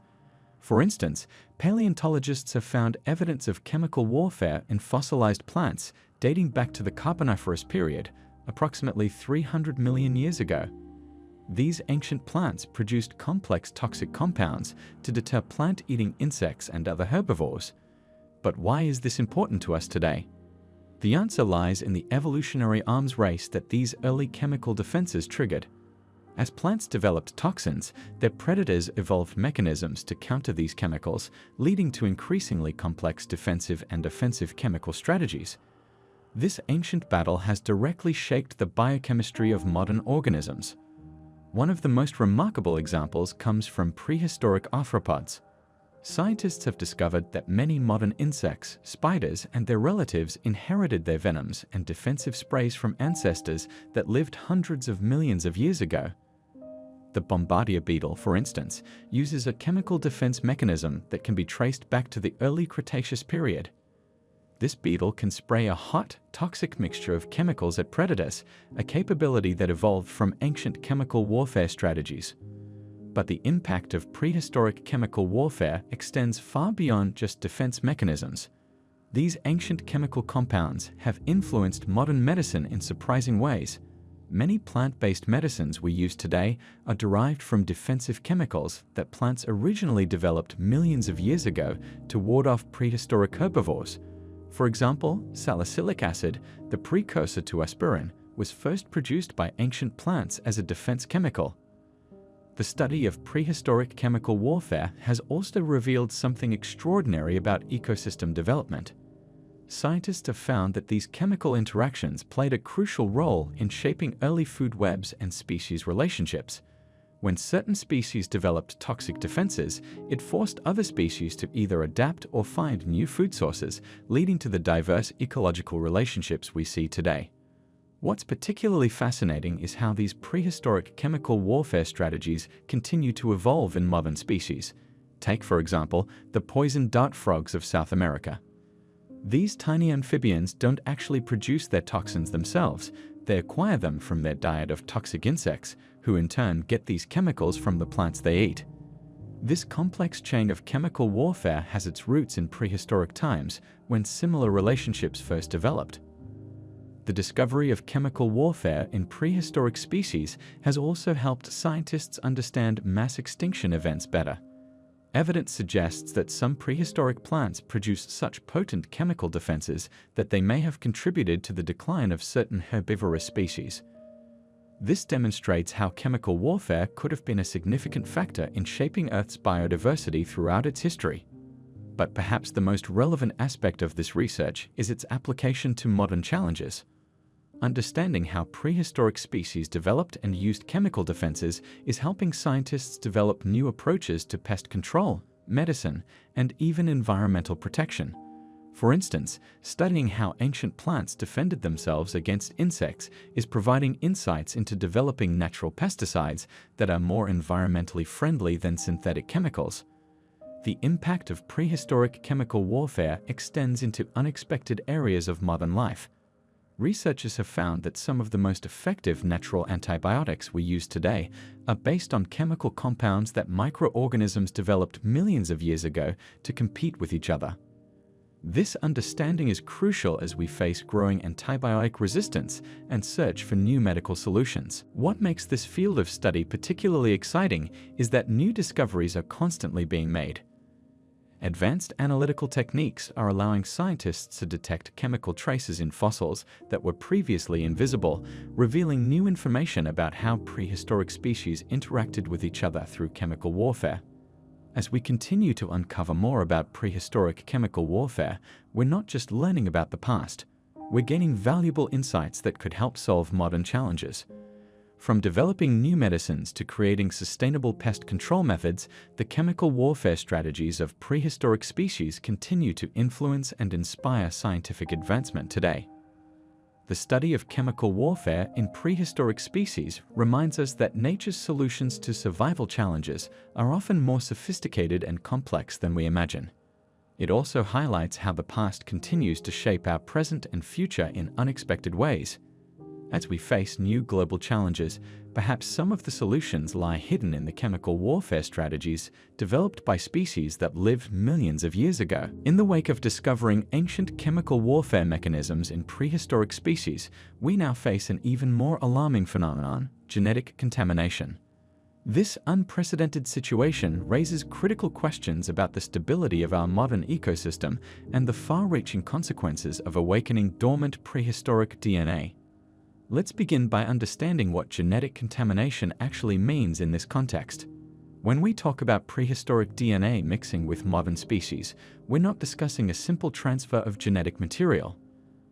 For instance, paleontologists have found evidence of chemical warfare in fossilized plants dating back to the Carboniferous period, approximately 300 million years ago. These ancient plants produced complex toxic compounds to deter plant-eating insects and other herbivores. But why is this important to us today? The answer lies in the evolutionary arms race that these early chemical defenses triggered. As plants developed toxins, their predators evolved mechanisms to counter these chemicals, leading to increasingly complex defensive and offensive chemical strategies. This ancient battle has directly shaped the biochemistry of modern organisms. One of the most remarkable examples comes from prehistoric arthropods. Scientists have discovered that many modern insects, spiders, and their relatives inherited their venoms and defensive sprays from ancestors that lived hundreds of millions of years ago. The bombardier beetle, for instance, uses a chemical defense mechanism that can be traced back to the early Cretaceous period. This beetle can spray a hot, toxic mixture of chemicals at predators, a capability that evolved from ancient chemical warfare strategies. But the impact of prehistoric chemical warfare extends far beyond just defense mechanisms. These ancient chemical compounds have influenced modern medicine in surprising ways. Many plant-based medicines we use today are derived from defensive chemicals that plants originally developed millions of years ago to ward off prehistoric herbivores. For example, salicylic acid, the precursor to aspirin, was first produced by ancient plants as a defense chemical. The study of prehistoric chemical warfare has also revealed something extraordinary about ecosystem development. Scientists have found that these chemical interactions played a crucial role in shaping early food webs and species relationships. When certain species developed toxic defenses, it forced other species to either adapt or find new food sources, leading to the diverse ecological relationships we see today. What's particularly fascinating is how these prehistoric chemical warfare strategies continue to evolve in modern species. Take, for example, the poison dart frogs of South America. These tiny amphibians don't actually produce their toxins themselves. They acquire them from their diet of toxic insects, who in turn get these chemicals from the plants they eat. This complex chain of chemical warfare has its roots in prehistoric times, when similar relationships first developed. The discovery of chemical warfare in prehistoric species has also helped scientists understand mass extinction events better. Evidence suggests that some prehistoric plants produce such potent chemical defenses that they may have contributed to the decline of certain herbivorous species. This demonstrates how chemical warfare could have been a significant factor in shaping Earth's biodiversity throughout its history. But perhaps the most relevant aspect of this research is its application to modern challenges. Understanding how prehistoric species developed and used chemical defenses is helping scientists develop new approaches to pest control, medicine, and even environmental protection. For instance, studying how ancient plants defended themselves against insects is providing insights into developing natural pesticides that are more environmentally friendly than synthetic chemicals. The impact of prehistoric chemical warfare extends into unexpected areas of modern life. Researchers have found that some of the most effective natural antibiotics we use today are based on chemical compounds that microorganisms developed millions of years ago to compete with each other. This understanding is crucial as we face growing antibiotic resistance and search for new medical solutions. What makes this field of study particularly exciting is that new discoveries are constantly being made. Advanced analytical techniques are allowing scientists to detect chemical traces in fossils that were previously invisible, revealing new information about how prehistoric species interacted with each other through chemical warfare. As we continue to uncover more about prehistoric chemical warfare, we're not just learning about the past, we're gaining valuable insights that could help solve modern challenges. From developing new medicines to creating sustainable pest control methods, the chemical warfare strategies of prehistoric species continue to influence and inspire scientific advancement today. The study of chemical warfare in prehistoric species reminds us that nature's solutions to survival challenges are often more sophisticated and complex than we imagine. It also highlights how the past continues to shape our present and future in unexpected ways. As we face new global challenges, perhaps some of the solutions lie hidden in the chemical warfare strategies developed by species that lived millions of years ago. In the wake of discovering ancient chemical warfare mechanisms in prehistoric species, we now face an even more alarming phenomenon: genetic contamination. This unprecedented situation raises critical questions about the stability of our modern ecosystem and the far-reaching consequences of awakening dormant prehistoric DNA. Let's begin by understanding what genetic contamination actually means in this context. When we talk about prehistoric DNA mixing with modern species, we're not discussing a simple transfer of genetic material.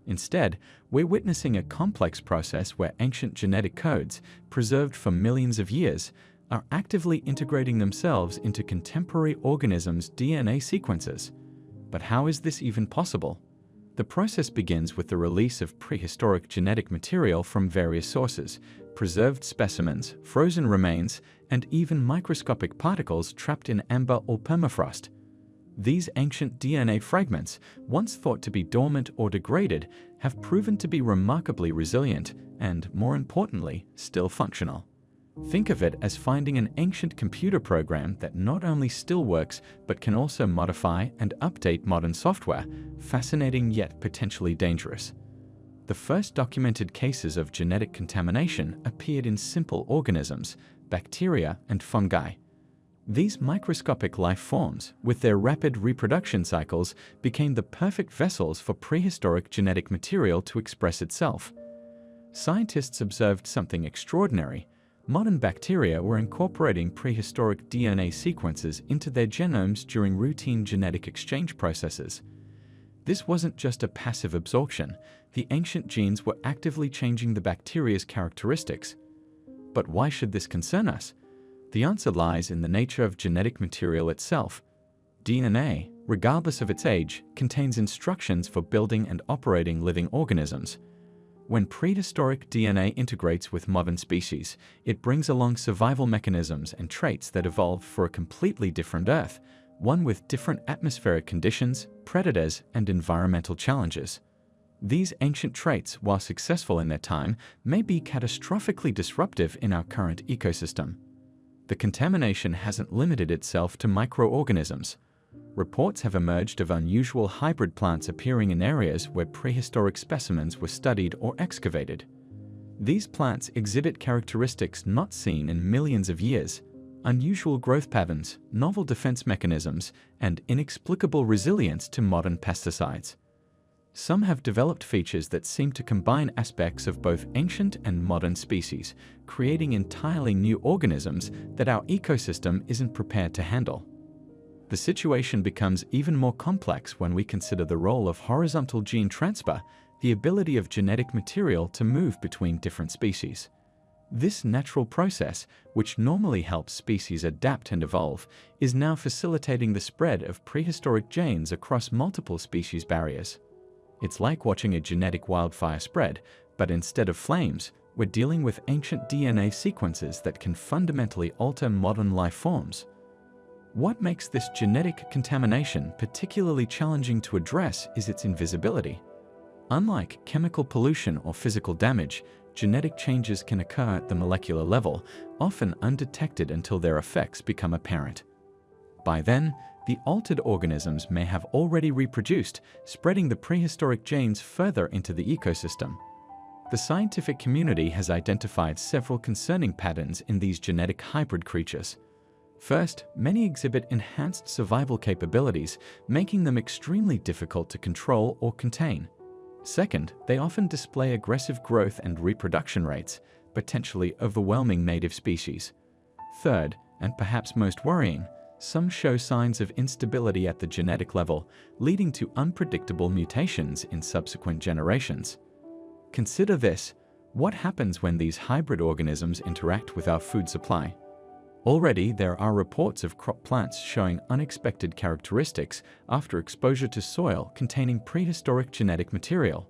Instead, we're witnessing a complex process where ancient genetic codes, preserved for millions of years, are actively integrating themselves into contemporary organisms' DNA sequences. But how is this even possible? The process begins with the release of prehistoric genetic material from various sources: preserved specimens, frozen remains, and even microscopic particles trapped in amber or permafrost. These ancient DNA fragments, once thought to be dormant or degraded, have proven to be remarkably resilient and, more importantly, still functional. Think of it as finding an ancient computer program that not only still works but can also modify and update modern software. Fascinating yet potentially dangerous. The first documented cases of genetic contamination appeared in simple organisms, bacteria and fungi. These microscopic life forms, with their rapid reproduction cycles, became the perfect vessels for prehistoric genetic material to express itself. Scientists observed something extraordinary. Modern bacteria were incorporating prehistoric DNA sequences into their genomes during routine genetic exchange processes. This wasn't just a passive absorption. The ancient genes were actively changing the bacteria's characteristics. But why should this concern us? The answer lies in the nature of genetic material itself. DNA, regardless of its age, contains instructions for building and operating living organisms. When prehistoric DNA integrates with modern species, it brings along survival mechanisms and traits that evolved for a completely different Earth, one with different atmospheric conditions, predators, and environmental challenges. These ancient traits, while successful in their time, may be catastrophically disruptive in our current ecosystem. The contamination hasn't limited itself to microorganisms. Reports have emerged of unusual hybrid plants appearing in areas where prehistoric specimens were studied or excavated. These plants exhibit characteristics not seen in millions of years: unusual growth patterns, novel defense mechanisms, and inexplicable resilience to modern pesticides. Some have developed features that seem to combine aspects of both ancient and modern species, creating entirely new organisms that our ecosystem isn't prepared to handle. The situation becomes even more complex when we consider the role of horizontal gene transfer, the ability of genetic material to move between different species. This natural process, which normally helps species adapt and evolve, is now facilitating the spread of prehistoric genes across multiple species barriers. It's like watching a genetic wildfire spread, but instead of flames, we're dealing with ancient DNA sequences that can fundamentally alter modern life forms. What makes this genetic contamination particularly challenging to address is its invisibility. Unlike chemical pollution or physical damage, genetic changes can occur at the molecular level, often undetected until their effects become apparent. By then, the altered organisms may have already reproduced, spreading the prehistoric genes further into the ecosystem. The scientific community has identified several concerning patterns in these genetic hybrid creatures. First, many exhibit enhanced survival capabilities, making them extremely difficult to control or contain. Second, they often display aggressive growth and reproduction rates, potentially overwhelming native species. Third, and perhaps most worrying, some show signs of instability at the genetic level, leading to unpredictable mutations in subsequent generations. Consider this: what happens when these hybrid organisms interact with our food supply? Already, there are reports of crop plants showing unexpected characteristics after exposure to soil containing prehistoric genetic material.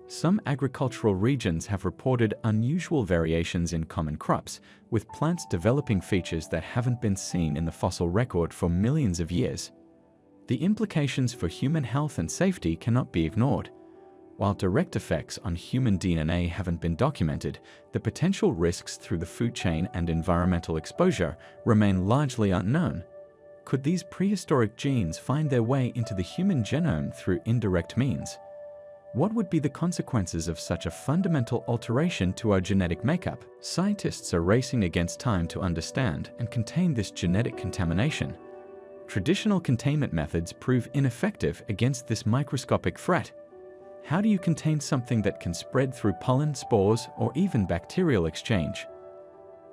Some agricultural regions have reported unusual variations in common crops, with plants developing features that haven't been seen in the fossil record for millions of years. The implications for human health and safety cannot be ignored. While direct effects on human DNA haven't been documented, the potential risks through the food chain and environmental exposure remain largely unknown. Could these prehistoric genes find their way into the human genome through indirect means? What would be the consequences of such a fundamental alteration to our genetic makeup? Scientists are racing against time to understand and contain this genetic contamination. Traditional containment methods prove ineffective against this microscopic threat. How do you contain something that can spread through pollen, spores, or even bacterial exchange?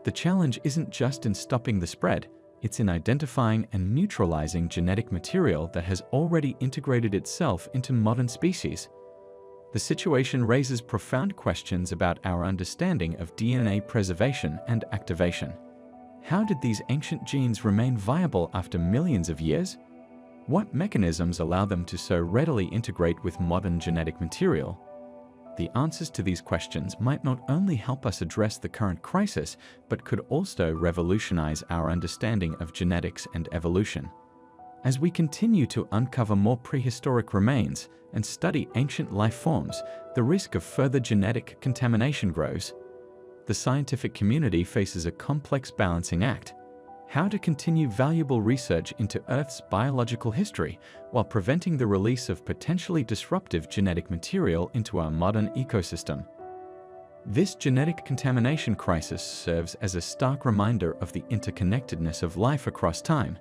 The challenge isn't just in stopping the spread, it's in identifying and neutralizing genetic material that has already integrated itself into modern species. The situation raises profound questions about our understanding of DNA preservation and activation. How did these ancient genes remain viable after millions of years? What mechanisms allow them to so readily integrate with modern genetic material? The answers to these questions might not only help us address the current crisis, but could also revolutionize our understanding of genetics and evolution. As we continue to uncover more prehistoric remains and study ancient life forms, the risk of further genetic contamination grows. The scientific community faces a complex balancing act: how to continue valuable research into Earth's biological history while preventing the release of potentially disruptive genetic material into our modern ecosystem. This genetic contamination crisis serves as a stark reminder of the interconnectedness of life across time.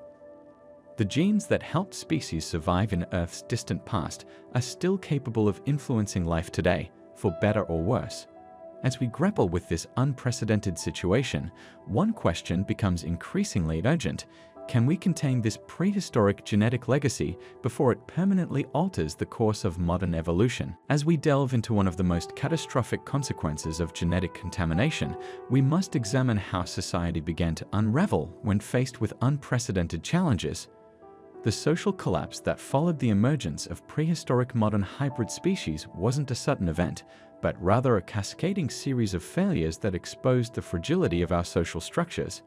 The genes that helped species survive in Earth's distant past are still capable of influencing life today, for better or worse. As we grapple with this unprecedented situation, one question becomes increasingly urgent: can we contain this prehistoric genetic legacy before it permanently alters the course of modern evolution? As we delve into one of the most catastrophic consequences of genetic contamination, we must examine how society began to unravel when faced with unprecedented challenges. The social collapse that followed the emergence of prehistoric modern hybrid species wasn't a sudden event, but rather a cascading series of failures that exposed the fragility of our social structures.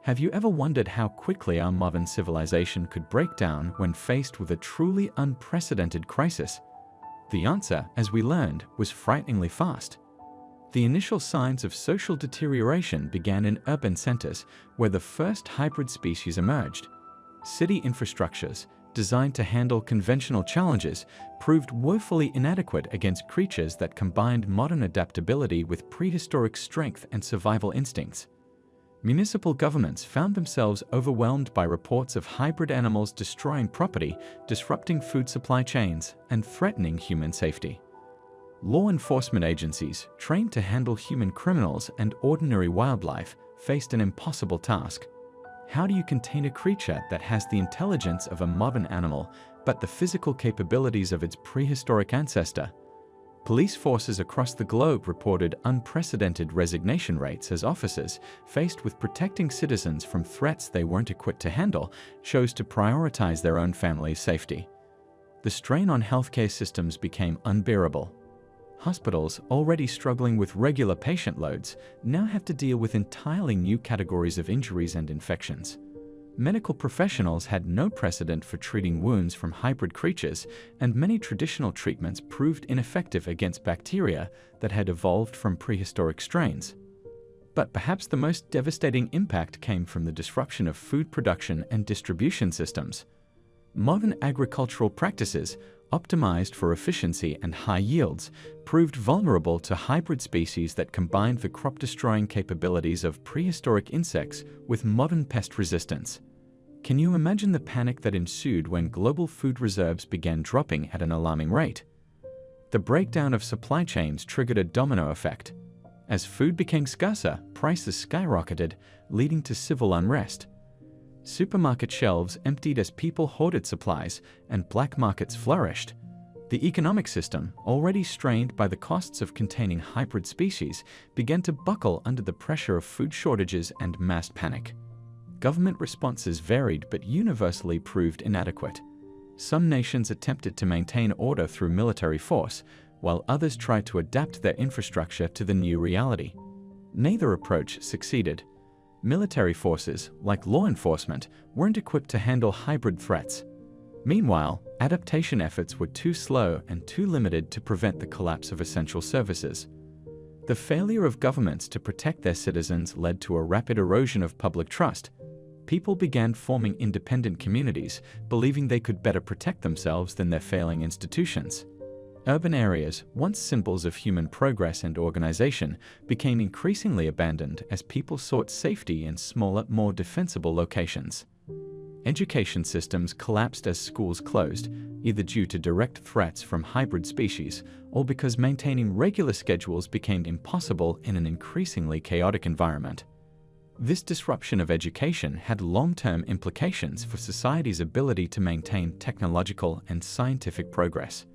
Have you ever wondered how quickly our modern civilization could break down when faced with a truly unprecedented crisis? The answer, as we learned, was frighteningly fast. The initial signs of social deterioration began in urban centers, where the first hybrid species emerged. City infrastructures, designed to handle conventional challenges, proved woefully inadequate against creatures that combined modern adaptability with prehistoric strength and survival instincts. Municipal governments found themselves overwhelmed by reports of hybrid animals destroying property, disrupting food supply chains, and threatening human safety. Law enforcement agencies, trained to handle human criminals and ordinary wildlife, faced an impossible task. How do you contain a creature that has the intelligence of a modern animal, but the physical capabilities of its prehistoric ancestor? Police forces across the globe reported unprecedented resignation rates as officers, faced with protecting citizens from threats they weren't equipped to handle, chose to prioritize their own family's safety. The strain on healthcare systems became unbearable. Hospitals, already struggling with regular patient loads, now have to deal with entirely new categories of injuries and infections. Medical professionals had no precedent for treating wounds from hybrid creatures, and many traditional treatments proved ineffective against bacteria that had evolved from prehistoric strains. But perhaps the most devastating impact came from the disruption of food production and distribution systems. Modern agricultural practices, optimized for efficiency and high yields, proved vulnerable to hybrid species that combined the crop-destroying capabilities of prehistoric insects with modern pest resistance. Can you imagine the panic that ensued when global food reserves began dropping at an alarming rate? The breakdown of supply chains triggered a domino effect. As food became scarcer, prices skyrocketed, leading to civil unrest. Supermarket shelves emptied as people hoarded supplies, and black markets flourished. The economic system, already strained by the costs of containing hybrid species, began to buckle under the pressure of food shortages and mass panic. Government responses varied but universally proved inadequate. Some nations attempted to maintain order through military force, while others tried to adapt their infrastructure to the new reality. Neither approach succeeded. Military forces, like law enforcement, weren't equipped to handle hybrid threats. Meanwhile, adaptation efforts were too slow and too limited to prevent the collapse of essential services. The failure of governments to protect their citizens led to a rapid erosion of public trust. People began forming independent communities, believing they could better protect themselves than their failing institutions. Urban areas, once symbols of human progress and organization, became increasingly abandoned as people sought safety in smaller, more defensible locations. Education systems collapsed as schools closed, either due to direct threats from hybrid species or because maintaining regular schedules became impossible in an increasingly chaotic environment. This disruption of education had long-term implications for society's ability to maintain technological and scientific progress.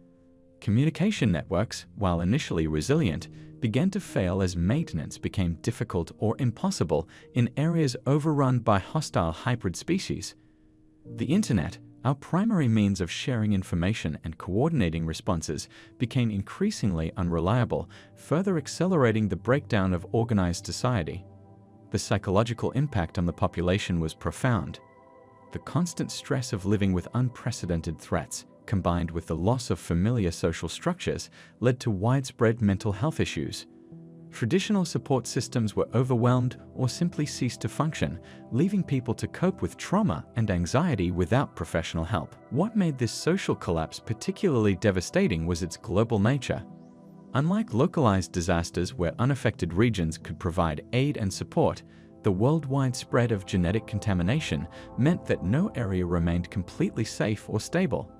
Communication networks, while initially resilient, began to fail as maintenance became difficult or impossible in areas overrun by hostile hybrid species. The Internet, our primary means of sharing information and coordinating responses, became increasingly unreliable, further accelerating the breakdown of organized society. The psychological impact on the population was profound. The constant stress of living with unprecedented threats, combined with the loss of familiar social structures, led to widespread mental health issues. Traditional support systems were overwhelmed or simply ceased to function, leaving people to cope with trauma and anxiety without professional help. What made this social collapse particularly devastating was its global nature. Unlike localized disasters where unaffected regions could provide aid and support, the worldwide spread of genetic contamination meant that no area remained completely safe or stable.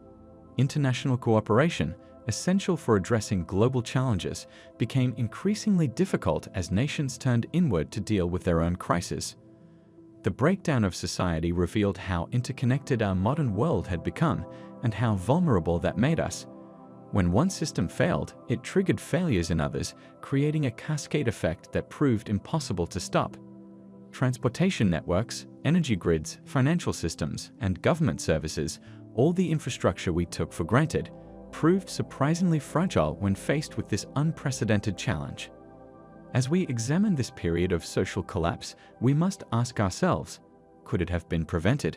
International cooperation, essential for addressing global challenges, became increasingly difficult as nations turned inward to deal with their own crises. The breakdown of society revealed how interconnected our modern world had become and how vulnerable that made us. When one system failed, it triggered failures in others, creating a cascade effect that proved impossible to stop. Transportation networks, energy grids, financial systems, and government services, all the infrastructure we took for granted, proved surprisingly fragile when faced with this unprecedented challenge. As we examine this period of social collapse, we must ask ourselves, could it have been prevented?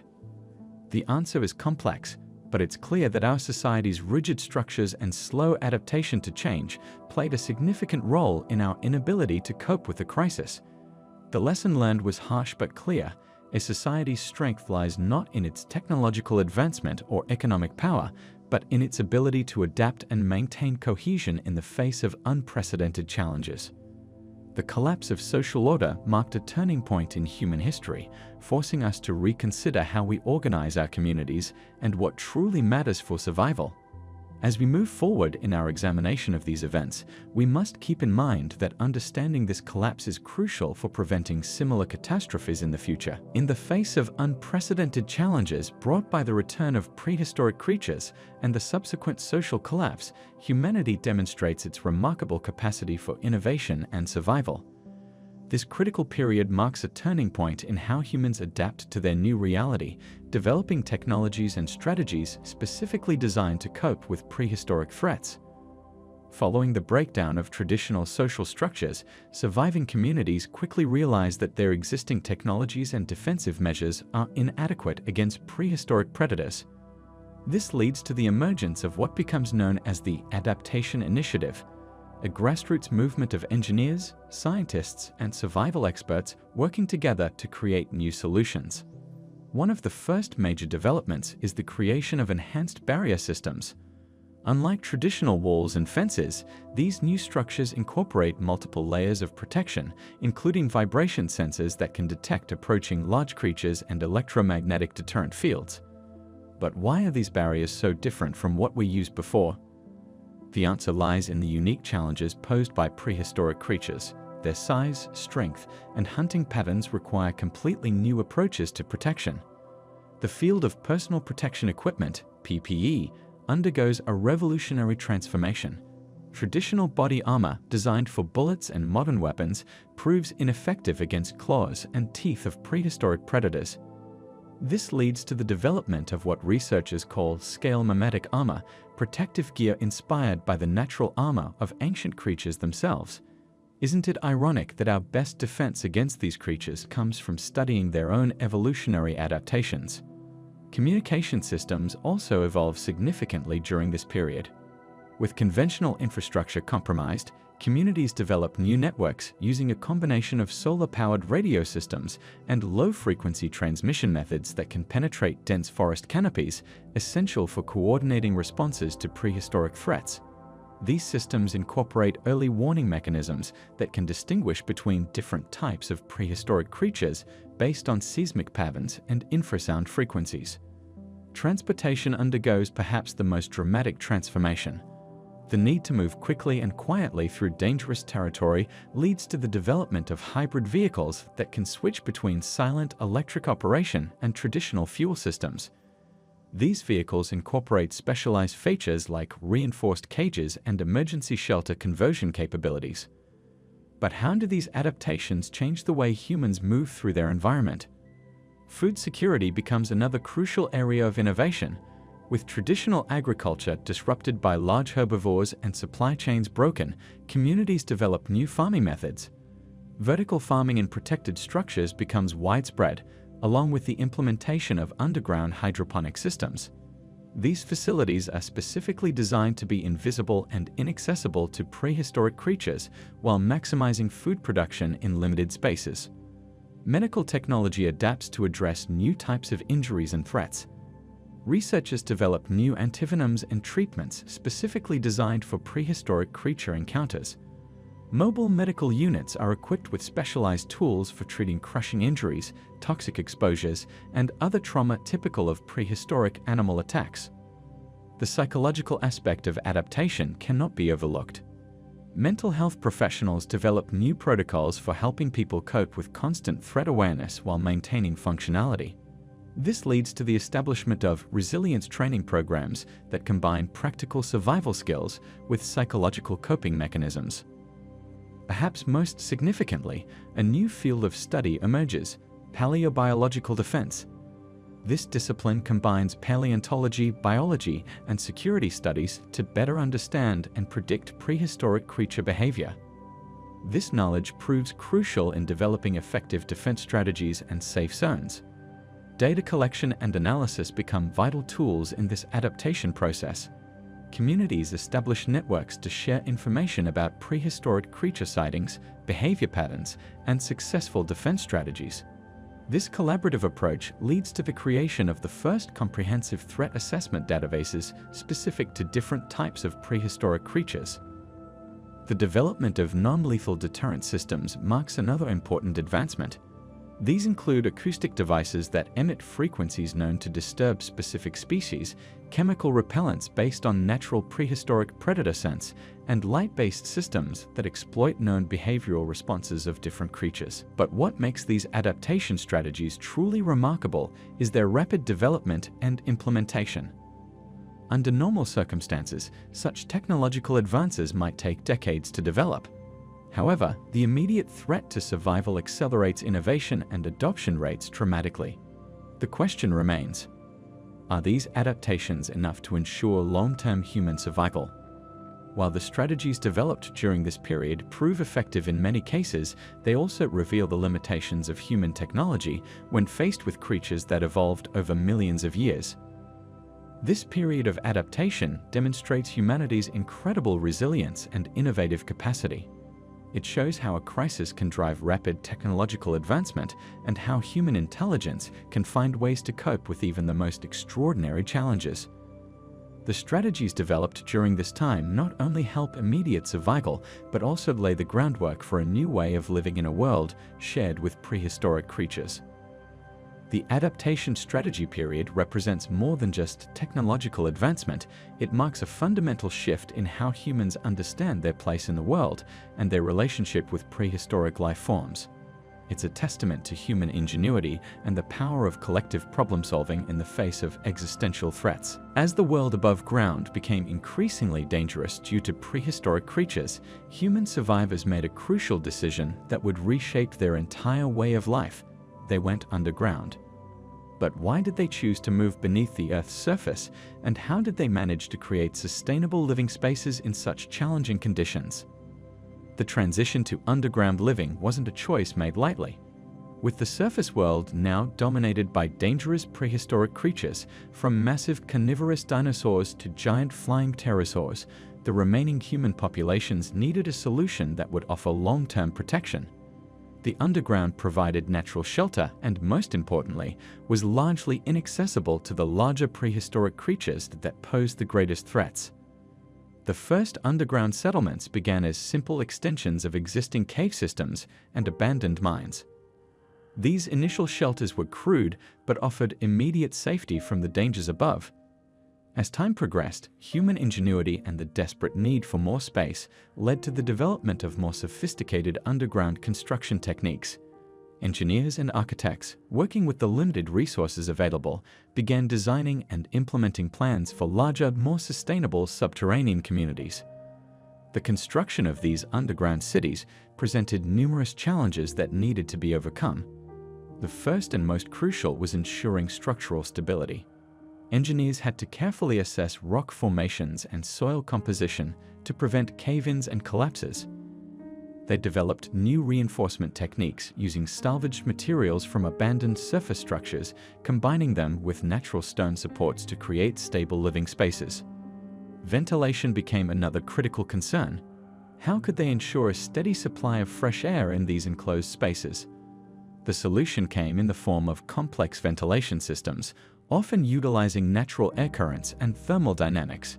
The answer is complex, but it's clear that our society's rigid structures and slow adaptation to change played a significant role in our inability to cope with the crisis. The lesson learned was harsh but clear. A society's strength lies not in its technological advancement or economic power, but in its ability to adapt and maintain cohesion in the face of unprecedented challenges. The collapse of social order marked a turning point in human history, forcing us to reconsider how we organize our communities and what truly matters for survival. As we move forward in our examination of these events, we must keep in mind that understanding this collapse is crucial for preventing similar catastrophes in the future. In the face of unprecedented challenges brought by the return of prehistoric creatures and the subsequent social collapse, humanity demonstrates its remarkable capacity for innovation and survival. This critical period marks a turning point in how humans adapt to their new reality, developing technologies and strategies specifically designed to cope with prehistoric threats. Following the breakdown of traditional social structures, surviving communities quickly realize that their existing technologies and defensive measures are inadequate against prehistoric predators. This leads to the emergence of what becomes known as the Adaptation Initiative, a grassroots movement of engineers, scientists, and survival experts working together to create new solutions. One of the first major developments is the creation of enhanced barrier systems. Unlike traditional walls and fences, these new structures incorporate multiple layers of protection, including vibration sensors that can detect approaching large creatures and electromagnetic deterrent fields. But why are these barriers so different from what we used before? The answer lies in the unique challenges posed by prehistoric creatures. Their size, strength, and hunting patterns require completely new approaches to protection. The field of personal protection equipment, PPE, undergoes a revolutionary transformation. Traditional body armor designed for bullets and modern weapons proves ineffective against claws and teeth of prehistoric predators. This leads to the development of what researchers call scale mimetic armor, protective gear inspired by the natural armor of ancient creatures themselves. Isn't it ironic that our best defense against these creatures comes from studying their own evolutionary adaptations? Communication systems also evolved significantly during this period. With conventional infrastructure compromised, communities developed new networks using a combination of solar-powered radio systems and low-frequency transmission methods that can penetrate dense forest canopies, essential for coordinating responses to prehistoric threats. These systems incorporate early warning mechanisms that can distinguish between different types of prehistoric creatures based on seismic patterns and infrasound frequencies. Transportation undergoes perhaps the most dramatic transformation. The need to move quickly and quietly through dangerous territory leads to the development of hybrid vehicles that can switch between silent electric operation and traditional fuel systems. These vehicles incorporate specialized features like reinforced cages and emergency shelter conversion capabilities. But how do these adaptations change the way humans move through their environment? Food security becomes another crucial area of innovation. With traditional agriculture disrupted by large herbivores and supply chains broken, communities develop new farming methods. Vertical farming in protected structures becomes widespread, along with the implementation of underground hydroponic systems. These facilities are specifically designed to be invisible and inaccessible to prehistoric creatures while maximizing food production in limited spaces. Medical technology adapts to address new types of injuries and threats. Researchers develop new antivenoms and treatments specifically designed for prehistoric creature encounters. Mobile medical units are equipped with specialized tools for treating crushing injuries, toxic exposures, and other trauma typical of prehistoric animal attacks. The psychological aspect of adaptation cannot be overlooked. Mental health professionals develop new protocols for helping people cope with constant threat awareness while maintaining functionality. This leads to the establishment of resilience training programs that combine practical survival skills with psychological coping mechanisms. Perhaps most significantly, a new field of study emerges: paleobiological defense. This discipline combines paleontology, biology, and security studies to better understand and predict prehistoric creature behavior. This knowledge proves crucial in developing effective defense strategies and safe zones. Data collection and analysis become vital tools in this adaptation process. Communities establish networks to share information about prehistoric creature sightings, behavior patterns, and successful defense strategies. This collaborative approach leads to the creation of the first comprehensive threat assessment databases specific to different types of prehistoric creatures. The development of non-lethal deterrent systems marks another important advancement. These include acoustic devices that emit frequencies known to disturb specific species, chemical repellents based on natural prehistoric predator scents, and light-based systems that exploit known behavioral responses of different creatures. But what makes these adaptation strategies truly remarkable is their rapid development and implementation. Under normal circumstances, such technological advances might take decades to develop. However, the immediate threat to survival accelerates innovation and adoption rates dramatically. The question remains: are these adaptations enough to ensure long-term human survival? While the strategies developed during this period prove effective in many cases, they also reveal the limitations of human technology when faced with creatures that evolved over millions of years. This period of adaptation demonstrates humanity's incredible resilience and innovative capacity. It shows how a crisis can drive rapid technological advancement and how human intelligence can find ways to cope with even the most extraordinary challenges. The strategies developed during this time not only help immediate survival, but also lay the groundwork for a new way of living in a world shared with prehistoric creatures. The adaptation strategy period represents more than just technological advancement. It marks a fundamental shift in how humans understand their place in the world and their relationship with prehistoric life forms. It's a testament to human ingenuity and the power of collective problem-solving in the face of existential threats. As the world above ground became increasingly dangerous due to prehistoric creatures, human survivors made a crucial decision that would reshape their entire way of life. They went underground. But why did they choose to move beneath the Earth's surface, and how did they manage to create sustainable living spaces in such challenging conditions? The transition to underground living wasn't a choice made lightly. With the surface world now dominated by dangerous prehistoric creatures, from massive carnivorous dinosaurs to giant flying pterosaurs, the remaining human populations needed a solution that would offer long-term protection. The underground provided natural shelter and, most importantly, was largely inaccessible to the larger prehistoric creatures that posed the greatest threats. The first underground settlements began as simple extensions of existing cave systems and abandoned mines. These initial shelters were crude but offered immediate safety from the dangers above. As time progressed, human ingenuity and the desperate need for more space led to the development of more sophisticated underground construction techniques. Engineers and architects, working with the limited resources available, began designing and implementing plans for larger, more sustainable subterranean communities. The construction of these underground cities presented numerous challenges that needed to be overcome. The first and most crucial was ensuring structural stability. Engineers had to carefully assess rock formations and soil composition to prevent cave-ins and collapses. They developed new reinforcement techniques using salvaged materials from abandoned surface structures, combining them with natural stone supports to create stable living spaces. Ventilation became another critical concern. How could they ensure a steady supply of fresh air in these enclosed spaces? The solution came in the form of complex ventilation systems, often utilizing natural air currents and thermal dynamics.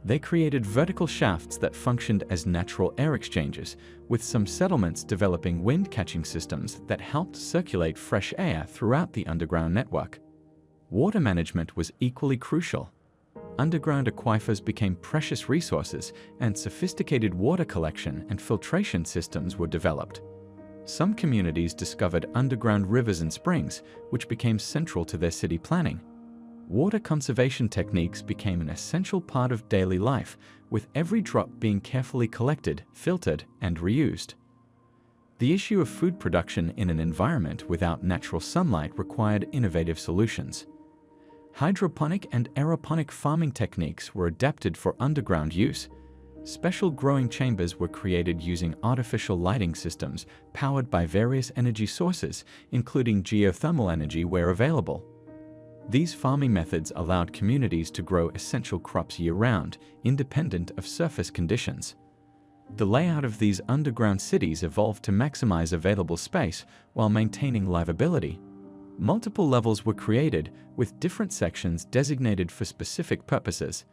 They created vertical shafts that functioned as natural air exchangers, with some settlements developing wind-catching systems that helped circulate fresh air throughout the underground network. Water management was equally crucial. Underground aquifers became precious resources, and sophisticated water collection and filtration systems were developed. Some communities discovered underground rivers and springs, which became central to their city planning. Water conservation techniques became an essential part of daily life, with every drop being carefully collected, filtered, and reused. The issue of food production in an environment without natural sunlight required innovative solutions. Hydroponic and aeroponic farming techniques were adapted for underground use. Special growing chambers were created using artificial lighting systems powered by various energy sources, including geothermal energy where available. These farming methods allowed communities to grow essential crops year-round, independent of surface conditions. The layout of these underground cities evolved to maximize available space while maintaining livability. Multiple levels were created, with different sections designated for specific purposes.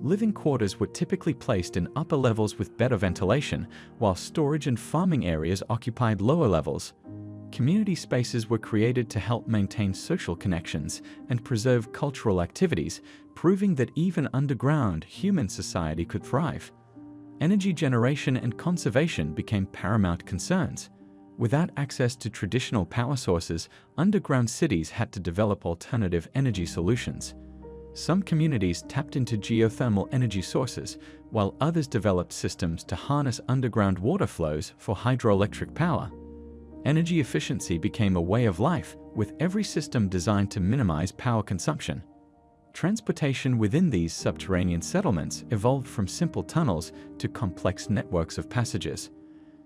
Living quarters were typically placed in upper levels with better ventilation, while storage and farming areas occupied lower levels. Community spaces were created to help maintain social connections and preserve cultural activities, proving that even underground, human society could thrive. Energy generation and conservation became paramount concerns. Without access to traditional power sources, underground cities had to develop alternative energy solutions. Some communities tapped into geothermal energy sources, while others developed systems to harness underground water flows for hydroelectric power. Energy efficiency became a way of life, with every system designed to minimize power consumption. Transportation within these subterranean settlements evolved from simple tunnels to complex networks of passages.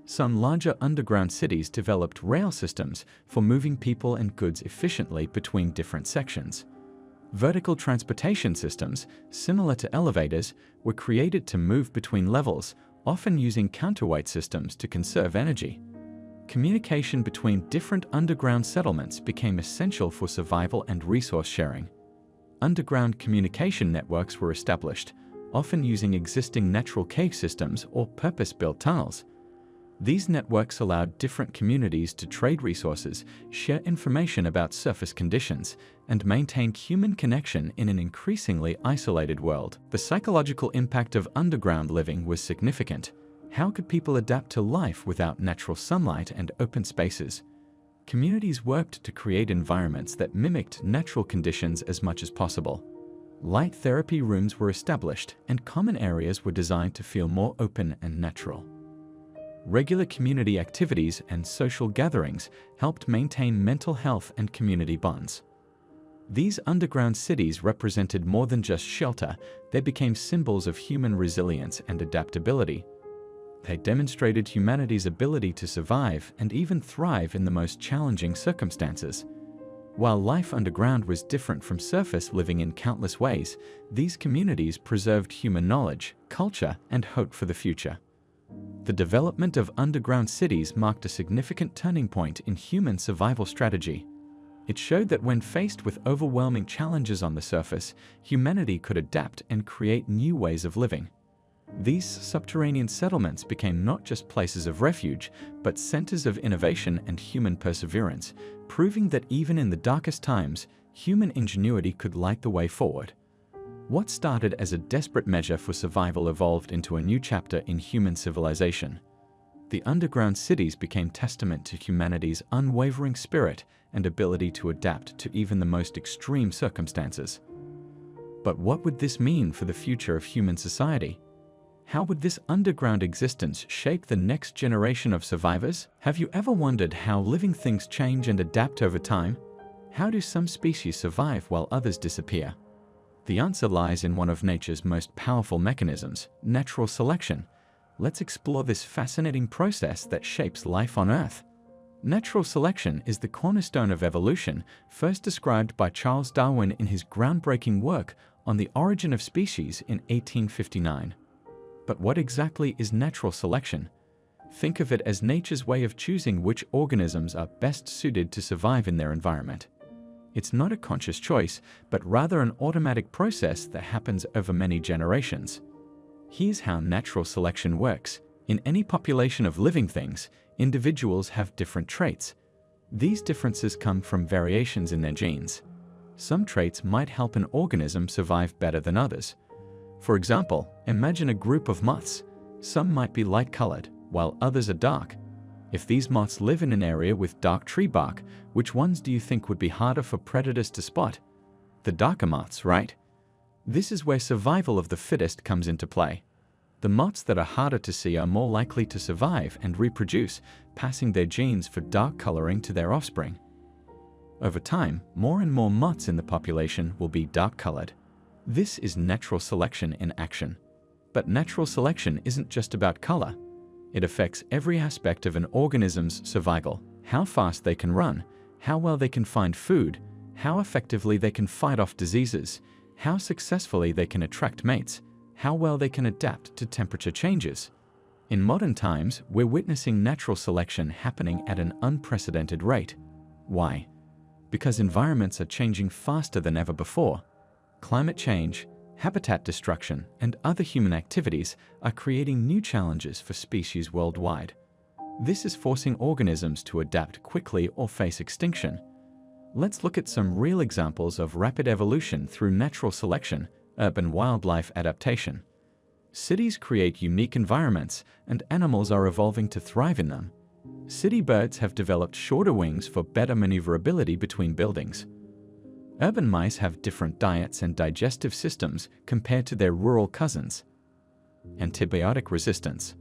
Some larger underground cities developed rail systems for moving people and goods efficiently between different sections. Vertical transportation systems, similar to elevators, were created to move between levels, often using counterweight systems to conserve energy. Communication between different underground settlements became essential for survival and resource sharing. Underground communication networks were established, often using existing natural cave systems or purpose-built tunnels. These networks allowed different communities to trade resources, share information about surface conditions, and maintain human connection in an increasingly isolated world. The psychological impact of underground living was significant. How could people adapt to life without natural sunlight and open spaces? Communities worked to create environments that mimicked natural conditions as much as possible. Light therapy rooms were established, and common areas were designed to feel more open and natural. Regular community activities and social gatherings helped maintain mental health and community bonds. These underground cities represented more than just shelter. They became symbols of human resilience and adaptability. They demonstrated humanity's ability to survive and even thrive in the most challenging circumstances. While life underground was different from surface living in countless ways, these communities preserved human knowledge, culture, and hope for the future. The development of underground cities marked a significant turning point in human survival strategy. It showed that when faced with overwhelming challenges on the surface, humanity could adapt and create new ways of living. These subterranean settlements became not just places of refuge, but centers of innovation and human perseverance, proving that even in the darkest times, human ingenuity could light the way forward. What started as a desperate measure for survival evolved into a new chapter in human civilization. The underground cities became testament to humanity's unwavering spirit and ability to adapt to even the most extreme circumstances. But what would this mean for the future of human society? How would this underground existence shape the next generation of survivors? Have you ever wondered how living things change and adapt over time? How do some species survive while others disappear? The answer lies in one of nature's most powerful mechanisms, natural selection. Let's explore this fascinating process that shapes life on Earth. Natural selection is the cornerstone of evolution, first described by Charles Darwin in his groundbreaking work on the origin of species in 1859. But what exactly is natural selection? Think of it as nature's way of choosing which organisms are best suited to survive in their environment. It's not a conscious choice, but rather an automatic process that happens over many generations. Here's how natural selection works. In any population of living things, individuals have different traits. These differences come from variations in their genes. Some traits might help an organism survive better than others. For example, imagine a group of moths. Some might be light-colored, while others are dark. If these moths live in an area with dark tree bark, which ones do you think would be harder for predators to spot? The darker moths, right? This is where survival of the fittest comes into play. The moths that are harder to see are more likely to survive and reproduce, passing their genes for dark coloring to their offspring. Over time, more and more moths in the population will be dark-colored. This is natural selection in action. But natural selection isn't just about color. It affects every aspect of an organism's survival: how fast they can run, how well they can find food, how effectively they can fight off diseases, how successfully they can attract mates, how well they can adapt to temperature changes. In modern times, we're witnessing natural selection happening at an unprecedented rate. Why? Because environments are changing faster than ever before. Climate change, habitat destruction, and other human activities are creating new challenges for species worldwide. This is forcing organisms to adapt quickly or face extinction. Let's look at some real examples of rapid evolution through natural selection, urban wildlife adaptation. Cities create unique environments, and animals are evolving to thrive in them. City birds have developed shorter wings for better maneuverability between buildings. Urban mice have different diets and digestive systems compared to their rural cousins. Antibiotic resistance.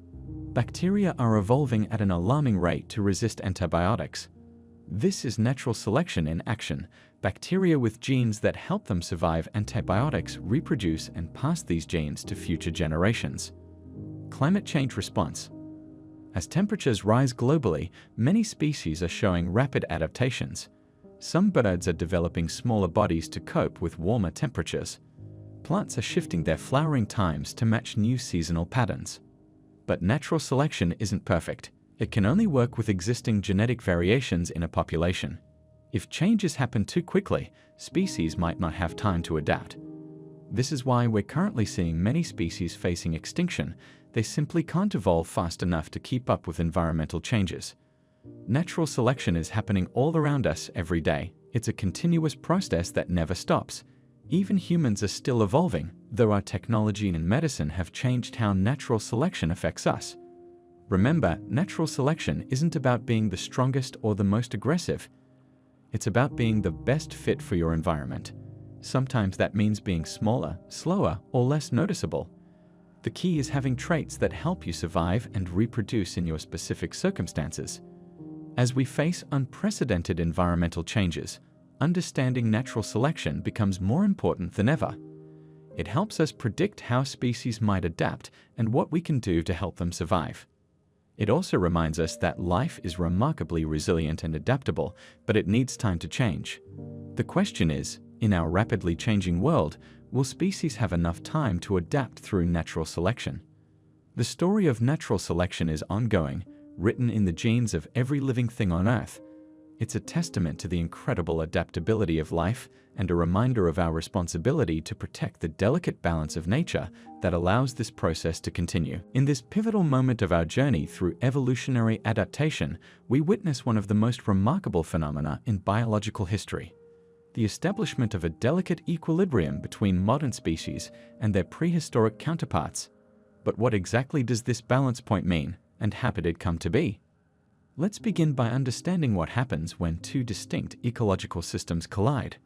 Bacteria are evolving at an alarming rate to resist antibiotics. This is natural selection in action. Bacteria with genes that help them survive antibiotics reproduce and pass these genes to future generations. Climate change response. As temperatures rise globally, many species are showing rapid adaptations. Some birds are developing smaller bodies to cope with warmer temperatures. Plants are shifting their flowering times to match new seasonal patterns. But natural selection isn't perfect. It can only work with existing genetic variations in a population. If changes happen too quickly, species might not have time to adapt. This is why we're currently seeing many species facing extinction. They simply can't evolve fast enough to keep up with environmental changes. Natural selection is happening all around us every day. It's a continuous process that never stops. Even humans are still evolving, though our technology and medicine have changed how natural selection affects us. Remember, natural selection isn't about being the strongest or the most aggressive. It's about being the best fit for your environment. Sometimes that means being smaller, slower, or less noticeable. The key is having traits that help you survive and reproduce in your specific circumstances. As we face unprecedented environmental changes, understanding natural selection becomes more important than ever. It helps us predict how species might adapt and what we can do to help them survive. It also reminds us that life is remarkably resilient and adaptable, but it needs time to change. The question is, in our rapidly changing world, will species have enough time to adapt through natural selection? The story of natural selection is ongoing, written in the genes of every living thing on Earth. It's a testament to the incredible adaptability of life and a reminder of our responsibility to protect the delicate balance of nature that allows this process to continue. In this pivotal moment of our journey through evolutionary adaptation, we witness one of the most remarkable phenomena in biological history: the establishment of a delicate equilibrium between modern species and their prehistoric counterparts. But what exactly does this balance point mean, and how did it come to be? Let's begin by understanding what happens when two distinct ecological systems collide.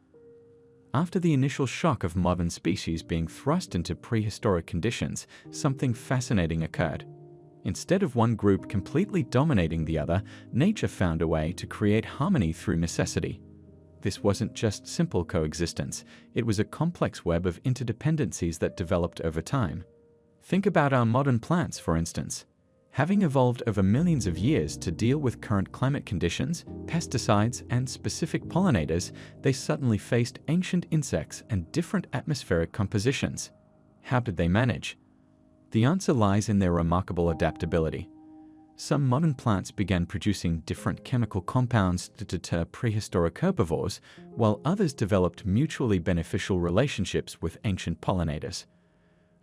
After the initial shock of modern species being thrust into prehistoric conditions, something fascinating occurred. Instead of one group completely dominating the other, nature found a way to create harmony through necessity. This wasn't just simple coexistence, it was a complex web of interdependencies that developed over time. Think about our modern plants, for instance. Having evolved over millions of years to deal with current climate conditions, pesticides, and specific pollinators, they suddenly faced ancient insects and different atmospheric compositions. How did they manage? The answer lies in their remarkable adaptability. Some modern plants began producing different chemical compounds to deter prehistoric herbivores, while others developed mutually beneficial relationships with ancient pollinators.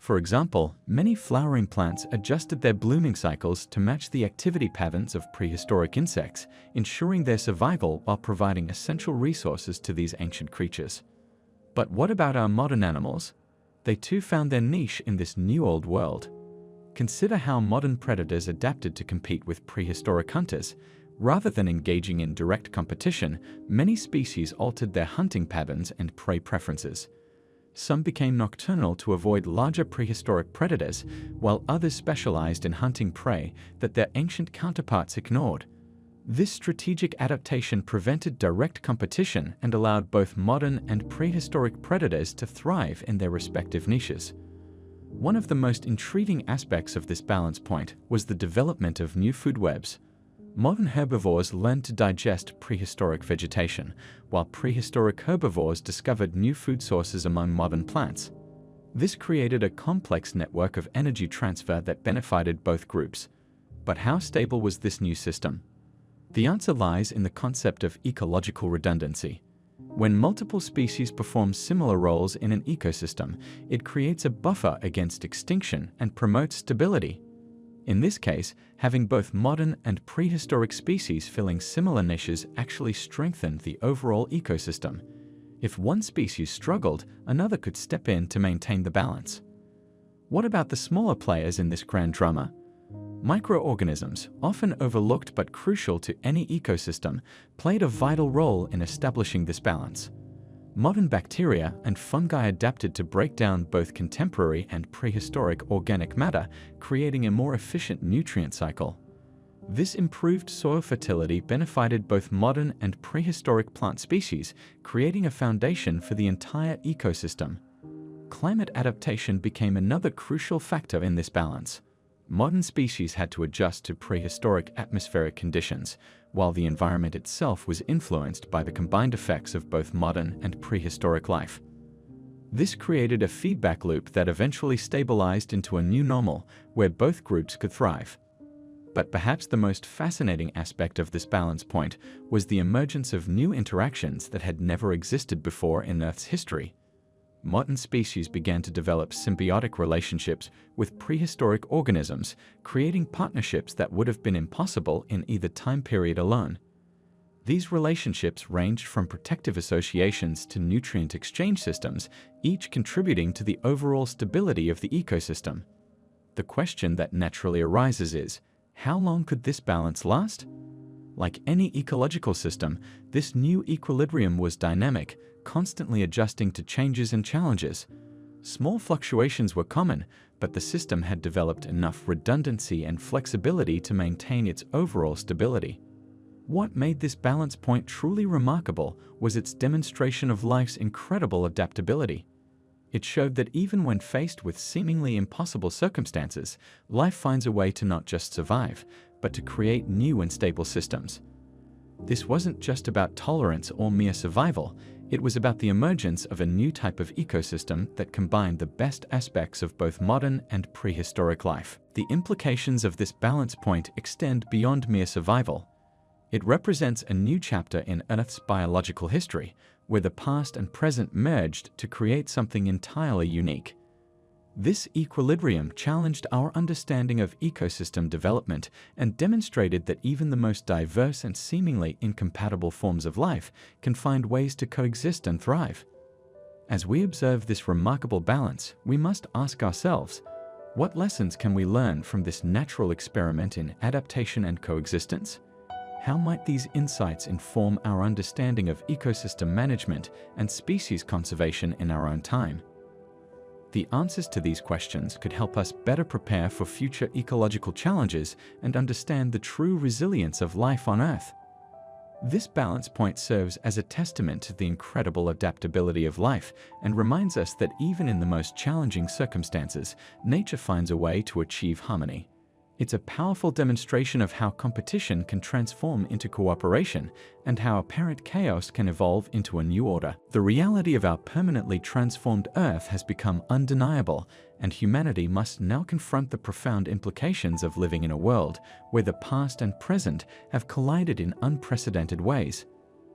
For example, many flowering plants adjusted their blooming cycles to match the activity patterns of prehistoric insects, ensuring their survival while providing essential resources to these ancient creatures. But what about our modern animals? They too found their niche in this new old world. Consider how modern predators adapted to compete with prehistoric hunters. Rather than engaging in direct competition, many species altered their hunting patterns and prey preferences. Some became nocturnal to avoid larger prehistoric predators, while others specialized in hunting prey that their ancient counterparts ignored. This strategic adaptation prevented direct competition and allowed both modern and prehistoric predators to thrive in their respective niches. One of the most intriguing aspects of this balance point was the development of new food webs. Modern herbivores learned to digest prehistoric vegetation, while prehistoric herbivores discovered new food sources among modern plants. This created a complex network of energy transfer that benefited both groups. But how stable was this new system? The answer lies in the concept of ecological redundancy. When multiple species perform similar roles in an ecosystem, it creates a buffer against extinction and promotes stability. In this case, having both modern and prehistoric species filling similar niches actually strengthened the overall ecosystem. If one species struggled, another could step in to maintain the balance. What about the smaller players in this grand drama? Microorganisms, often overlooked but crucial to any ecosystem, played a vital role in establishing this balance. Modern bacteria and fungi adapted to break down both contemporary and prehistoric organic matter, creating a more efficient nutrient cycle. This improved soil fertility benefited both modern and prehistoric plant species, creating a foundation for the entire ecosystem. Climate adaptation became another crucial factor in this balance. Modern species had to adjust to prehistoric atmospheric conditions, while the environment itself was influenced by the combined effects of both modern and prehistoric life. This created a feedback loop that eventually stabilized into a new normal, where both groups could thrive. But perhaps the most fascinating aspect of this balance point was the emergence of new interactions that had never existed before in Earth's history. Modern species began to develop symbiotic relationships with prehistoric organisms, creating partnerships that would have been impossible in either time period alone. These relationships ranged from protective associations to nutrient exchange systems, each contributing to the overall stability of the ecosystem. The question that naturally arises is, how long could this balance last? Like any ecological system, this new equilibrium was dynamic, constantly adjusting to changes and challenges. Small fluctuations were common, but the system had developed enough redundancy and flexibility to maintain its overall stability. What made this balance point truly remarkable was its demonstration of life's incredible adaptability. It showed that even when faced with seemingly impossible circumstances, life finds a way to not just survive, but to create new and stable systems. This wasn't just about tolerance or mere survival, it was about the emergence of a new type of ecosystem that combined the best aspects of both modern and prehistoric life. The implications of this balance point extend beyond mere survival. It represents a new chapter in Earth's biological history, where the past and present merged to create something entirely unique. This equilibrium challenged our understanding of ecosystem development and demonstrated that even the most diverse and seemingly incompatible forms of life can find ways to coexist and thrive. As we observe this remarkable balance, we must ask ourselves, what lessons can we learn from this natural experiment in adaptation and coexistence? How might these insights inform our understanding of ecosystem management and species conservation in our own time? The answers to these questions could help us better prepare for future ecological challenges and understand the true resilience of life on Earth. This balance point serves as a testament to the incredible adaptability of life and reminds us that even in the most challenging circumstances, nature finds a way to achieve harmony. It's a powerful demonstration of how competition can transform into cooperation and how apparent chaos can evolve into a new order. The reality of our permanently transformed Earth has become undeniable, and humanity must now confront the profound implications of living in a world where the past and present have collided in unprecedented ways.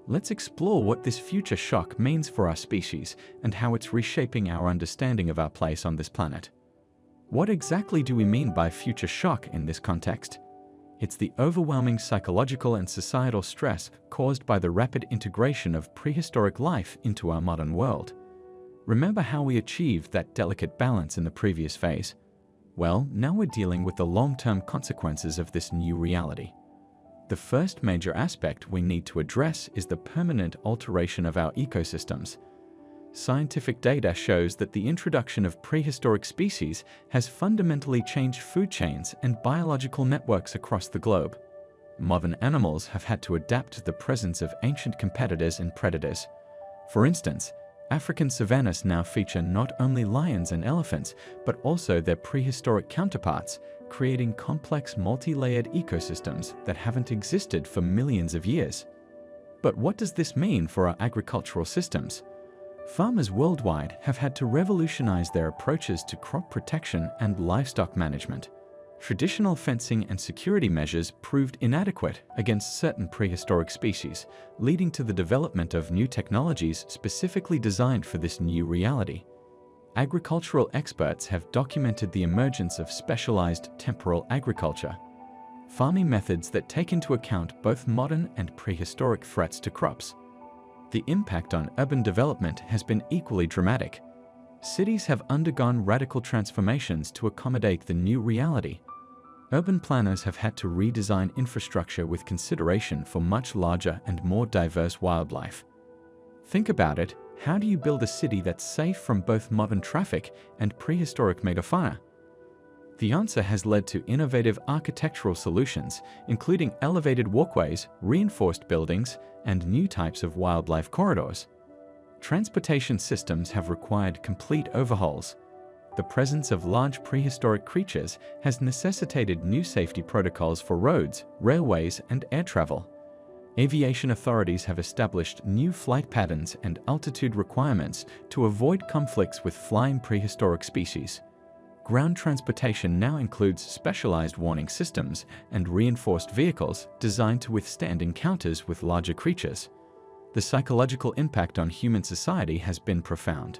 Let's explore what this future shock means for our species and how it's reshaping our understanding of our place on this planet. What exactly do we mean by future shock in this context? It's the overwhelming psychological and societal stress caused by the rapid integration of prehistoric life into our modern world. Remember how we achieved that delicate balance in the previous phase? Well, now we're dealing with the long-term consequences of this new reality. The first major aspect we need to address is the permanent alteration of our ecosystems. Scientific data shows that the introduction of prehistoric species has fundamentally changed food chains and biological networks across the globe. Modern animals have had to adapt to the presence of ancient competitors and predators. For instance, African savannas now feature not only lions and elephants, but also their prehistoric counterparts, creating complex multi-layered ecosystems that haven't existed for millions of years. But what does this mean for our agricultural systems? Farmers worldwide have had to revolutionize their approaches to crop protection and livestock management. Traditional fencing and security measures proved inadequate against certain prehistoric species, leading to the development of new technologies specifically designed for this new reality. Agricultural experts have documented the emergence of specialized temporal agriculture, farming methods that take into account both modern and prehistoric threats to crops. The impact on urban development has been equally dramatic. Cities have undergone radical transformations to accommodate the new reality. Urban planners have had to redesign infrastructure with consideration for much larger and more diverse wildlife. Think about it, how do you build a city that's safe from both modern traffic and prehistoric megafauna? The answer has led to innovative architectural solutions, including elevated walkways, reinforced buildings, and new types of wildlife corridors. Transportation systems have required complete overhauls. The presence of large prehistoric creatures has necessitated new safety protocols for roads, railways, and air travel. Aviation authorities have established new flight patterns and altitude requirements to avoid conflicts with flying prehistoric species. Ground transportation now includes specialized warning systems and reinforced vehicles designed to withstand encounters with larger creatures. The psychological impact on human society has been profound.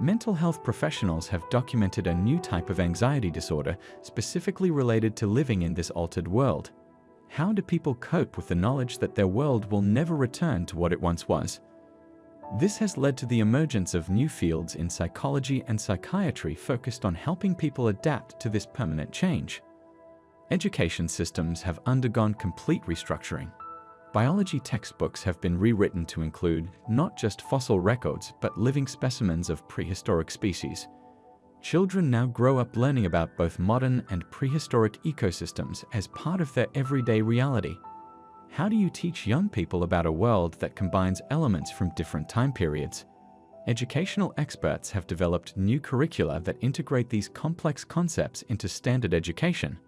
Mental health professionals have documented a new type of anxiety disorder specifically related to living in this altered world. How do people cope with the knowledge that their world will never return to what it once was? This has led to the emergence of new fields in psychology and psychiatry focused on helping people adapt to this permanent change. Education systems have undergone complete restructuring. Biology textbooks have been rewritten to include not just fossil records, but living specimens of prehistoric species. Children now grow up learning about both modern and prehistoric ecosystems as part of their everyday reality. How do you teach young people about a world that combines elements from different time periods? Educational experts have developed new curricula that integrate these complex concepts into standard education.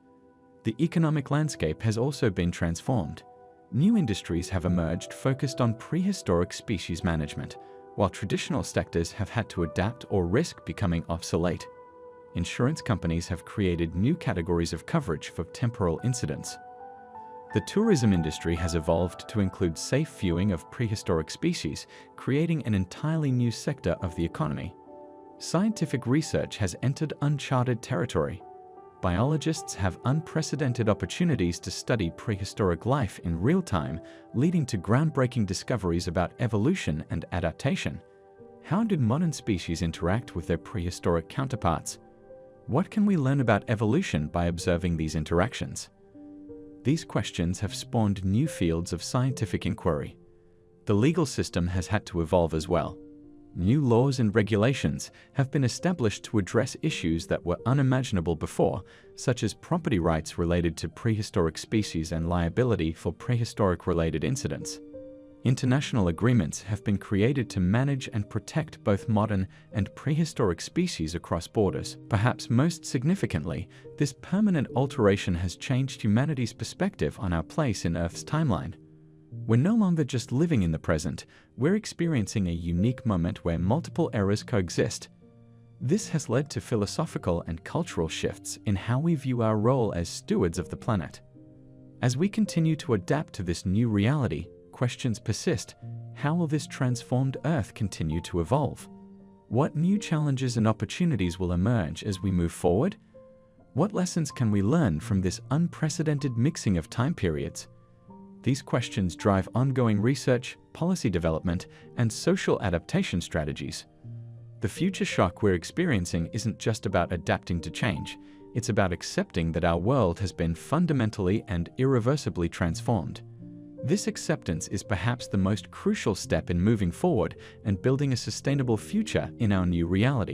The economic landscape has also been transformed. New industries have emerged focused on prehistoric species management, while traditional sectors have had to adapt or risk becoming obsolete. Insurance companies have created new categories of coverage for temporal incidents. The tourism industry has evolved to include safe viewing of prehistoric species, creating an entirely new sector of the economy. Scientific research has entered uncharted territory. Biologists have unprecedented opportunities to study prehistoric life in real time, leading to groundbreaking discoveries about evolution and adaptation. How did modern species interact with their prehistoric counterparts? What can we learn about evolution by observing these interactions? These questions have spawned new fields of scientific inquiry. The legal system has had to evolve as well. New laws and regulations have been established to address issues that were unimaginable before, such as property rights related to prehistoric species and liability for prehistoric-related incidents. International agreements have been created to manage and protect both modern and prehistoric species across borders. Perhaps most significantly, this permanent alteration has changed humanity's perspective on our place in Earth's timeline. We're no longer just living in the present, we're experiencing a unique moment where multiple eras coexist. This has led to philosophical and cultural shifts in how we view our role as stewards of the planet. As we continue to adapt to this new reality, questions persist. How will this transformed Earth continue to evolve? What new challenges and opportunities will emerge as we move forward? What lessons can we learn from this unprecedented mixing of time periods? These questions drive ongoing research, policy development, and social adaptation strategies. The future shock we're experiencing isn't just about adapting to change, it's about accepting that our world has been fundamentally and irreversibly transformed. This acceptance is perhaps the most crucial step in moving forward and building a sustainable future in our new reality.